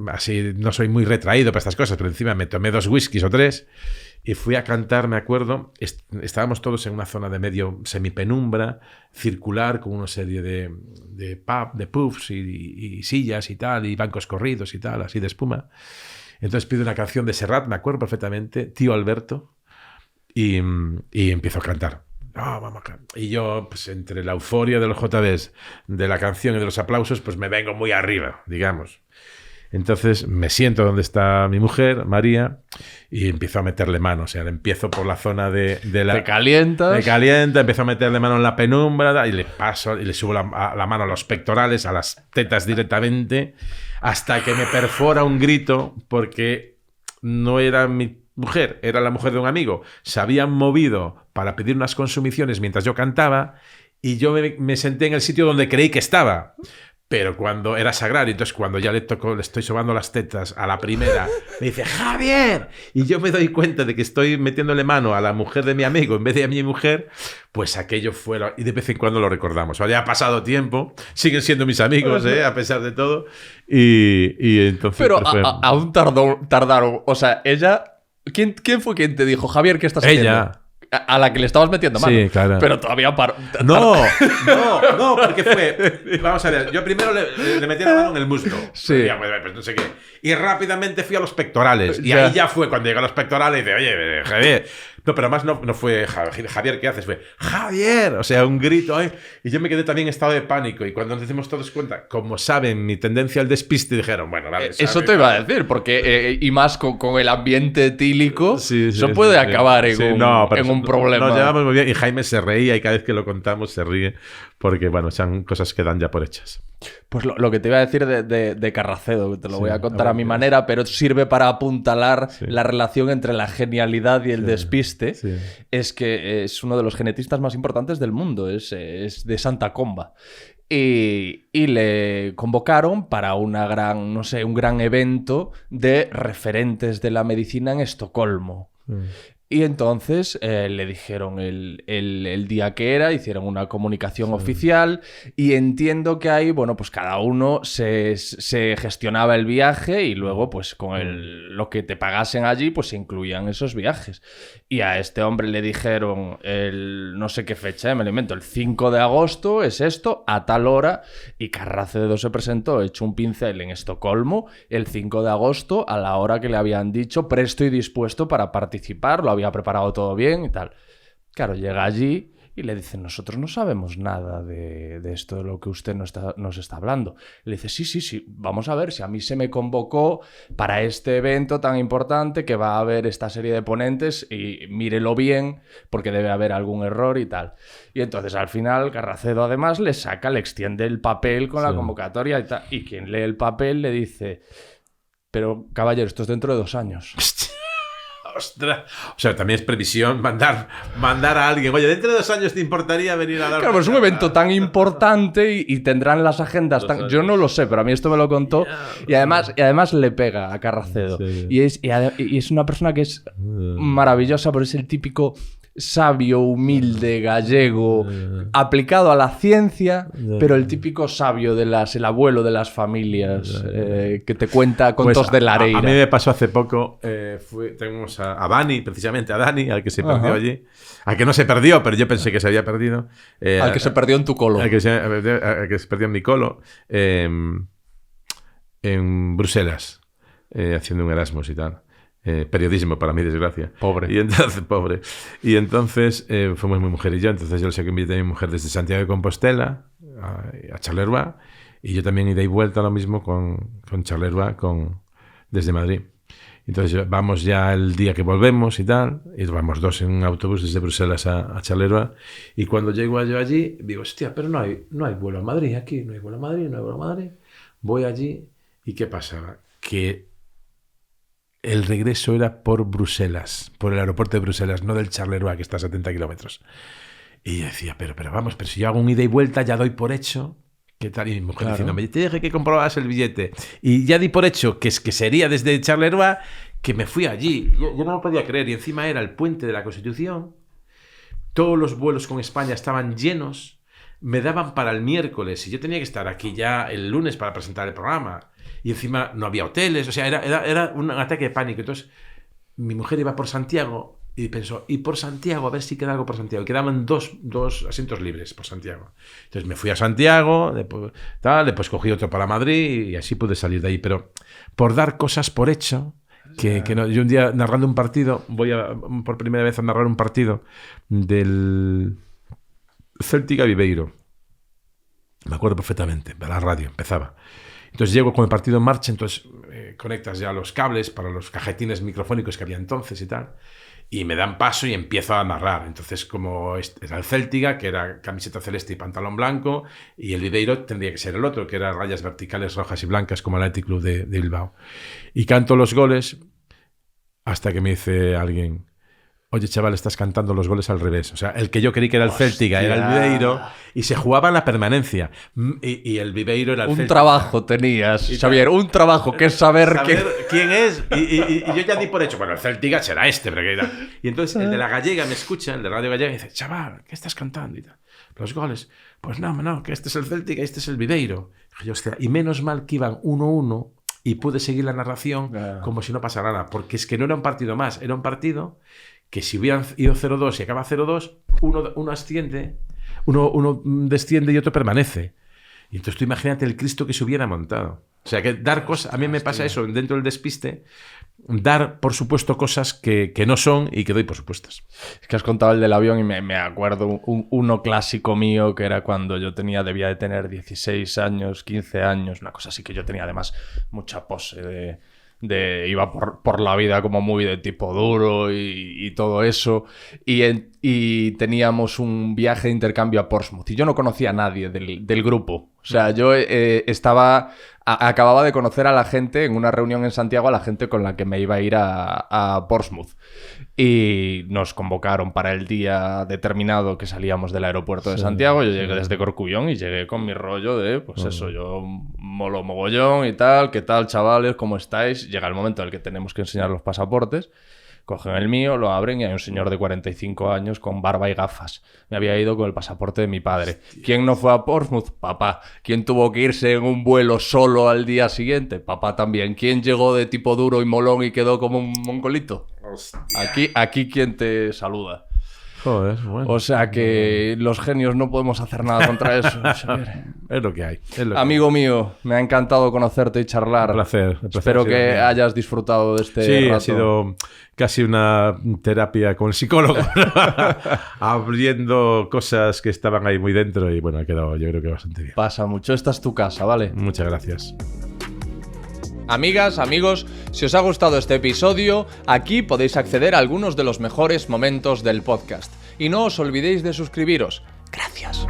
así, no soy muy retraído para estas cosas, pero encima me tomé 2 whiskies o 3 y fui a cantar, me acuerdo. Estábamos todos en una zona de medio semipenumbra, circular, con una serie de puffs y sillas y tal, y bancos corridos y tal, así de espuma. Entonces pido una canción de Serrat, me acuerdo perfectamente, Tío Alberto, y empiezo a cantar. Y yo, pues entre la euforia de los JBs, de la canción y de los aplausos, pues me vengo muy arriba, digamos. Entonces me siento donde está mi mujer, María, y empiezo a meterle mano. O sea, empiezo por la zona de la... Te calientas. Me calienta, empiezo a meterle mano en la penumbra y le paso y le subo la mano a los pectorales, a las tetas directamente, hasta que me perfora un grito, porque no era mi mujer, era la mujer de un amigo. Se habían movido para pedir unas consumiciones mientras yo cantaba y yo me senté en el sitio donde creí que estaba. Pero cuando era sagrario, entonces cuando ya le estoy sobando las tetas a la primera, me dice, ¡Javier! Y yo me doy cuenta de que estoy metiéndole mano a la mujer de mi amigo en vez de a mi mujer, pues aquello fue... Y de vez en cuando lo recordamos. Ahora ya ha pasado tiempo, siguen siendo mis amigos, a pesar de todo. Y entonces... Pero aún tardaron. O sea, ella... ¿Quién fue quien te dijo, Javier, qué estás haciendo? Ella. A la que le estabas metiendo mano. Sí, claro. Pero todavía No, porque fue... Vamos a ver, yo primero le metí la mano en el muslo. Sí. Pues no sé qué. Y rápidamente fui a los pectorales. Y ahí ya fue cuando llegué a los pectorales y dije, oye, Javier, No, pero además no fue Javier, ¿qué haces? Fue Javier, o sea, un grito. ¿Eh? Y yo me quedé también en estado de pánico. Y cuando nos dimos todos cuenta, como saben mi tendencia al despiste, dijeron, bueno, vale. Eso te iba a decir, porque y más con el ambiente etílico, sí, eso puede acabar en un problema. Nos llevamos muy bien y Jaime se reía y cada vez que lo contamos se ríe porque, bueno, son cosas que dan ya por hechas. Pues lo que te iba a decir de Carracedo, que te lo voy a contar a mi manera, pero sirve para apuntalar la relación entre la genialidad y el despiste, es que es uno de los genetistas más importantes del mundo, es de Santa Comba. Y le convocaron para un gran evento de referentes de la medicina en Estocolmo. Y entonces le dijeron el día que era, hicieron una comunicación oficial y entiendo que ahí, bueno, pues cada uno se gestionaba el viaje y luego pues con lo que te pagasen allí pues se incluían esos viajes. Y a este hombre le dijeron no sé qué fecha, me lo invento, el 5 de agosto es esto, a tal hora, y Carracedo se presentó hecho un pincel en Estocolmo el 5 de agosto a la hora que le habían dicho, presto y dispuesto para participar, lo había preparado todo bien y tal. Claro, llega allí y le dicen, nosotros no sabemos nada de esto de lo que usted nos está hablando. Le dice, sí, vamos a ver, si a mí se me convocó para este evento tan importante que va a haber esta serie de ponentes y mírelo bien porque debe haber algún error y tal. Y entonces al final Carracedo además le extiende el papel con la convocatoria y tal. Y quien lee el papel le dice, pero caballero, esto es dentro de 2 años. Ostras. O sea, también es previsión mandar a alguien. Oye, dentro de 2 años te importaría venir a dar... Claro, es un evento tan importante y tendrán las agendas tan... Yo no lo sé, pero a mí esto me lo contó. Y además le pega a Carracedo. Sí. Y es una persona que es maravillosa, pero es el típico sabio, humilde, gallego, aplicado a la ciencia, pero el típico sabio el abuelo de las familias, que te cuenta contos de la areira. A mí me pasó hace poco, tenemos a Dani, precisamente a Dani, al que se perdió allí, al que no se perdió, pero yo pensé que se había perdido. Al que se perdió en tu colo. Al que se perdió en mi colo, en Bruselas, haciendo un Erasmus y tal. Periodismo, para mi desgracia. Pobre. Y entonces fuimos mi mujer y yo. Entonces yo le sé que invité a mi mujer desde Santiago de Compostela a Charleroi. Y yo también ida y vuelta lo mismo con Charleroi desde Madrid. Entonces vamos ya el día que volvemos y tal. Y vamos 2 en un autobús desde Bruselas a Charleroi. Y cuando llego yo allí, digo, hostia, pero no hay vuelo a Madrid aquí. No hay vuelo a Madrid. Voy allí. ¿Y qué pasaba? Que el regreso era por Bruselas, por el aeropuerto de Bruselas, no del Charleroi, que está a 70 kilómetros. Y yo decía, pero vamos, pero si yo hago un ida y vuelta, ya doy por hecho. ¿Qué tal? Y mi mujer diciéndome, te dije que comprobabas el billete. Y ya di por hecho que sería desde Charleroi, que me fui allí. Yo no lo podía creer. Y encima era el puente de la Constitución. Todos los vuelos con España estaban llenos. Me daban para el miércoles. Y yo tenía que estar aquí ya el lunes para presentar el programa. Y encima no había hoteles, o sea, era un ataque de pánico. Entonces, mi mujer iba por Santiago y pensó, y por Santiago, a ver si queda algo por Santiago. Y quedaban dos asientos libres por Santiago. Entonces me fui a Santiago, después cogí otro para Madrid y así pude salir de ahí. Pero por dar cosas por hecho, que no, yo un día narrando un partido, por primera vez a narrar un partido del Celtic a Viveiro. Me acuerdo perfectamente, de la radio, empezaba. Entonces llego con el partido en marcha, entonces conectas ya los cables para los cajetines microfónicos que había entonces y tal, y me dan paso y empiezo a narrar. Entonces, como era el Céltiga, que era camiseta celeste y pantalón blanco, y el Viveiro tendría que ser el otro, que era rayas verticales rojas y blancas, como el Athletic Club de Bilbao. Y canto los goles hasta que me dice alguien, oye, chaval, estás cantando los goles al revés. O sea, el que yo creí que era el Céltiga era el Viveiro y se jugaba en la permanencia. Y el Viveiro era el Céltiga. Un trabajo tenías, Xavier, un trabajo que es saber quién es. Y yo ya di por hecho, bueno, el Céltiga será este. Y entonces el de la Gallega me escucha, el de Radio Gallega, y dice, chaval, ¿qué estás cantando? Y tal. Los goles. Pues no, que este es el Céltiga y este es el Viveiro. Y yo, hostia, y menos mal que iban 1-1 y pude seguir la narración como si no pasara nada. Porque es que no era un partido más, era un partido que si hubieran ido 0-2 y acaba 0-2, uno asciende, uno desciende y otro permanece. Y entonces tú imagínate el Cristo que se hubiera montado. O sea, que dar cosas... A mí me pasa eso dentro del despiste, dar por supuesto cosas que no son y que doy por supuestas. Es que has contado el del avión y me acuerdo uno clásico mío que era cuando yo debía de tener 16 años, 15 años, una cosa así, que yo tenía además mucha pose iba por la vida como muy de tipo duro y todo eso, y teníamos un viaje de intercambio a Portsmouth y yo no conocía a nadie del grupo. O sea, yo acababa de conocer a la gente en una reunión en Santiago, a la gente con la que me iba a ir a Portsmouth, y nos convocaron para el día determinado que salíamos del aeropuerto de Santiago. Yo llegué desde Corcullón y llegué con mi rollo de, pues eso, yo molo mogollón y tal, ¿qué tal, chavales? ¿Cómo estáis? Llega el momento en el que tenemos que enseñar los pasaportes. Cogen el mío, lo abren y hay un señor de 45 años con barba y gafas. Me había ido con el pasaporte de mi padre. ¿Quién no fue a Portsmouth? Papá. ¿Quién tuvo que irse en un vuelo solo al día siguiente? Papá también. ¿Quién llegó de tipo duro y molón y quedó como un mongolito? Aquí quien te saluda. Joder, bueno. O sea que los genios no podemos hacer nada contra eso. Es lo que hay. Amigo mío, me ha encantado conocerte y charlar. Un placer. Espero que hayas disfrutado de este rato. Ha sido casi una terapia con el psicólogo. Abriendo cosas que estaban ahí muy dentro y bueno, ha quedado yo creo que bastante bien. Pasa mucho. Esta es tu casa, ¿vale? Muchas gracias. Amigas, amigos, si os ha gustado este episodio, aquí podéis acceder a algunos de los mejores momentos del podcast. Y no os olvidéis de suscribiros. Gracias.